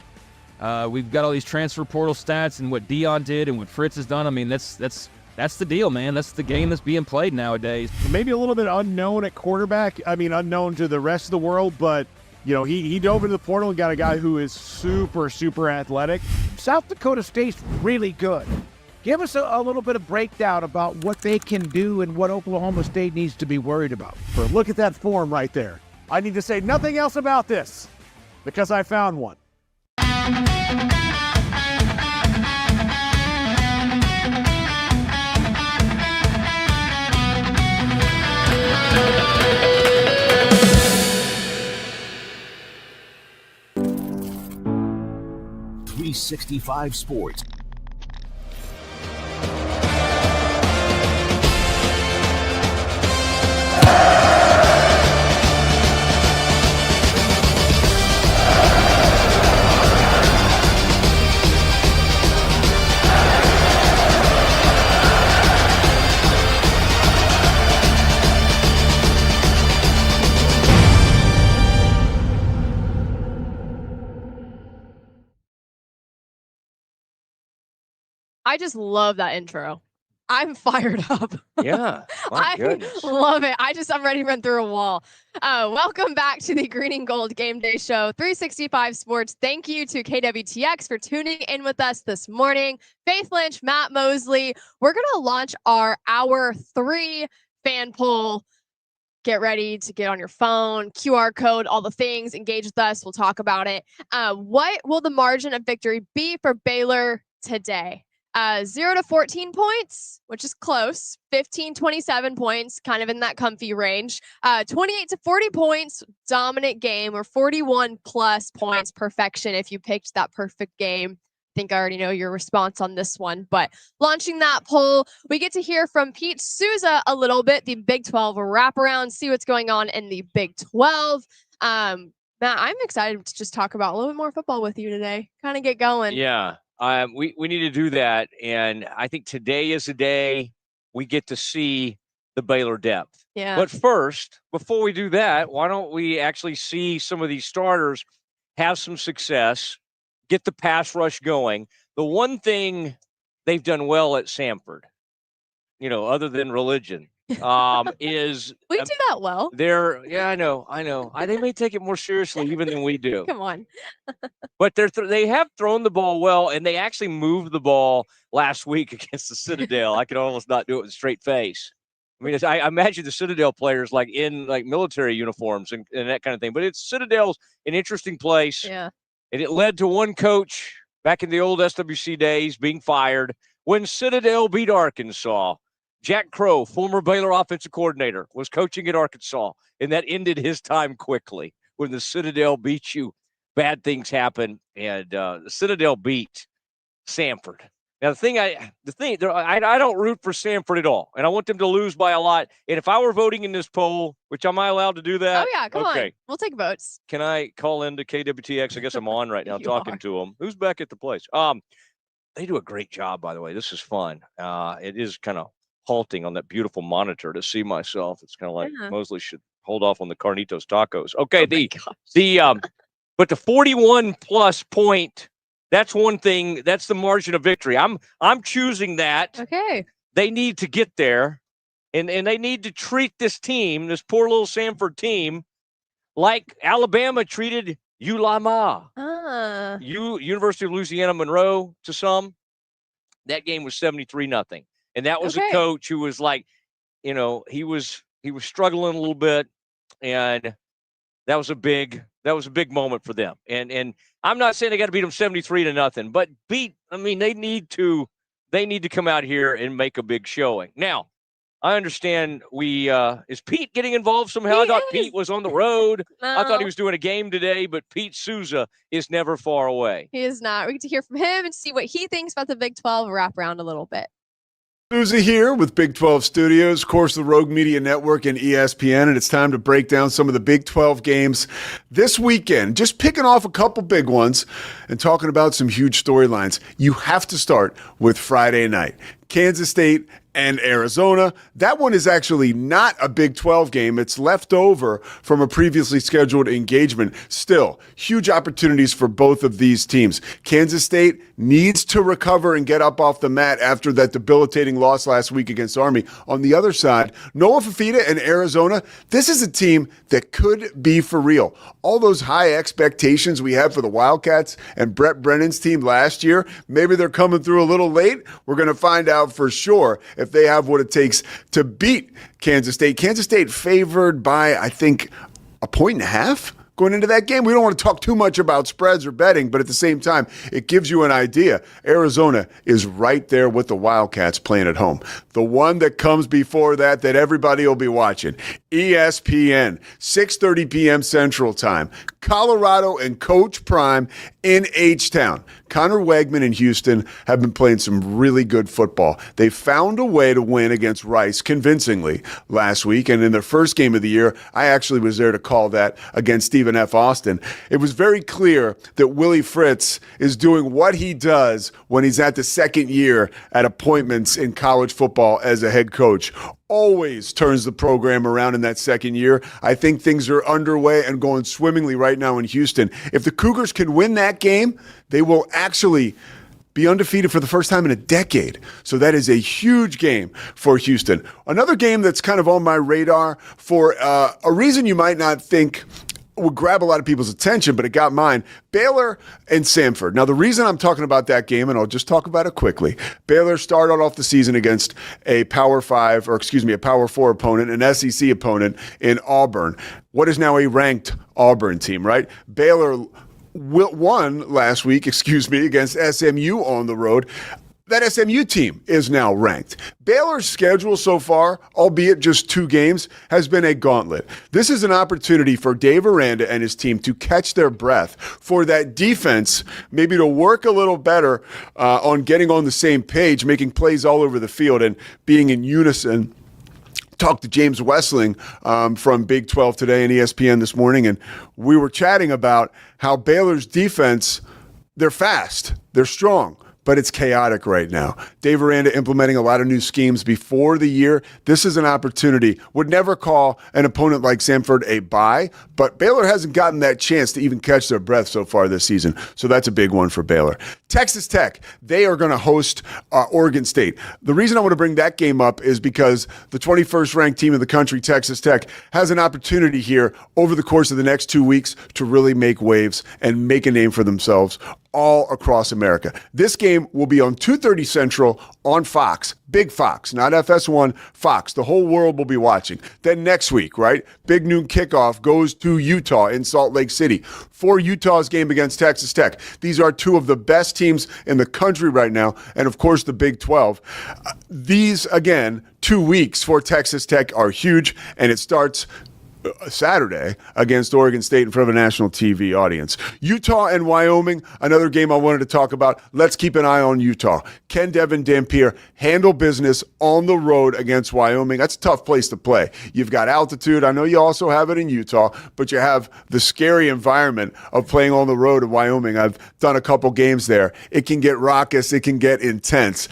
we've got all these transfer portal stats and what Dion did and what Fritz has done. I mean, that's the deal, man. That's the game that's being played nowadays. Maybe a little bit unknown at quarterback. I mean, unknown to the rest of the world, but he dove into the portal and got a guy who is super, super athletic. South Dakota State's really good. Give us a little bit of breakdown about what they can do and what Oklahoma State needs to be worried about. Look at that form right there. I need to say nothing else about this because I found one. .365 Sports. I just love that intro. I'm fired up. Yeah, my goodness. Love it. I'm ready to run through a wall. Welcome back to the Green and Gold Game Day Show, 365 Sports. Thank you to KWTX for tuning in with us this morning. Faith Lynch, Matt Mosley. We're going to launch our Hour 3 fan poll. Get ready to get on your phone, QR code, all the things. Engage with us. We'll talk about it. What will the margin of victory be for Baylor today? 0 to 14 points, which is close. 15-27 points, kind of in that comfy range. 28 to 40 points, dominant game, or 41 plus points, perfection if you picked that perfect game. I think I already know your response on this one, but launching that poll, we get to hear from Pete Souza a little bit, the Big 12 wraparound, see what's going on in the Big 12. Matt, I'm excited to just talk about a little bit more football with you today. Kind of get going. Yeah, we need to do that, and I think today is the day we get to see the Baylor depth. Yeah. But first, before we do that, why don't we actually see some of these starters have some success, get the pass rush going? The one thing they've done well at Samford, other than religion, is We do that well. I know. They may take it more seriously even than we do. Come on. But they have thrown the ball well, and they actually moved the ball last week against the Citadel. I could almost not do it with a straight face. I mean, I imagine the Citadel players in military uniforms and that kind of thing. But Citadel's an interesting place. Yeah. And it led to one coach back in the old SWC days being fired when Citadel beat Arkansas. Jack Crow, former Baylor offensive coordinator, was coaching at Arkansas, and that ended his time quickly. When the Citadel beat you, bad things happen, and the Citadel beat Samford. Now, I don't root for Samford at all, and I want them to lose by a lot. And if I were voting in this poll, which am I allowed to do that? Oh, yeah, come on. We'll take votes. Can I call into KWTX? I guess I'm on right now talking to them. Who's back at the place? They do a great job, by the way. This is fun. It is kind of halting on that beautiful monitor to see myself. It's kind of like Mosley should hold off on the Carnitos tacos. Okay, but the 41 plus point, that's one thing. That's the margin of victory. I'm choosing that. Okay. They need to get there, and they need to treat this team, this poor little Samford team, like Alabama treated ULaMA. University of Louisiana Monroe to some. That game was 73-0. And that was a coach who was he was struggling a little bit, and that was a big moment for them. And I'm not saying they got to beat them 73-0, but they need to come out here and make a big showing. Now, I understand is Pete getting involved somehow? I thought Pete was on the road. No. I thought he was doing a game today, but Pete Souza is never far away. He is not. We get to hear from him and see what he thinks about the Big 12 wraparound a little bit. Souza here with Big 12 Studios, of course, the Rogue Media Network and ESPN, and it's time to break down some of the Big 12 games this weekend. Just picking off a couple big ones and talking about some huge storylines. You have to start with Friday night. Kansas State and Arizona. That one is actually not a Big 12 game. It's left over from a previously scheduled engagement. Still, huge opportunities for both of these teams. Kansas State needs to recover and get up off the mat after that debilitating loss last week against Army. On the other side, Noah Fafita and Arizona, this is a team that could be for real. All those high expectations we had for the Wildcats and Brett Brennan's team last year, maybe they're coming through a little late. We're going to find out for sure if they have what it takes to beat Kansas State. Kansas State favored by, I think, 1.5 going into that game. We don't want to talk too much about spreads or betting, but at the same time, it gives you an idea. Arizona is right there with the Wildcats playing at home. The one that comes before that everybody will be watching, ESPN, 6:30 p.m. Central Time. Colorado and Coach Prime in H-Town. Connor Wegman and Houston have been playing some really good football. They found a way to win against Rice convincingly last week, and in their first game of the year, I actually was there to call that against Stephen F. Austin. It was very clear that Willie Fritz is doing what he does when he's at the second year at appointments in college football as a head coach. Always turns the program around in that second year. I think things are underway and going swimmingly right now in Houston. If the Cougars can win that game, they will actually be undefeated for the first time in a decade. So that is a huge game for Houston. Another game that's kind of on my radar for a reason you might not think would grab a lot of people's attention, but it got mine. Baylor and Samford. Now, the reason I'm talking about that game, and I'll just talk about it quickly, Baylor started off the season against a Power 4 opponent, an SEC opponent in Auburn. What is now a ranked Auburn team, right? Baylor won last week, against SMU on the road. That SMU team is now ranked. Baylor's schedule so far, albeit just 2 games, has been a gauntlet. This is an opportunity for Dave Aranda and his team to catch their breath, for that defense maybe to work a little better on getting on the same page, making plays all over the field and being in unison talked to James Wessling from Big 12 Today and ESPN this morning, and we were chatting about how Baylor's defense, they're fast, they're strong, but it's chaotic right now. Dave Aranda implementing a lot of new schemes before the year. This is an opportunity. Would never call an opponent like Samford a bye, but Baylor hasn't gotten that chance to even catch their breath so far this season. So that's a big one for Baylor. Texas Tech, they are going to host Oregon State. The reason I want to bring that game up is because the 21st ranked team in the country, Texas Tech, has an opportunity here over the course of the next 2 weeks to really make waves and make a name for themselves all across America. This game will be on 2:30 Central on Fox. Big Fox, not FS1, Fox. The whole world will be watching. Then next week, right, big noon kickoff goes to Utah in Salt Lake City for Utah's game against Texas Tech. These are two of the best teams in the country right now, and of course the Big 12. These, again, 2 weeks for Texas Tech are huge, and it starts Saturday against Oregon State in front of a national TV audience. Utah and Wyoming, another game I wanted to talk about. Let's keep an eye on Utah. Can Devin Dampier handle business on the road against Wyoming? That's a tough place to play. You've got altitude. I know you also have it in Utah, but you have the scary environment of playing on the road in Wyoming. I've done a couple games there. It can get raucous. It can get intense.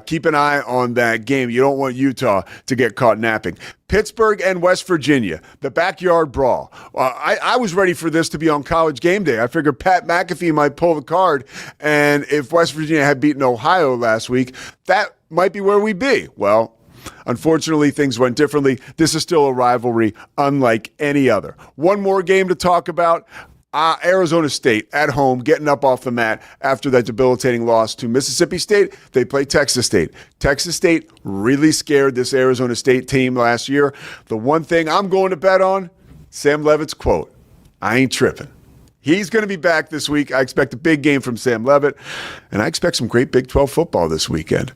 Keep an eye on that game. You don't want Utah to get caught napping. Pittsburgh and West Virginia, the backyard brawl. I was ready for this to be on College Game Day. I figured Pat McAfee might pull the card, and if West Virginia had beaten Ohio last week, that might be where we'd be. Well, unfortunately, things went differently. This is still a rivalry unlike any other. One more game to talk about. Arizona State at home, getting up off the mat after that debilitating loss to Mississippi State. They play Texas State. Texas State really scared this Arizona State team last year. The one thing I'm going to bet on, Sam Levitt's quote, "I ain't tripping." He's going to be back this week. I expect a big game from Sam Levitt, and I expect some great Big 12 football this weekend.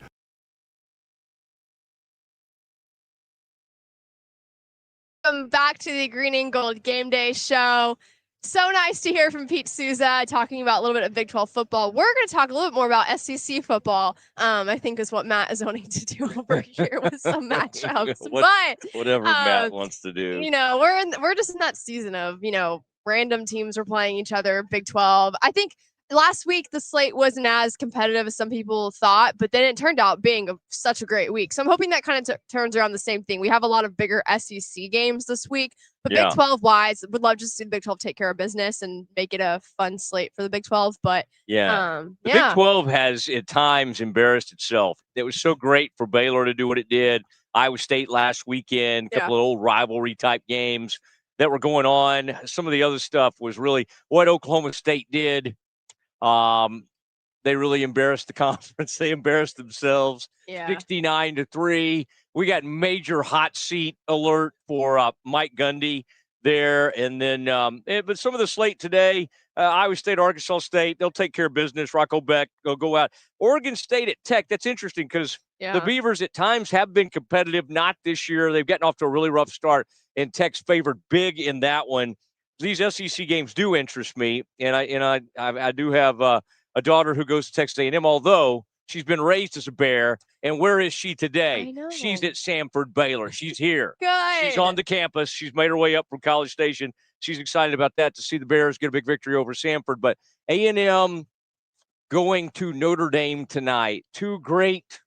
Welcome back to the Green and Gold Game Day show. So nice to hear from Pete Souza talking about a little bit of Big 12 football. We're going to talk a little bit more about SEC football. I think is what Matt is wanting to do over here with some matchups. Whatever Matt wants to do. You know, we're just in that season of, random teams are playing each other, Big 12. I think last week the slate wasn't as competitive as some people thought, but then it turned out being such a great week. So I'm hoping that kind of turns around the same thing. We have a lot of bigger SEC games this week, but Big 12 wise, would love to see the Big 12 take care of business and make it a fun slate for the Big 12. But the Big 12 has at times embarrassed itself. It was so great for Baylor to do what it did. Iowa State last weekend, a couple of old rivalry type games that were going on. Some of the other stuff was really what Oklahoma State did. They really embarrassed the conference. They embarrassed themselves. 69-3. We got major hot seat alert for Mike Gundy there. And then, but some of the slate today, Iowa State, Arkansas State, they'll take care of business. Rocco Beck, they'll go out. Oregon State at Tech, that's interesting because the Beavers at times have been competitive. Not this year. They've gotten off to a really rough start, and Tech's favored big in that one. These SEC games do interest me, and I do have a daughter who goes to Texas A&M, although she's been raised as a Bear. And where is she today? She's at Samford, Baylor. She's here. Good. She's on the campus. She's made her way up from College Station. She's excited about that, to see the Bears get a big victory over Samford. But A&M going to Notre Dame tonight. Two great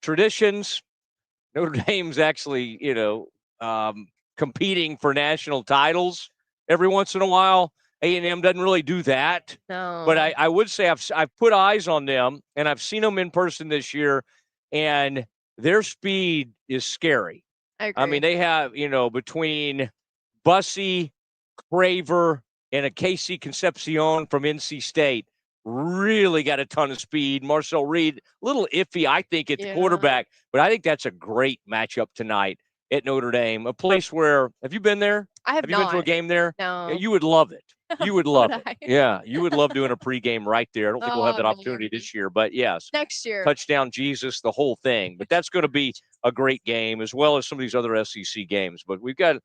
traditions. Notre Dame's actually, competing for national titles every once in a while. A&M doesn't really do that. No. But I would say I've put eyes on them, and I've seen them in person this year, and their speed is scary. I agree. I mean, they have, between Bussey, Craver, and a Casey Concepcion from NC State, really got a ton of speed. Marcel Reed, a little iffy, I think, at the quarterback, but I think that's a great matchup tonight at Notre Dame, a place where, have you been there? Have you been to a game there? No. Yeah, you would love it. You would love it. Yeah, you would love doing a pregame right there. I don't think we'll have that opportunity this year, but yes. Next year. Touchdown Jesus, the whole thing. But that's going to be a great game, as well as some of these other SEC games. But we've got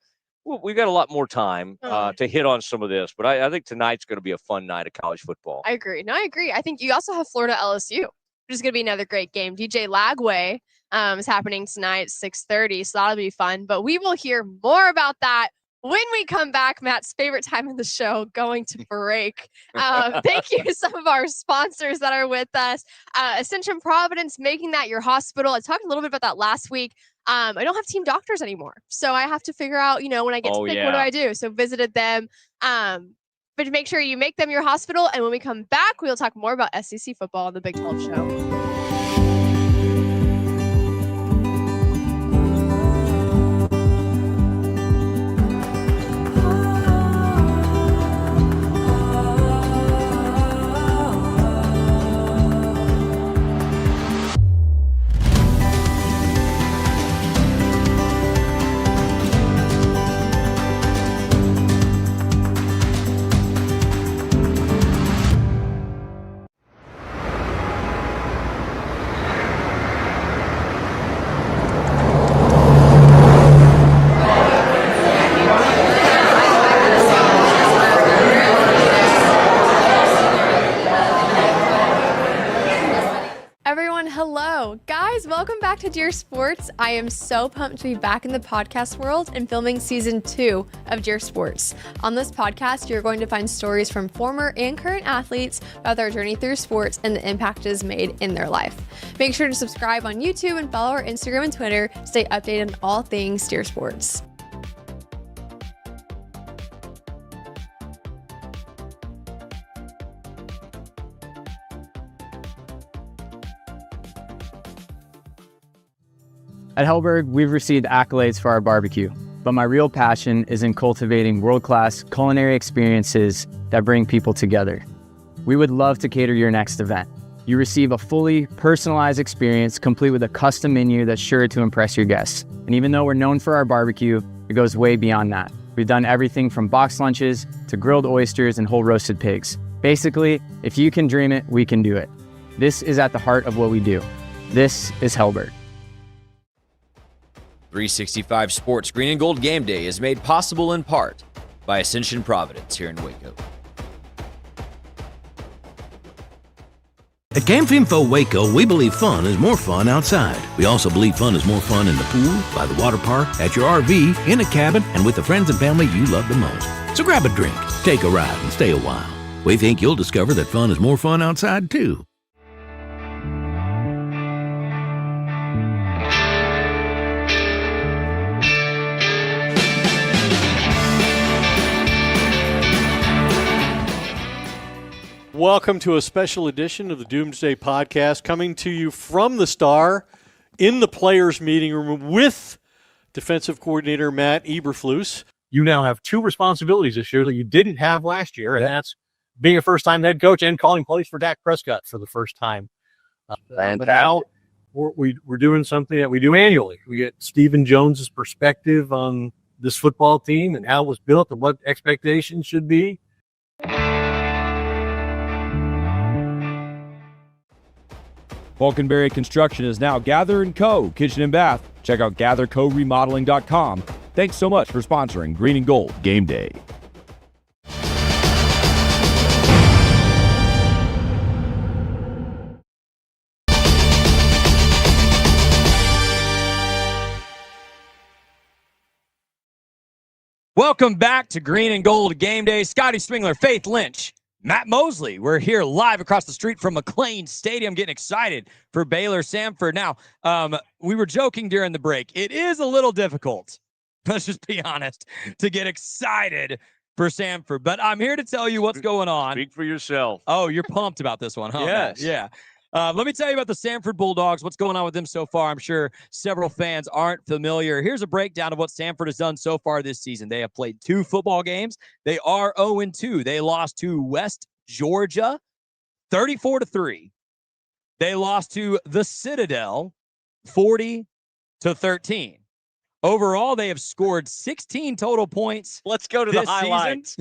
a lot more time to hit on some of this. But I think tonight's going to be a fun night of college football. I agree. No, I agree. I think you also have Florida LSU, which is going to be another great game. DJ Lagway is happening tonight, 6:30. So that'll be fun. But we will hear more about that when we come back. Matt's favorite time of the show, going to break. Thank you to some of our sponsors that are with us. Ascension Providence, making that your hospital. I talked a little bit about that last week. I don't have team doctors anymore. So I have to figure out, when I get sick, what do I do? So visited them. But make sure you make them your hospital. And when we come back, we'll talk more about SEC football on the Big 12 show. Hello, guys. Welcome back to Dear Sports. I am so pumped to be back in the podcast world and filming season 2 of Dear Sports. On this podcast, you're going to find stories from former and current athletes about their journey through sports and the impact it has made in their life. Make sure to subscribe on YouTube and follow our Instagram and Twitter to stay updated on all things Dear Sports. At Hellberg, we've received accolades for our barbecue, but my real passion is in cultivating world-class culinary experiences that bring people together. We would love to cater your next event. You receive a fully personalized experience complete with a custom menu that's sure to impress your guests. And even though we're known for our barbecue, it goes way beyond that. We've done everything from boxed lunches to grilled oysters and whole roasted pigs. Basically, if you can dream it, we can do it. This is at the heart of what we do. This is Hellberg. 365 Sports Green and Gold Game Day is made possible in part by Ascension Providence here in Waco. At Camp Info Waco, we believe fun is more fun outside. We also believe fun is more fun in the pool, by the water park, at your RV, in a cabin, and with the friends and family you love the most. So grab a drink, take a ride, and stay a while. We think you'll discover that fun is more fun outside, too. Welcome to a special edition of the Doomsday Podcast, coming to you from the Star in the players' meeting room with defensive coordinator Matt Eberflus. You now have two responsibilities this year that you didn't have last year, and that's being a first-time head coach and calling plays for Dak Prescott for the first time. But now we're doing something that we do annually. We get Stephen Jones's perspective on this football team and how it was built and what expectations should be. Falconberry Construction is now Gather & Co. Kitchen and Bath. Check out gathercoremodeling.com. Thanks so much for sponsoring Green and Gold Game Day. Welcome back to Green and Gold Game Day. Scotty Spingler, Faith Lynch, Matt Mosley. We're here live across the street from McLean Stadium, getting excited for Baylor Samford. Now, we were joking during the break. It is a little difficult, let's just be honest, to get excited for Samford. But I'm here to tell you what's going on. Speak for yourself. Oh, you're pumped about this one, huh? Yes. Matt? Yeah. Let me tell you about the Samford Bulldogs, what's going on with them so far. I'm sure several fans aren't familiar. Here's a breakdown of what Samford has done so far this season. They have played 2 football games. They are 0-2. They lost to West Georgia 34-3. They lost to the Citadel 40-13. Overall, they have scored 16 total points. Let's go to the highlights.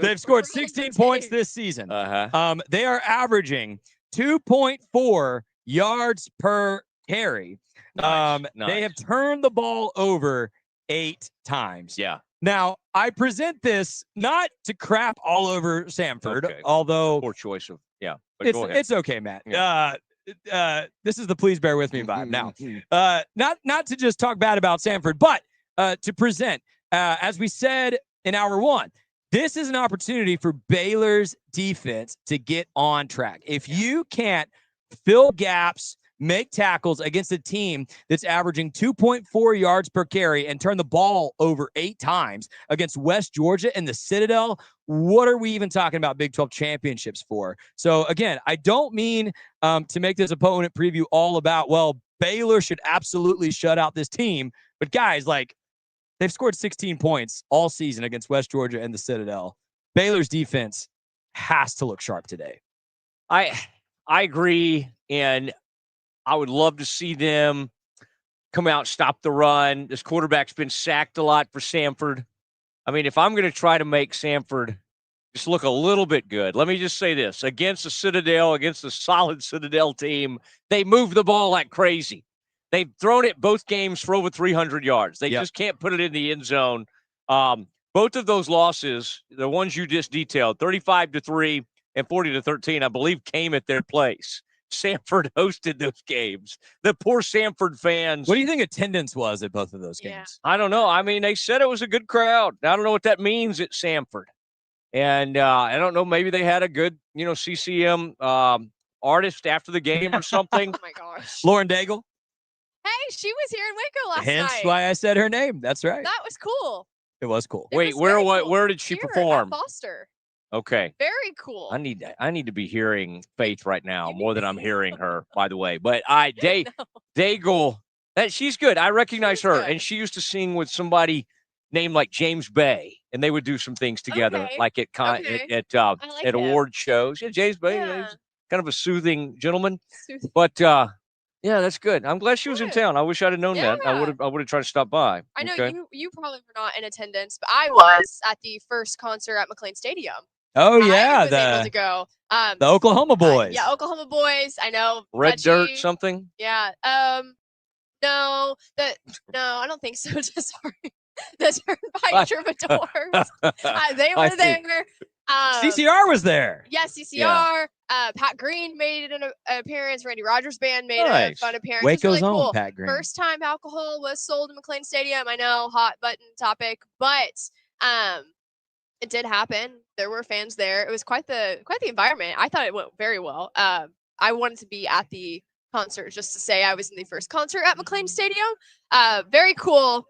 They've scored 16 points this season. They are averaging 2.4 yards per carry. Nice. They have turned the ball over 8 times. Yeah. Now, I present this not to crap all over Samford, Okay. although Poor choice of, but it's, go ahead. it's okay, Matt. Yeah. this is the please bear with me vibe now. Not to just talk bad about Samford, but to present, as we said in hour one, this is an opportunity for Baylor's defense to get on track. If you can't fill gaps, make tackles against a team that's averaging 2.4 yards per carry and turn the ball over 8 times against West Georgia and the Citadel, what are we even talking about Big 12 championships for? So, again, I don't mean to make this opponent preview all about, well, Baylor should absolutely shut out this team. But, guys, like, they've scored 16 points all season against West Georgia and the Citadel. Baylor's defense has to look sharp today. I agree, and I would love to see them come out, stop the run. This quarterback's been sacked a lot for Samford. I mean, if I'm going to try to make Samford just look a little bit good, let me just say this. Against the Citadel, against the solid Citadel team, they move the ball like crazy. They've thrown it both games for over 300 yards. They just can't put it in the end zone. Both of those losses, the ones you just detailed, 35-3 and 40-13, I believe came at their place. Samford hosted those games. The poor Samford fans. What do you think attendance was at both of those games? I don't know. I mean, they said it was a good crowd. I don't know what that means at Samford. And I don't know. Maybe they had a good, CCM artist after the game or something. Oh, my gosh. Lauren Daigle. Hey, she was here in Waco last Hence night. why I said her name. That's right. That was cool. It was cool. Wait, where did she Here perform? At Foster. Okay. Very cool. I need to be hearing Faith right now more than I'm hearing her, by the way. But Daigle, she's good. I recognize her. And she used to sing with somebody named like James Bay, and they would do some things together, like at award shows. Yeah, James Bay, he's kind of a soothing gentleman. But yeah, that's good. I'm glad she was in town. I wish I'd have known that. I would have tried to stop by. I know you probably were not in attendance, but I was at the first concert at McLean Stadium. Oh yeah, I was able to go. The Oklahoma boys. Yeah, Oklahoma boys. I know. Red Reggie, Dirt something. Yeah. No, I don't think so. Sorry. The Turnpike Troubadours. They were there. CCR was there. Yeah, CCR. Pat Green made an appearance. Randy Rogers Band made a fun appearance. Waco's really own cool. Pat Green. First time alcohol was sold in McLean Stadium. I know, hot button topic, but it did happen. There were fans there. It was quite the environment. I thought it went very well. I wanted to be at the concert just to say I was in the first concert at McLean Stadium. Very cool.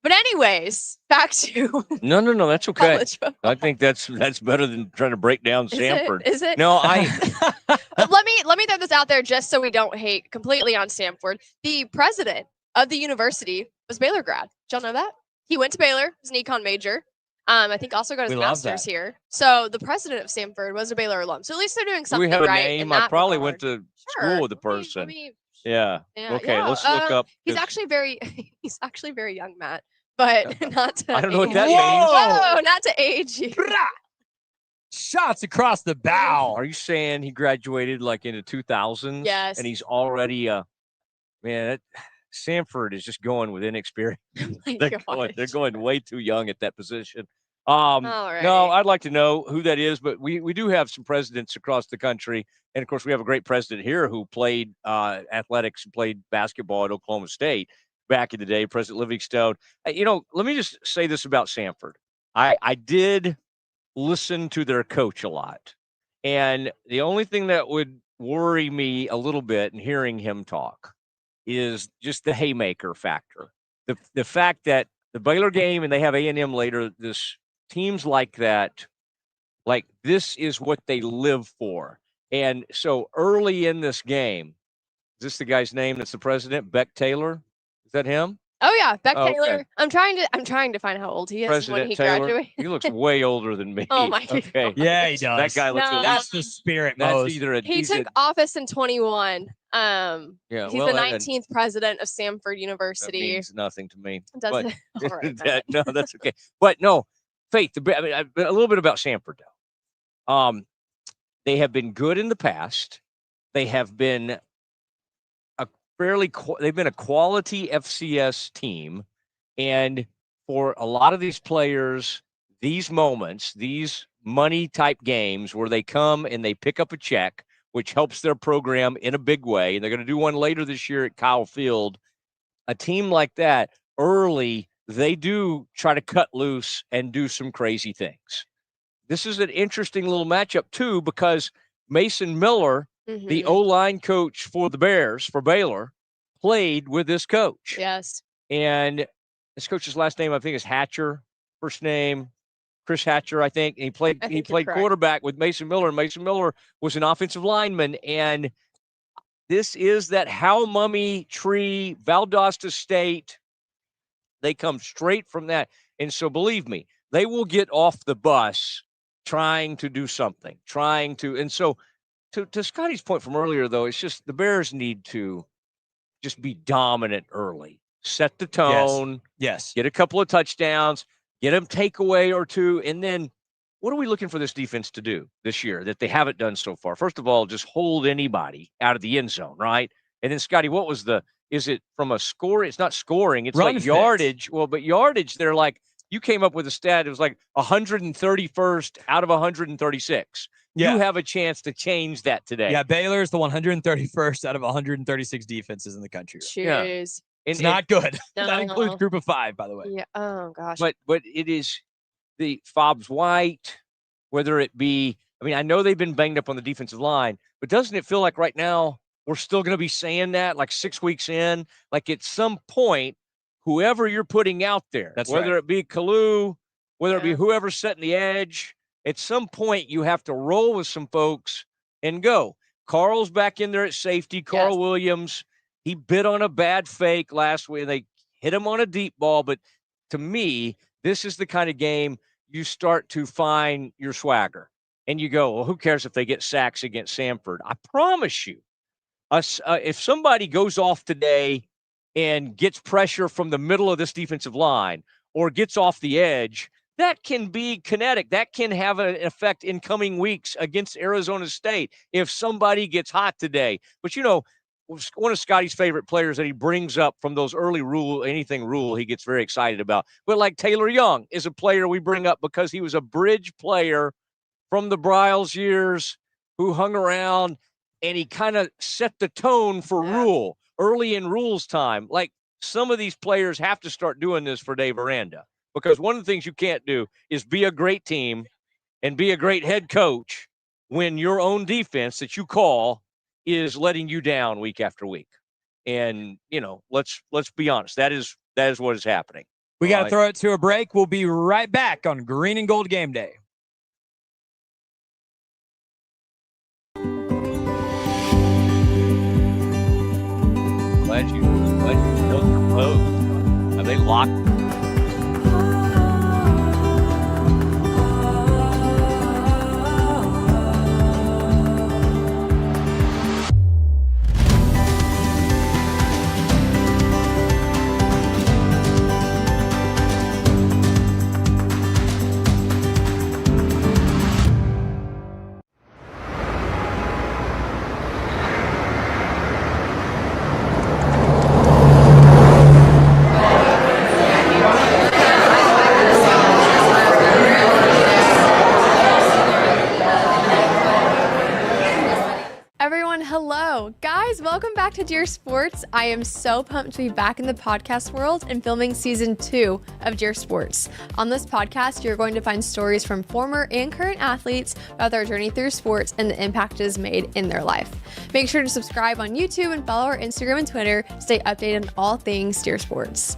But anyways, back to No, that's okay. I think that's better than trying to break down Samford. Is it? No, let me throw this out there just so we don't hate completely on Samford. The president of the university was Baylor grad. Did y'all know that? He went to Baylor, was an econ major. I think also got his master's here. So the president of Samford was a Baylor alum. So at least they're doing something we have right. a name. I probably went to school with the person. Yeah. Okay. Let's look up. He's actually very young, Matt. But not to I don't know what that means. means. Whoa, not to age you. Shots across the bow. Are you saying he graduated like in the 2000s? Yes. And he's already Samford is just going with inexperience. They're going way too young at that position. No, I'd like to know who that is, but we do have some presidents across the country. And of course, we have a great president here who played athletics and played basketball at Oklahoma State back in the day, President Livingstone. Let me just say this about Samford. I did listen to their coach a lot. And the only thing that would worry me a little bit in hearing him talk is just the haymaker factor. The fact that the Baylor game and they have A&M later, this teams like that, like this is what they live for. And so early in this game, is this the guy's name that's the president, Beck Taylor? Is that him? Oh yeah, Beck Okay. Taylor. I'm trying to find how old he is President when he Taylor. graduated. He looks way older than me. Oh my Okay. God. Yeah, he does. That guy looks. No. That's the spirit. That's Mose. either a. He he's took office in 21. Yeah, He's well, the that- 19th president of Samford That University. means nothing to me. Does But it? All right, no, that's okay. But no, Faith. A little bit about Samford though. They have been good in the past. They have been they've been a quality FCS team, and for a lot of these players, these moments, these money type games where they come and they pick up a check, which helps their program in a big way. And they're going to do one later this year at Kyle Field. A team like that, early, they do try to cut loose and do some crazy things. This is an interesting little matchup, too, because Mason Miller, the O-line coach for the Bears, for Baylor, played with this coach. Yes. And this coach's last name, I think, is Hatcher. First name, Chris Hatcher, I think. And he played quarterback with Mason Miller. And Mason Miller was an offensive lineman. And this is that How Mummy Tree, Valdosta State. They come straight from that. And so believe me, they will get off the bus trying to do something, and so to Scotty's point from earlier, though, it's just the Bears need to just be dominant early, set the tone, yes. Get a couple of touchdowns, get them takeaway or two, and then what are we looking for this defense to do this year that they haven't done so far? First of all, just hold anybody out of the end zone, right? And then, Scotty, what was is it from a score? It's not scoring, it's Run like fit. yardage. Well, but yardage, they're like, you came up with a stat, it was like 131st out of 136. Yeah. You have a chance to change that today. Yeah, Baylor is the 131st out of 136 defenses in the country. Cheers. It's not good. No. That includes group of 5, by the way. Yeah. Oh, gosh. But it is the Fobbs White, whether it be, I mean, I know they've been banged up on the defensive line, but doesn't it feel like right now we're still going to be saying that like 6 weeks in? Like at some point, whoever you're putting out there, whether it be Kalu, whether it be whoever's setting the edge, at some point you have to roll with some folks and go. Carl's back in there at safety. Carl Williams, he bit on a bad fake last week. They hit him on a deep ball. But to me, this is the kind of game you start to find your swagger. And you go, well, who cares if they get sacks against Samford? I promise you, if somebody goes off today and gets pressure from the middle of this defensive line or gets off the edge, that can be kinetic. That can have an effect in coming weeks against Arizona State if somebody gets hot today. But, one of Scotty's favorite players that he brings up from those early anything rule, he gets very excited about. But like Taylor Young is a player we bring up because he was a bridge player from the Bryles years who hung around, and he kind of set the tone for Rule early in Rule's time. Like, some of these players have to start doing this for Dave Aranda, because one of the things you can't do is be a great team and be a great head coach when your own defense that you call is letting you down week after week. And, let's be honest. That is what is happening. We got to throw it to a break. We'll be right back on Green and Gold Game Day. Glad you built your boat. Are they locked? Welcome back to Deer Sports. I am so pumped to be back in the podcast world and filming season 2 of Deer Sports. On this podcast, you're going to find stories from former and current athletes about their journey through sports and the impact it has made in their life. Make sure to subscribe on YouTube and follow our Instagram and Twitter to stay updated on all things Deer Sports.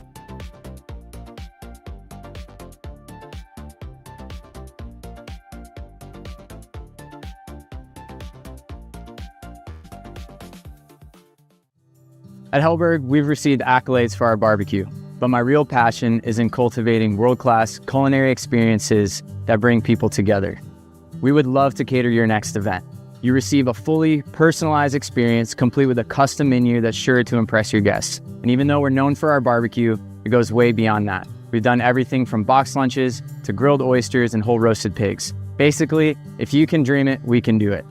At Hellberg, we've received accolades for our barbecue, but my real passion is in cultivating world-class culinary experiences that bring people together. We would love to cater your next event. You receive a fully personalized experience complete with a custom menu that's sure to impress your guests. And even though we're known for our barbecue, it goes way beyond that. We've done everything from box lunches to grilled oysters and whole roasted pigs. Basically, if you can dream it, we can do it.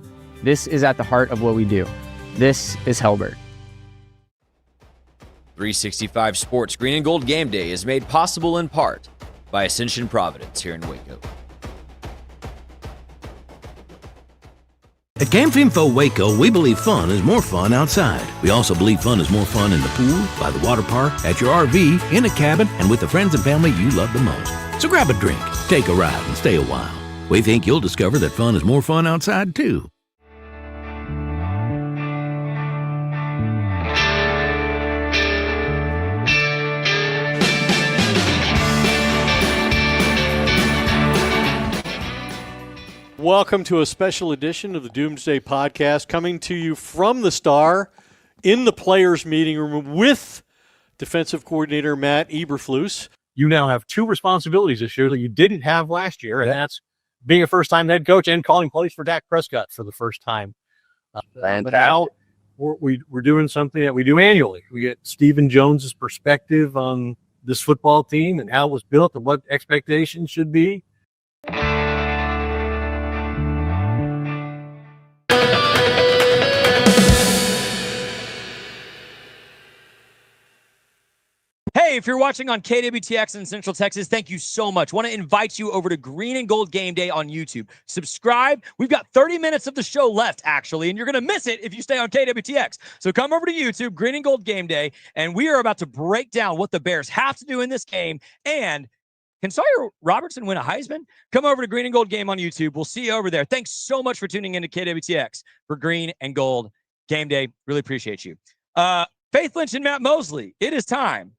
This is at the heart of what we do. This is Hellberg. 365 Sports Green and Gold Game Day is made possible in part by Ascension Providence here in Waco. At At Game Finfo Waco, we believe fun is more fun outside. We also believe fun is more fun in the pool, by the water park, at your RV, in a cabin, and with the friends and family you love the most. So grab a drink, take a ride, and stay a while. We think you'll discover that fun is more fun outside, too. Welcome to a special edition of the Doomsday Podcast, coming to you from the Star in the players' meeting room with defensive coordinator Matt Eberflus. You now have two responsibilities this year that you didn't have last year, and that's being a first-time head coach and calling plays for Dak Prescott for the first time. But now we're doing something that we do annually. We get Stephen Jones's perspective on this football team and how it was built and what expectations should be. Hey, if you're watching on KWTX in Central Texas, thank you so much. Want to invite you over to Green and Gold Game Day on YouTube. Subscribe. We've got 30 minutes of the show left, actually, and you're going to miss it if you stay on KWTX. So come over to YouTube, Green and Gold Game Day, and we are about to break down what the Bears have to do in this game. And can Sawyer Robertson win a Heisman? Come over to Green and Gold Game on YouTube. We'll see you over there. Thanks so much for tuning into KWTX for Green and Gold Game Day. Really appreciate you. Faith Lynch and Matt Mosley, it is time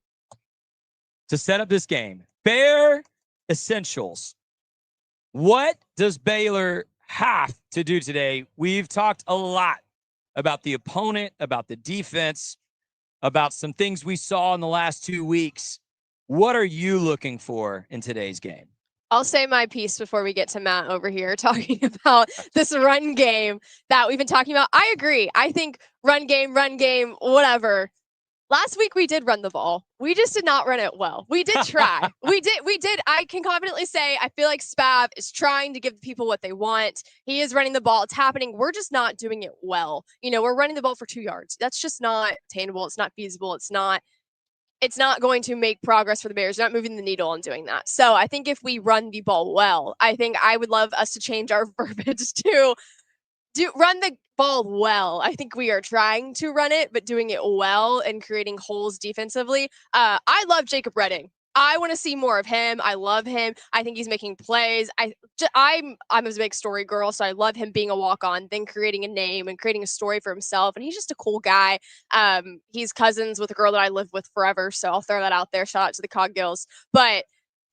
to set up this game. Bear Essentials. What does Baylor have to do today? We've talked a lot about the opponent, about the defense, about some things we saw in the last 2 weeks. What are you looking for in today's game? I'll say my piece before we get to Matt over here talking about this run game that we've been talking about. I agree. I think run game, whatever. Last week we did run the ball. We just did not run it well. We did try. we did. I can confidently say I feel like Spav is trying to give people what they want. He is running the ball. It's happening. We're just not doing it well. You know, we're running the ball for 2 yards. That's just not attainable. It's not feasible. It's not going to make progress for the Bears. You're not moving the needle on doing that. So I think if we run the ball well, I think I would love us to change our verbiage to run the ball well. I think we are trying to run it, but doing it well and creating holes defensively. I love Jacob Redding. I want to see more of him. I love him. I think he's making plays. I'm a big story girl, so I love him being a walk-on, then creating a name and creating a story for himself. And he's just a cool guy. He's cousins with a girl that I lived with forever, so I'll throw that out there. Shout out to the Coggills. But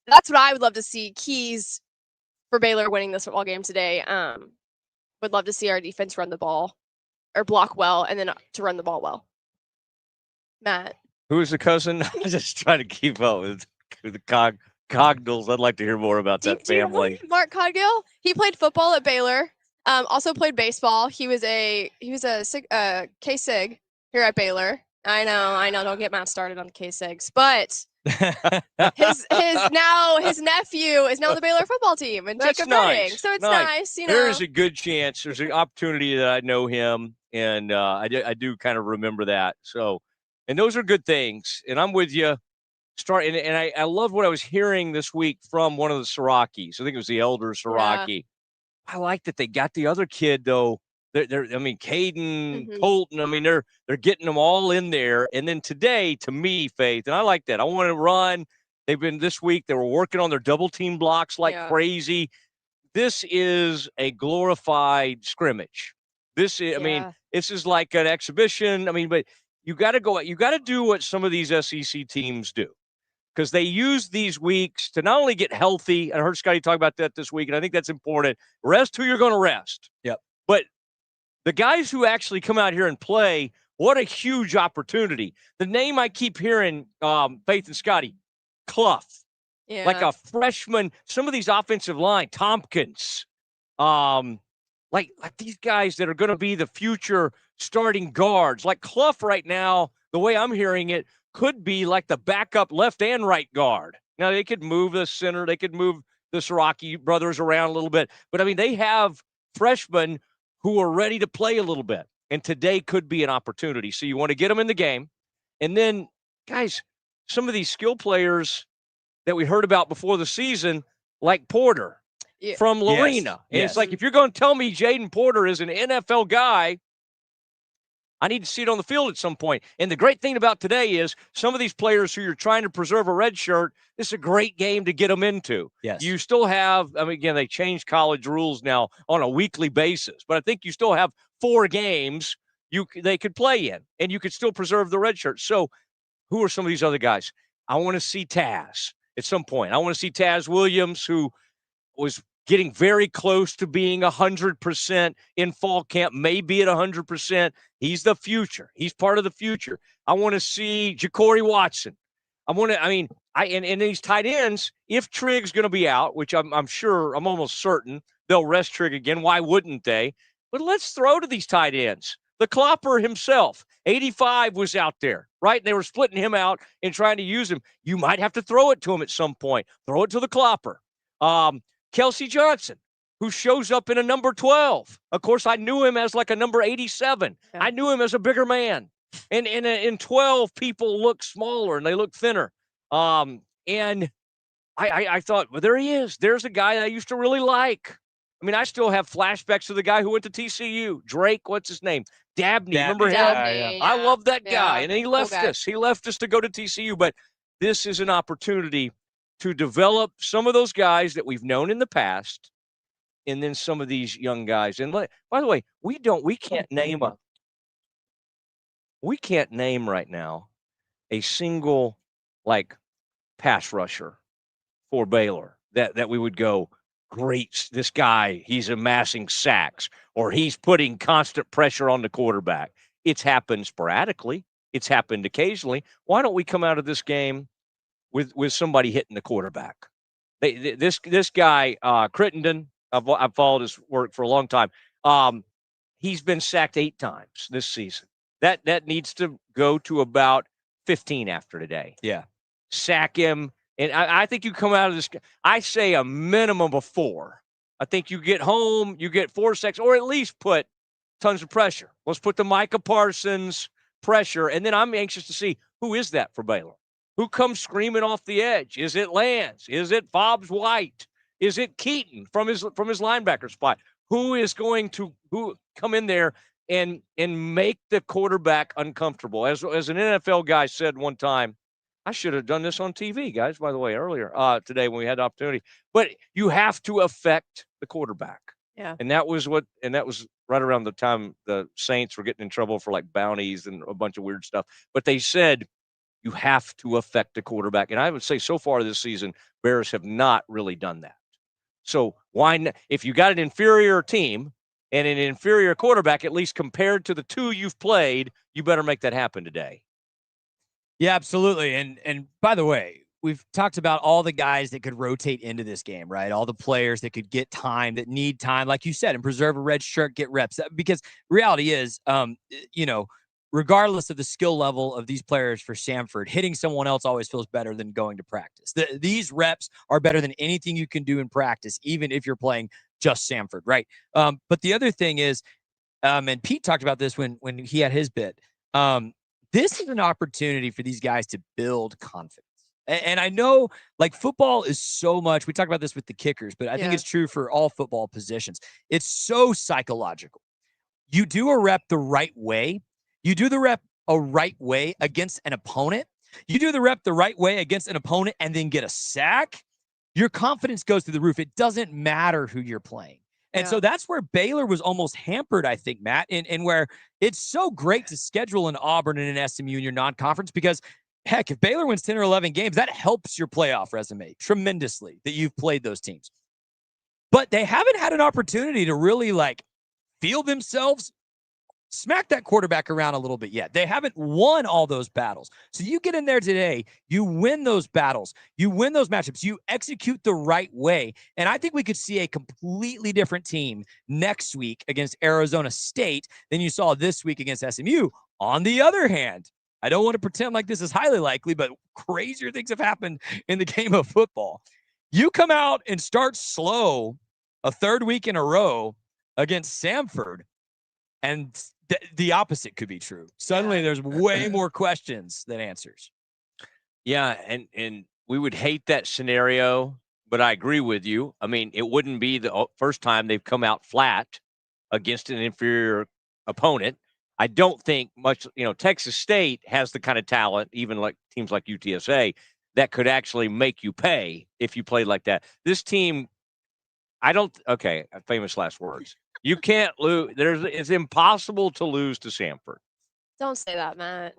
that's what I would love to see. Keys for Baylor winning this football game today. Would love to see our defense run the ball or block well and then to run the ball well. Matt. Who is the cousin? I'm just trying to keep up with the Cogdills. I'd like to hear more about that family. Mark Cogdill. He played football at Baylor. Also played baseball. He was a K-Sig here at Baylor. I know. Don't get Matt started on the K-Sigs, but his nephew is now the Baylor football team and That's Jacob nice. Redding. So it's nice, you know. There's a good chance. There's an opportunity that I know him, and I do kind of remember that. So, and those are good things. And I'm with you. I love what I was hearing this week from one of the Sirakis. I think it was the elder Siraki. Yeah. I like that they got the other kid though. Caden, Colton, they're getting them all in there. And then today, to me, Faith, and I like that. I want to run. This week, they were working on their double team blocks like crazy. This is a glorified scrimmage. This is like an exhibition. But you got to do what some of these SEC teams do. Because they use these weeks to not only get healthy. I heard Scotty talk about that this week, and I think that's important. Rest who you're going to rest. Yep. But the guys who actually come out here and play, what a huge opportunity. The name I keep hearing, Faith and Scotty, Clough. Yeah. Like a freshman, some of these offensive line, Tompkins, like these guys that are going to be the future starting guards. Like Clough right now, the way I'm hearing it, could be like the backup left and right guard. Now, they could move the center. They could move the Siraki brothers around a little bit. But, they have freshmen who are ready to play a little bit. And today could be an opportunity. So you want to get them in the game. And then, guys, some of these skill players that we heard about before the season, like Porter. from Lorena. And it's like, if you're going to tell me Jaden Porter is an NFL guy, I need to see it on the field at some point. And the great thing about today is some of these players who you're trying to preserve a red shirt, this is a great game to get them into. Yes. You still have, again, they changed college rules now on a weekly basis, but I think you still have 4 games they could play in, and you could still preserve the red shirt. So who are some of these other guys? I want to see Taz at some point. I want to see Taz Williams, who was getting very close to being 100% in fall camp, maybe at 100%. He's the future. He's part of the future. I want to see Ja'Cory Watson. And these tight ends, if Trigg's going to be out, which I'm almost certain they'll rest Trigg again. Why wouldn't they? But let's throw to these tight ends. The Klopper himself, 85 was out there, right? And they were splitting him out and trying to use him. You might have to throw it to him at some point. Throw it to the Klopper. Kelsey Johnson, who shows up in a number 12. Of course, I knew him as like a number 87. Yeah. I knew him as a bigger man. And in 12, people look smaller and they look thinner. And I thought, well, there he is. There's a guy I used to really like. I still have flashbacks to the guy who went to TCU. Drake, what's his name? Dabney. Remember him? Dabney, I love that guy. And he left us. He left us to go to TCU. But this is an opportunity to develop some of those guys that we've known in the past, and then some of these young guys. And by the way, we can't name right now a single pass rusher for Baylor that we would go, great, this guy, he's amassing sacks, or he's putting constant pressure on the quarterback. It's happened sporadically. It's happened occasionally. Why don't we come out of this game with somebody hitting the quarterback? This guy, Crittenden, I've followed his work for a long time. He's been sacked 8 times this season. That needs to go to about 15 after today. Yeah. Sack him. And I think you come out of this, I say a minimum of 4. I think you get home, you get 4 sacks, or at least put tons of pressure. Let's put the Micah Parsons pressure. And then I'm anxious to see, who is that for Baylor? Who comes screaming off the edge? Is it Lance? Is it Fobbs White? Is it Keaton from his linebacker spot? Who is going to come in there and make the quarterback uncomfortable? As an NFL guy said one time, I should have done this on TV, guys, by the way, earlier today when we had the opportunity. But you have to affect the quarterback. Yeah. And that was right around the time the Saints were getting in trouble for bounties and a bunch of weird stuff. But they said, you have to affect the quarterback. And I would say so far this season, Bears have not really done that. So why not? If you got an inferior team and an inferior quarterback, at least compared to the 2 you've played, you better make that happen today. Yeah, absolutely. And by the way, we've talked about all the guys that could rotate into this game, right? All the players that could get time, that need time, like you said, and preserve a red shirt, get reps. Because reality is, regardless of the skill level of these players for Samford, hitting someone else always feels better than going to practice. These reps are better than anything you can do in practice, even if you're playing just Samford, right? But the other thing is, and Pete talked about this when he had his bit, this is an opportunity for these guys to build confidence. And I know, football is so much, we talk about this with the kickers, but I think it's true for all football positions. It's so psychological. You do a rep the right way. You do the rep a right way against an opponent. You do the rep the right way against an opponent and then get a sack. Your confidence goes through the roof. It doesn't matter who you're playing. And so that's where Baylor was almost hampered, I think, Matt, and where it's so great to schedule an Auburn and an SMU in your non-conference because, heck, if Baylor wins 10 or 11 games, that helps your playoff resume tremendously that you've played those teams. But they haven't had an opportunity to really, feel themselves, smack that quarterback around a little bit yet. They haven't won all those battles. So you get in there today, you win those battles, you win those matchups, you execute the right way. And I think we could see a completely different team next week against Arizona State than you saw this week against SMU. On the other hand, I don't want to pretend like this is highly likely, but crazier things have happened in the game of football. You come out and start slow a 3rd week in a row against Samford, and the opposite could be true. Suddenly there's way more questions than answers. Yeah, and we would hate that scenario, but I agree with you. I mean, it wouldn't be the first time they've come out flat against an inferior opponent. I don't think much, Texas State has the kind of talent, even like teams like UTSA, that could actually make you pay if you played like that. This team, famous last words. You can't lose. It's impossible to lose to Samford. Don't say that, Matt.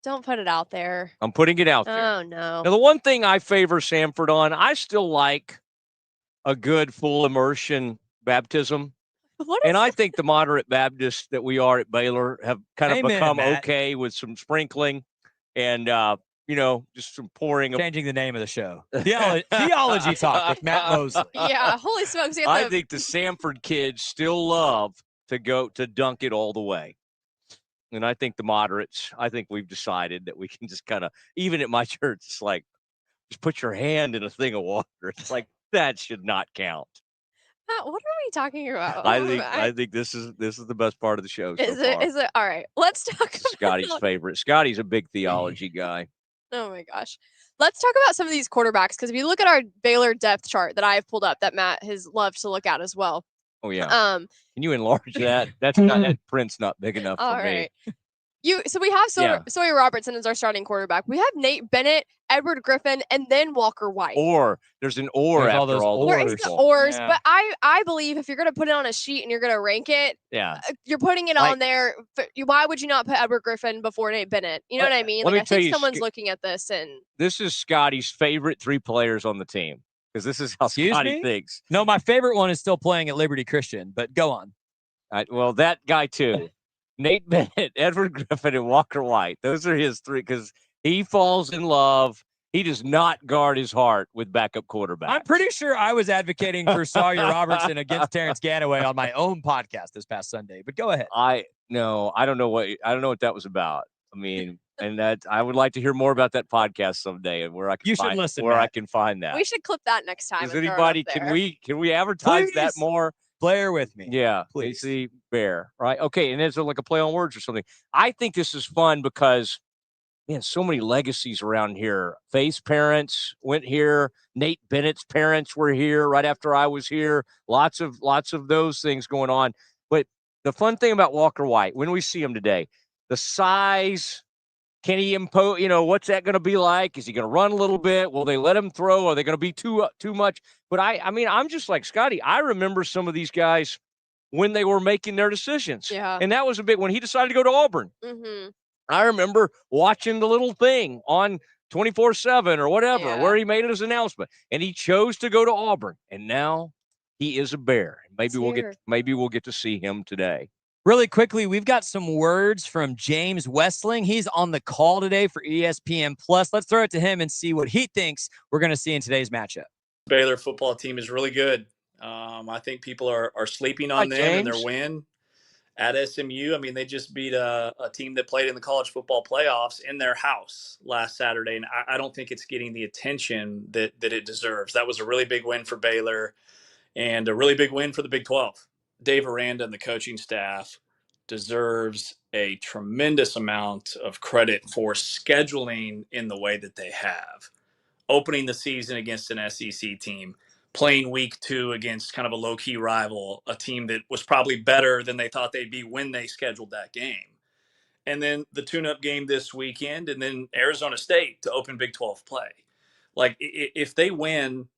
Don't put it out there. I'm putting it out there. Oh, no. Now, the one thing I favor Samford on, I still like a good full immersion baptism. And I think the moderate Baptists that we are at Baylor have kind of become okay with some sprinkling and, just some pouring. Changing the name of the show. Theology Talk with Matt Mosley. Yeah, holy smokes. I think the Samford kids still love to go to dunk it all the way. And I think the moderates, we've decided that we can just kind of, even at my church, it's like, just put your hand in a thing of water. It's like, that should not count. Matt, what are we talking about? I think this is the best part of the show. Is it? All right. Let's talk about Scotty's favorite. Scotty's a big theology guy. Oh my gosh. Let's talk about some of these quarterbacks, because if you look at our Baylor depth chart that I have pulled up that Matt has loved to look at as well. Oh yeah. Can you enlarge that? That's not that print's not big enough for me. So we have Sawyer Robertson as our starting quarterback. We have Nate Bennett, Edward Griffin, and then Walker White. There's an or There's after all There is the ors, Yeah. but I believe if you're going to put it on a sheet and you're going to rank it, you're putting it on there. Why would you not put Edward Griffin before Nate Bennett? You know what I mean? Let me I tell think you, someone's looking at this and this is Scotty's favorite 3 players on the team, because this is how Scotty thinks. No, my favorite one is still playing at Liberty Christian, but go on. Well, that guy too. Nate Bennett, Edward Griffin, and Walker White. Those are his 3, because he falls in love. He does not guard his heart with backup quarterbacks. I'm pretty sure I was advocating for Sawyer Robertson against Terrence Ganaway on my own podcast this past Sunday, but go ahead. I don't know what that was about. I mean, and that I would like to hear more about that podcast someday, and where I can I can find that. we should clip that next time. Is anybody? Can we advertise that more? Blair with me. Yeah, please. AC Bear, right? Okay, and is it like a play on words or something? I think this is fun because, man, so many legacies around here. Faith's parents went here. Nate Bennett's parents were here right after I was here. Lots of those things going on. But the fun thing about Walker White, when we see him today, the size. Can he impose? What's that going to be like? Is he going to run a little bit? Will they let him throw? Are they going to be too much? But I mean, I'm just like Scotty. I remember some of these guys when they were making their decisions. Yeah. And that was a big when he decided to go to Auburn. Mm-hmm. I remember watching the little thing on 24/7 or whatever, where he made his announcement, and he chose to go to Auburn. And now he is a Bear. Maybe we'll get to see him today. Really quickly, we've got some words from James Westling. He's on the call today for ESPN Plus. Let's throw it to him and see what he thinks we're going to see in today's matchup. Baylor football team is really good. I think people are sleeping on them and their win at SMU. I mean, they just beat a team that played in the college football playoffs in their house last Saturday, and I don't think it's getting the attention that it deserves. That was a really big win for Baylor and a really big win for the Big 12. Dave Aranda and the coaching staff deserves a tremendous amount of credit for scheduling in the way that they have. Opening the season against an SEC team, playing week 2 against kind of a low-key rival, a team that was probably better than they thought they'd be when they scheduled that game. And then the tune-up game this weekend, and then Arizona State to open Big 12 play. Like, if they win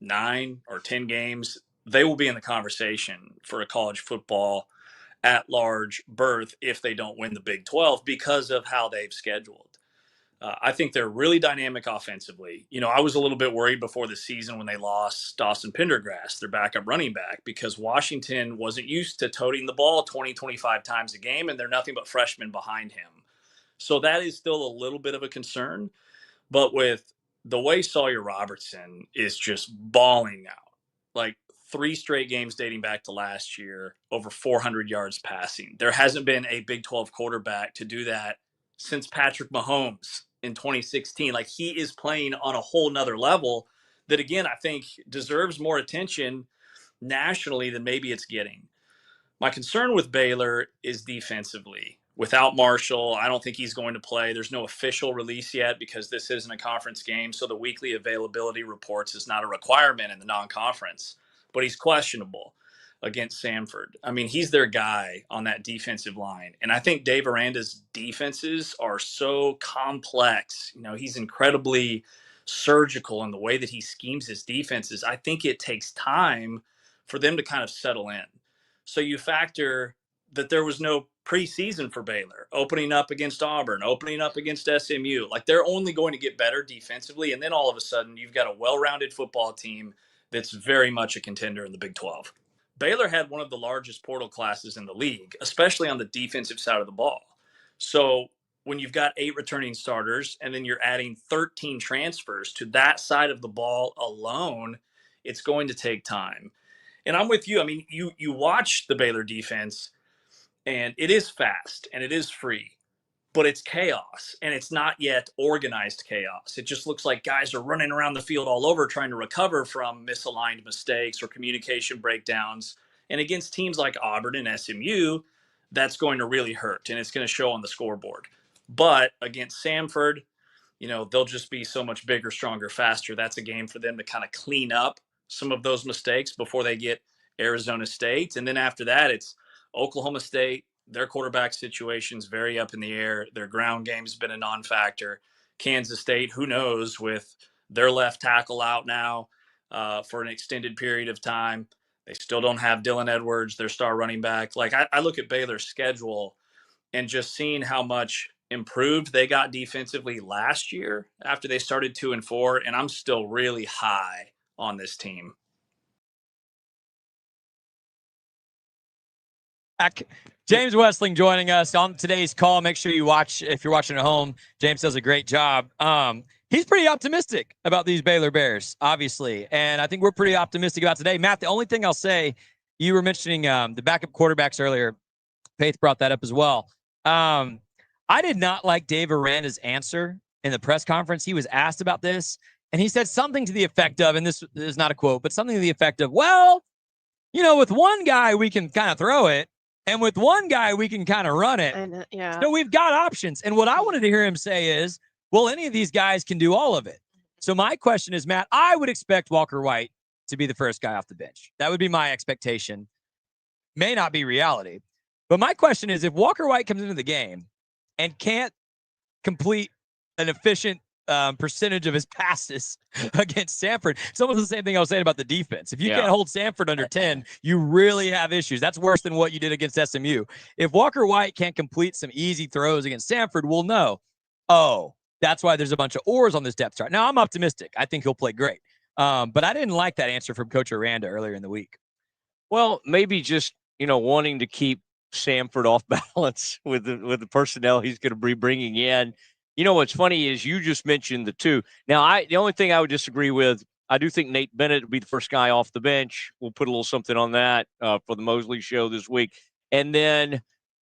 9 or 10 games, they will be in the conversation for a college football at-large berth if they don't win the Big 12 because of how they've scheduled. I think they're really dynamic offensively. I was a little bit worried before the season when they lost Dawson Pendergrass, their backup running back, because Washington wasn't used to toting the ball 20, 25 times a game, and they're nothing but freshmen behind him. So that is still a little bit of a concern. But with the way Sawyer Robertson is just balling now, like 3 straight games dating back to last year, over 400 yards passing. There hasn't been a Big 12 quarterback to do that since Patrick Mahomes in 2016. Like, he is playing on a whole nother level that, again, I think deserves more attention nationally than maybe it's getting. My concern with Baylor is defensively. without Marshall. I don't think he's going to play. There's no official release yet because this isn't a conference game, so the weekly availability reports is not a requirement in the non-conference. But he's questionable against Samford. I mean, he's their guy on that defensive line. And I think Dave Aranda's defenses are so complex. You know, he's incredibly surgical in the way that he schemes his defenses. I think it takes time for them to kind of settle in. So you factor that there was no preseason for Baylor, opening up against Auburn, opening up against SMU. Like, they're only going to get better defensively. And then all of a sudden you've got a well-rounded football team that's very much a contender in the Big 12. Baylor had one of the largest portal classes in the league, especially on the defensive side of the ball. So when you've got 8 returning starters and then you're adding 13 transfers to that side of the ball alone, it's going to take time. And I'm with you. I mean, you watch the Baylor defense, and it is fast and it is free, but it's chaos, and it's not yet organized chaos. It just looks like guys are running around the field all over trying to recover from misaligned mistakes or communication breakdowns. And against teams like Auburn and SMU, that's going to really hurt, and it's going to show on the scoreboard. But against Samford, you know, they'll just be so much bigger, stronger, faster. That's a game for them to kind of clean up some of those mistakes before they get Arizona State. And then after that, it's Oklahoma State. Their quarterback situation's very up in the air. Their ground game's been a non-factor. Kansas State, who knows, with their left tackle out now for an extended period of time. They still don't have Dylan Edwards, their star running back. Like, I look at Baylor's schedule and just seeing how much improved they got defensively last year after they started 2-4, and I'm still really high on this team. James Westling joining us on today's call. Make sure you watch if you're watching at home. James does a great job. He's pretty optimistic about these Baylor Bears, obviously, and I think we're pretty optimistic about today. Matt, the only thing I'll say, you were mentioning the backup quarterbacks earlier. Paith brought that up as well. I did not like Dave Aranda's answer in the press conference. He was asked about this, and he said something to the effect of, and this is not a quote, but something to the effect of, well, you know, with one guy we can kind of throw it, and with one guy we can kind of run it. And, yeah. So we've got options. And what I wanted to hear him say is, well, any of these guys can do all of it. So my question is, Matt, I would expect Walker White to be the first guy off the bench. That would be my expectation. May not be reality. But my question is, if Walker White comes into the game and can't complete an efficient percentage of his passes against Samford, it's almost the same thing I was saying about the defense. If you can't hold Samford under 10, you really have issues. That's worse than what you did against SMU. If Walker White can't complete some easy throws against Samford, we'll know, oh, that's why there's a bunch of oars on this depth chart. Now, I'm optimistic. I think he'll play great. But I didn't like that answer from Coach Aranda earlier in the week. Well, maybe just, you know, wanting to keep Samford off balance with the personnel he's going to be bringing in. You know, what's funny is you just mentioned the two. Now, the only thing I would disagree with, I do think Nate Bennett will be the first guy off the bench. We'll put a little something on that for the Mosley show this week. And then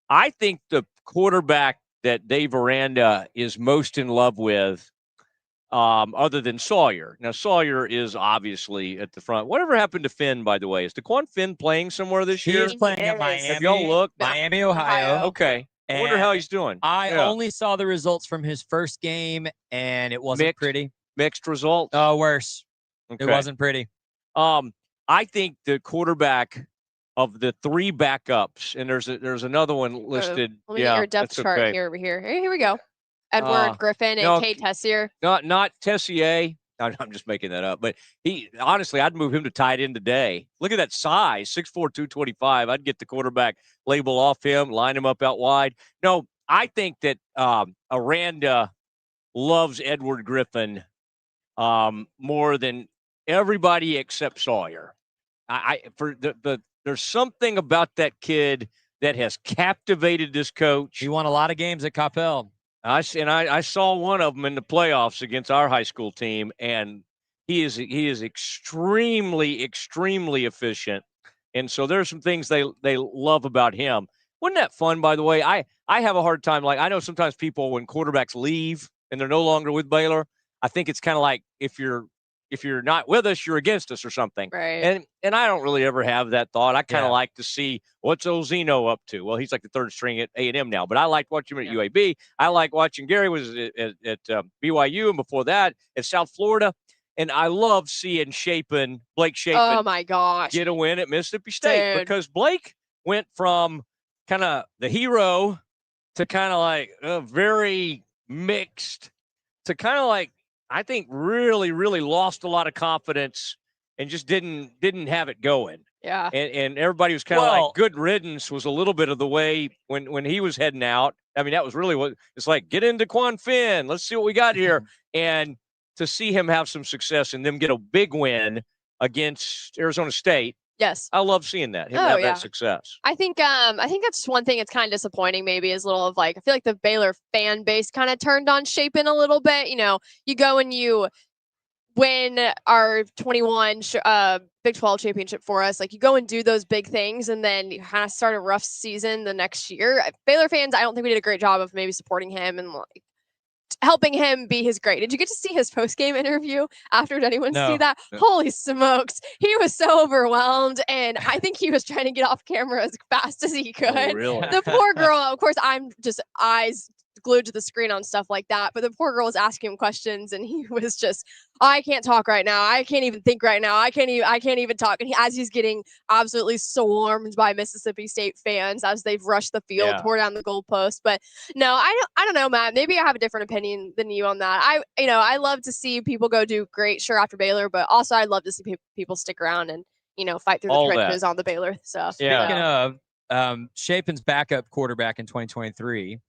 I think the quarterback that Dave Aranda is most in love with, other than Sawyer. Now, Sawyer is obviously at the front. Whatever happened to Finn, by the way? Is DeQuan Finn playing somewhere this year? He's playing at Miami. Have y'all looked? Miami, Ohio. Okay. I wonder how he's doing. I only saw the results from his first game, and it wasn't pretty. Mixed results? Oh, worse. Okay. It wasn't pretty. I think the quarterback of the 3 backups, and there's another one listed. Let me get your depth chart here over here. Here we go. Edward Griffin and Kate Tessier. Not Tessier. I'm just making that up. But honestly, I'd move him to tight end today. Look at that size, 6'4", 225. I'd get the quarterback label off him, line him up out wide. No, I think that Aranda loves Edward Griffin more than everybody except Sawyer. There's something about that kid that has captivated this coach. He won a lot of games at Coppell. I saw one of them in the playoffs against our high school team, and he is extremely, extremely efficient. And so there's some things they love about him. Wasn't that fun, by the way? I have a hard time. Like, I know sometimes people, when quarterbacks leave and they're no longer with Baylor, I think it's kind of like if you're if you're not with us, you're against us or something. Right. And I don't really ever have that thought. I kind of like to see what's Ozino up to. Well, he's like the third string at A&M now, but I liked watching him at UAB. I like watching Gary was at BYU, and before that at South Florida. And I love seeing Blake Shapen. Oh my gosh. Get a win at Mississippi State, Dude. because Blake went from kind of the hero to kind of like very mixed to kind of like, I think really, really lost a lot of confidence and just didn't have it going. Yeah. And everybody was kind of like, good riddance was a little bit of the way when he was heading out. I mean, that was really what it's like. Get into Quan Finn. Let's see what we got here. And to see him have some success and them get a big win against Arizona State. Yes. I love seeing that. Him have that success. I think that's one thing that's kind of disappointing maybe is a little of like, I feel like the Baylor fan base kind of turned on Shapen a little bit. You know, you go and you win our 21 Big 12 championship for us. Like you go and do those big things and then you kind of start a rough season the next year. Baylor fans, I don't think we did a great job of maybe supporting him and like helping him be his great. Did you get to see his post-game interview after? Did anyone see that? No. Holy smokes. He was so overwhelmed, and I think he was trying to get off camera as fast as he could. Oh, really? The poor girl, of course, I'm just eyes glued to the screen on stuff like that, but the poor girl was asking him questions, and he was just, I can't talk right now. I can't even think right now. I can't even talk. And as he's getting absolutely swarmed by Mississippi State fans as they've rushed the field, tore down the goalpost. But no, I don't know, Matt. Maybe I have a different opinion than you on that. I love to see people go do great, sure, after Baylor, but also I'd love to see people stick around and fight through the trenches on the Baylor stuff. Yeah. Speaking of Shapen's backup quarterback in 2023.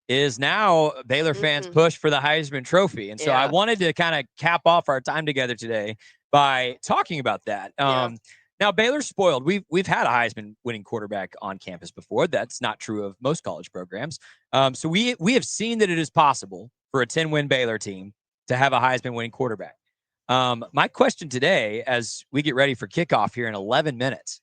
Is now Baylor fans push for the Heisman Trophy. And so I wanted to kind of cap off our time together today by talking about that. Now, Baylor's spoiled. We've had a Heisman winning quarterback on campus before. That's not true of most college programs. So we have seen that it is possible for a 10-win Baylor team to have a Heisman winning quarterback. My question today, as we get ready for kickoff here in 11 minutes,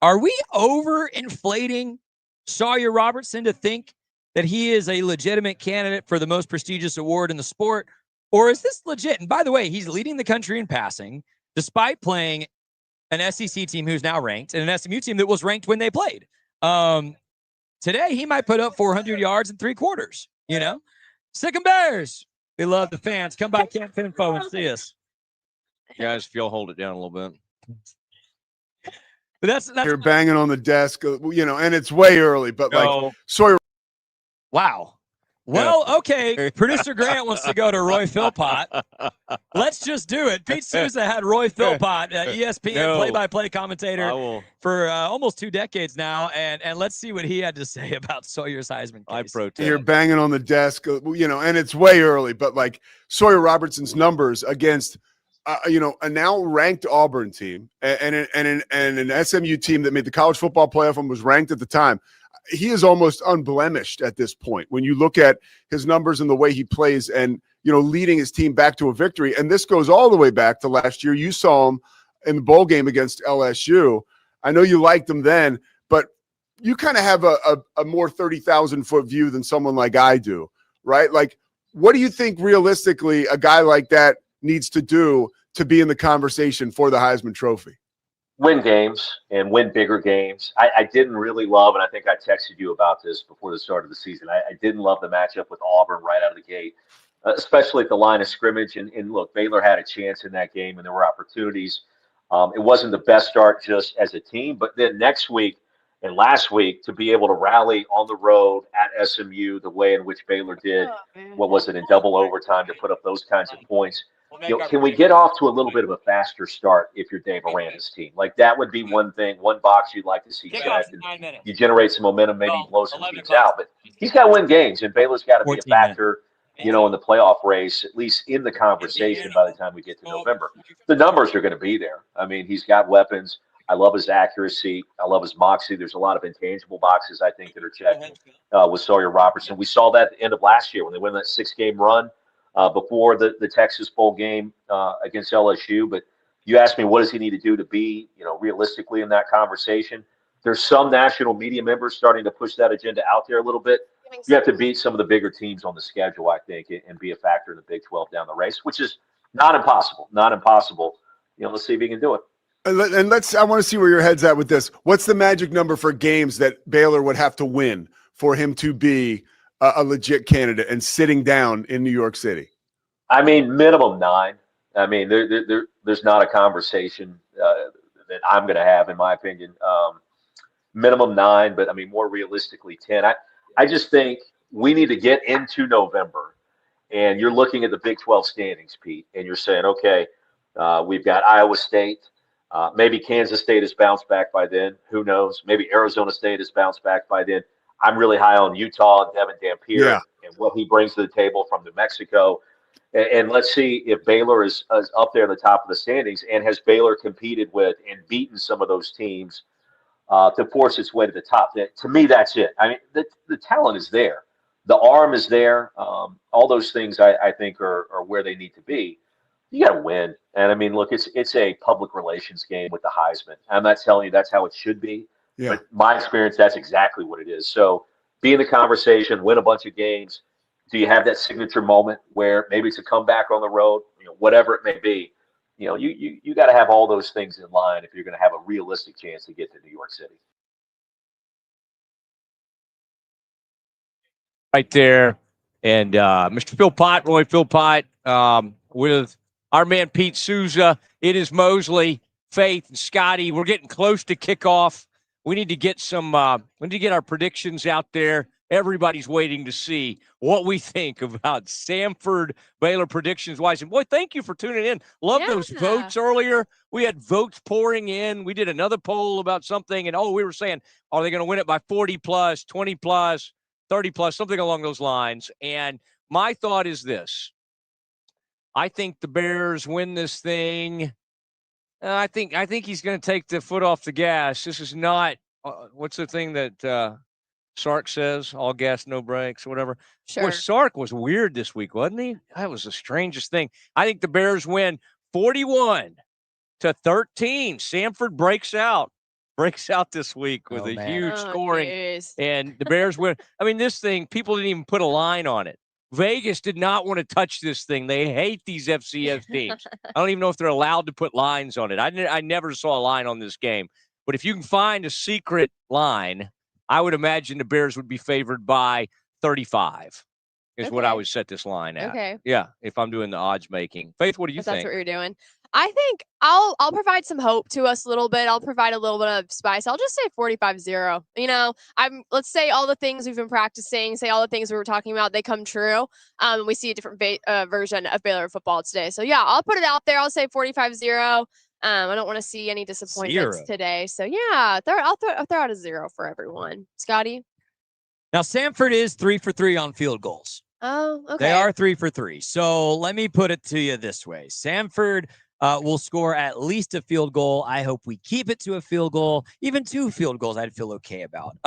are we overinflating Sawyer Robertson to think that he is a legitimate candidate for the most prestigious award in the sport? Or is this legit? And by the way, he's leading the country in passing, despite playing an SEC team who's now ranked and an SMU team that was ranked when they played. Today, he might put up 400 yards in 3 quarters, Sick 'em Bears. We love the fans. Come by Camp Info and see us. Guys, if you'll hold it down a little bit. But that's you're banging on the desk, and it's way early, but like Sawyer. Wow. Well, okay. Producer Grant wants to go to Roy Philpott. Let's just do it. Pete Souza had Roy Philpott, ESPN play-by-play commentator for almost 2 decades now, and let's see what he had to say about Sawyer's Heisman case. I protest. You're banging on the desk, and it's way early, but like Sawyer Robertson's numbers against a now ranked Auburn team and an SMU team that made the college football playoff and was ranked at the time. He is almost unblemished at this point when you look at his numbers and the way he plays and, leading his team back to a victory. And this goes all the way back to last year. You saw him in the bowl game against LSU. I know you liked him then, but you kind of have a more 30,000-foot view than someone like I do, right? Like, what do you think realistically a guy like that needs to do to be in the conversation for the Heisman Trophy? Win games and win bigger games. I didn't really love, and I think I texted you about this before the start of the season, I didn't love the matchup with Auburn right out of the gate, especially at the line of scrimmage. And look, Baylor had a chance in that game, and there were opportunities. It wasn't the best start just as a team, but then next week and last week to be able to rally on the road at SMU the way in which Baylor did, what was it, in double overtime to put up those kinds of points. Can we get off to a little bit of a faster start if you're Dave Aranda's team? Like, that would be one thing, one box you'd like to see checked. And you generate some momentum, maybe blow some teams out. But he's got to win games, and Baylor's got to be a factor, in the playoff race, at least in the conversation by the time we get to November. The numbers are going to be there. I mean, he's got weapons. I love his accuracy. I love his moxie. There's a lot of intangible boxes, I think, that are checked with Sawyer Robertson. We saw that at the end of last year when they went that 6-game run. Before the Texas Bowl game against LSU. But you asked me, what does he need to do to be, realistically in that conversation? There's some national media members starting to push that agenda out there a little bit. You have to beat some of the bigger teams on the schedule, I think, and be a factor in the Big 12 down the race, which is Not impossible. Not impossible. Let's see if he can do it. And I want to see where your head's at with this. What's the magic number for games that Baylor would have to win for him to be a legit candidate and sitting down in New York City? I mean, minimum 9. I mean, there's not a conversation that I'm going to have, in my opinion. Minimum 9, but I mean, more realistically 10. I just think we need to get into November, and you're looking at the Big 12 standings, Pete, and you're saying, okay, we've got Iowa State. Maybe Kansas State has bounced back by then. Who knows? Maybe Arizona State has bounced back by then. I'm really high on Utah and Devin Dampier and what he brings to the table from New Mexico. And let's see if Baylor is up there at the top of the standings, and has Baylor competed with and beaten some of those teams to force its way to the top. To me, that's it. I mean, the talent is there. The arm is there. All those things I think are where they need to be. You got to win. And I mean, look, it's a public relations game with the Heisman. I'm not telling you that's how it should be, but my experience, that's exactly what it is. So be in the conversation, win a bunch of games. Do you have that signature moment where maybe it's a comeback on the road, whatever it may be? You got to have all those things in line if you're going to have a realistic chance to get to New York City. Right there. And Mr. Philpott, Roy Philpott, with our man Pete Souza. It is Mosley, Faith, and Scotty. We're getting close to kickoff. We need to get we need to get our predictions out there. Everybody's waiting to see what we think about Samford Baylor predictions-wise. And, boy, thank you for tuning in. Love those votes earlier. We had votes pouring in. We did another poll about something, and, we were saying, are they going to win it by 40-plus, 20-plus, 30-plus, something along those lines. And my thought is this. I think the Bears win this thing. I think he's going to take the foot off the gas. This is not what's the thing that Sark says, all gas, no brakes, whatever. Sure. Boy, Sark was weird this week, wasn't he? That was the strangest thing. I think the Bears win 41-13. Samford breaks out this week with a huge scoring. Geez. And the Bears win. I mean, this thing, people didn't even put a line on it. Vegas did not want to touch this thing. They hate these FCS teams. I don't even know if they're allowed to put lines on it. I never saw a line on this game. But if you can find a secret line, I would imagine the Bears would be favored by 35 is what I would set this line at. Okay. Yeah, if I'm doing the odds making. Faith, what do you think? That's what you're doing. I think I'll provide some hope to us a little bit. I'll provide a little bit of spice. I'll just say 45-0. Let's say all the things we've been practicing, say all the things we were talking about, they come true. We see a different version of Baylor football today. So yeah, I'll put it out there. I'll say 45-0. I don't want to see any disappointments today. So yeah, I'll throw out a 0 for everyone. Scotty? Now, Samford is 3 for 3 on field goals. Oh, okay. They are 3 for 3. So let me put it to you this way. Samford will score at least a field goal. I hope we keep it to a field goal. Even 2 field goals I'd feel okay about.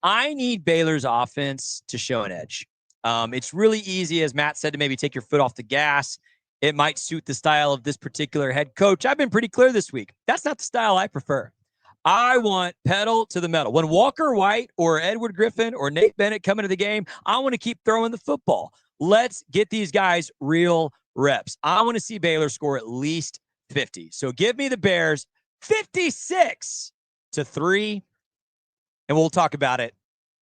I need Baylor's offense to show an edge. It's really easy, as Matt said, to maybe take your foot off the gas. It might suit the style of this particular head coach. I've been pretty clear this week. That's not the style I prefer. I want pedal to the metal. When Walker White or Edward Griffin or Nate Bennett come into the game, I want to keep throwing the football. Let's get these guys real reps. I want to see Baylor score at least 50. So give me the Bears 56-3, and we'll talk about it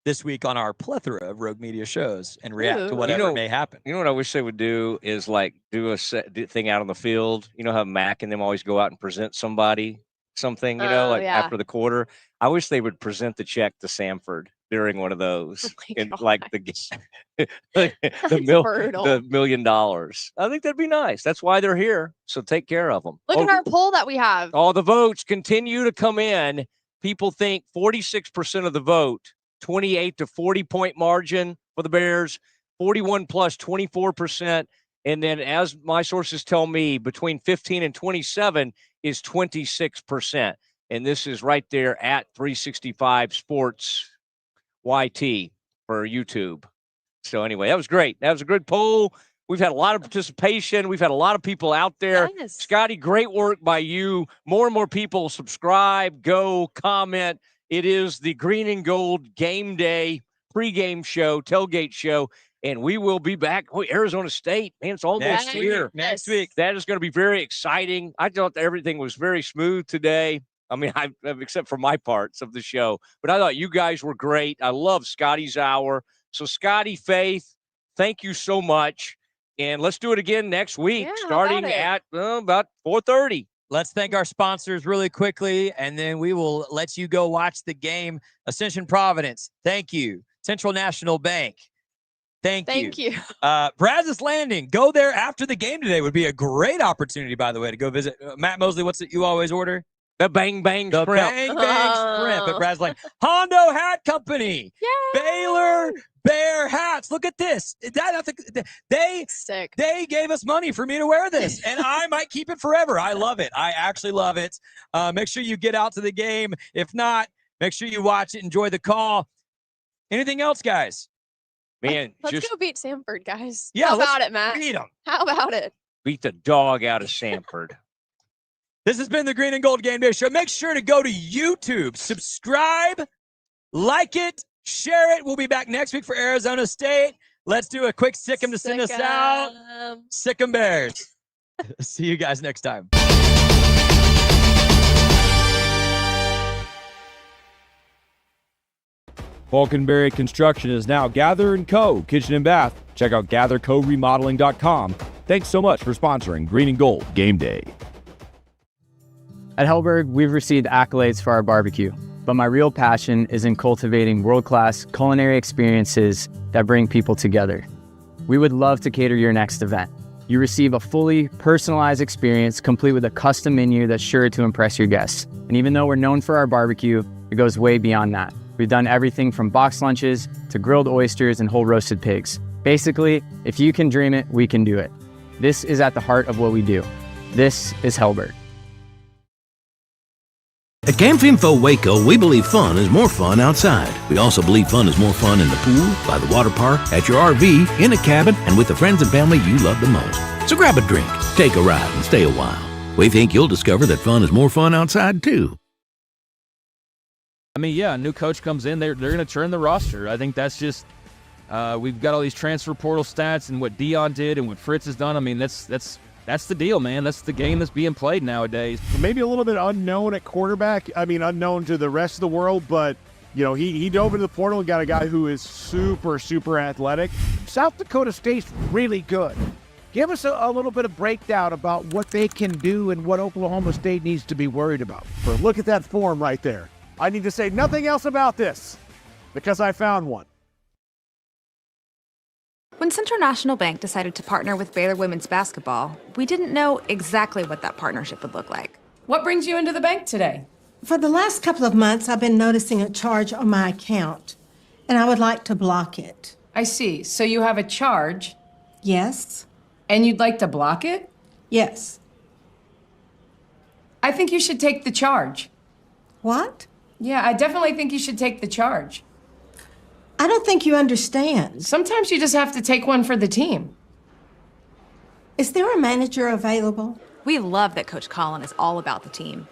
this week on our plethora of Rogue Media shows and react to whatever may happen. You know what I wish they would do is do a thing out on the field. You know how Mac and them always go out and present something, after the quarter. I wish they would present the check to Samford during one of those, the $1 million. I think that'd be nice. That's why they're here. So take care of them. Look at our poll that we have. All the votes continue to come in. People think 46% of the vote, 28 to 40 point margin for the Bears, 41 plus 24%. And then, as my sources tell me, between 15 and 27 is 26%. And this is right there at 365 Sports YT for YouTube. So anyway, that was great. That was a good poll. We've had a lot of participation. We've had a lot of people out there. Nice. Scotty, great work by you. More and more people subscribe, go, comment. It is the Green and Gold Game Day pregame show, tailgate show. And we will be back. Oh, Arizona State, man, it's almost here. Next week. That is going to be very exciting. I thought everything was very smooth today. I mean, except for my parts of the show. But I thought you guys were great. I love Scotty's hour. So, Scotty, Faith, thank you so much. And let's do it again next week, starting at about 4:30. Let's thank our sponsors really quickly, and then we will let you go watch the game. Ascension Providence, thank you. Central National Bank, thank you. Brazos Landing, go there after the game today. Would be a great opportunity, by the way, to go visit. Matt Mosley, what's it you always order? The Bang Bang Shrimp. Bang Bang Shrimp at Brazos Landing. Hondo Hat Company. Yay! Baylor Bear hats. Look at this. They gave us money for me to wear this, and I might keep it forever. I love it. I actually love it. Make sure you get out to the game. If not, make sure you watch it. Enjoy the call. Anything else, guys? Man, let's go beat Samford, guys. Yeah, How about it, Matt? Beat them. How about it? Beat the dog out of Samford. This has been the Green and Gold Game Day Show. Make sure to go to YouTube, subscribe, like it, share it. We'll be back next week for Arizona State. Let's do a quick sick 'em to send us out. Sick 'em Bears. See you guys next time. Falconberry Construction is now Gather & Co. Kitchen and Bath. Check out gathercoremodeling.com. Thanks so much for sponsoring Green and Gold Game Day. At Hellberg, we've received accolades for our barbecue, but my real passion is in cultivating world-class culinary experiences that bring people together. We would love to cater your next event. You receive a fully personalized experience complete with a custom menu that's sure to impress your guests. And even though we're known for our barbecue, it goes way beyond that. We've done everything from box lunches to grilled oysters and whole roasted pigs. Basically, if you can dream it, we can do it. This is at the heart of what we do. This is Hellberg. At Camp Info Waco, we believe fun is more fun outside. We also believe fun is more fun in the pool, by the water park, at your RV, in a cabin, and with the friends and family you love the most. So grab a drink, take a ride, and stay a while. We think you'll discover that fun is more fun outside, too. I mean, yeah, a new coach comes in, they're going to turn the roster. I think that's just we've got all these transfer portal stats and what Dion did and what Fritz has done. I mean, that's the deal, man. That's the game that's being played nowadays. Maybe a little bit unknown at quarterback. I mean, unknown to the rest of the world, but, you know, he dove into the portal and got a guy who is super, super athletic. South Dakota State's really good. Give us a little bit of breakdown about what they can do and what Oklahoma State needs to be worried about. Look at that form right there. I need to say nothing else about this because I found one. When Central National Bank decided to partner with Baylor women's basketball, we didn't know exactly what that partnership would look like. What brings you into the bank today? For the last couple of months, I've been noticing a charge on my account, and I would like to block it. I see. So you have a charge? Yes. And you'd like to block it? Yes. I think you should take the charge. What? Yeah, I definitely think you should take the charge. I don't think you understand. Sometimes you just have to take one for the team. Is there a manager available? We love that Coach Colin is all about the team.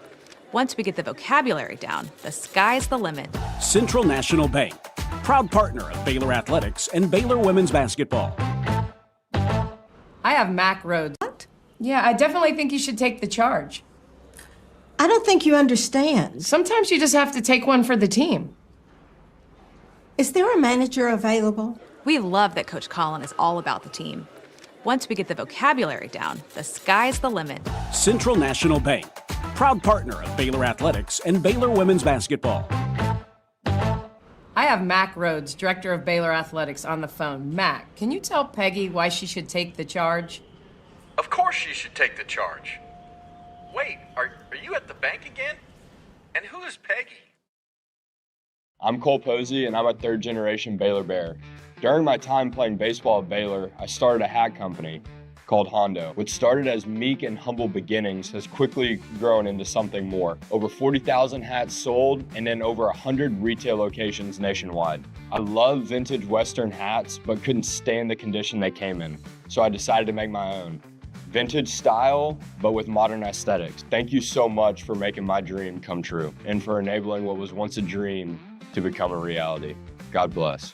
Once we get the vocabulary down, the sky's the limit. Central National Bank, proud partner of Baylor Athletics and Baylor women's basketball. I have Mac Rhodes. What? Yeah, I definitely think you should take the charge. I don't think you understand. Sometimes you just have to take one for the team. Is there a manager available? We love that Coach Colin is all about the team. Once we get the vocabulary down, the sky's the limit. Central National Bank, proud partner of Baylor Athletics and Baylor women's basketball. I have Mac Rhodes, director of Baylor Athletics, on the phone. Mac, can you tell Peggy why she should take the charge? Of course she should take the charge. Wait, are you at the bank again? And who is Peggy? I'm Cole Posey, and I'm a third-generation Baylor Bear. During my time playing baseball at Baylor, I started a hat company called Hondo, which started as meek and humble beginnings, has quickly grown into something more. Over 40,000 hats sold, and then over 100 retail locations nationwide. I love vintage Western hats, but couldn't stand the condition they came in, so I decided to make my own. Vintage style, but with modern aesthetics. Thank you so much for making my dream come true, and for enabling what was once a dream to become a reality. God bless.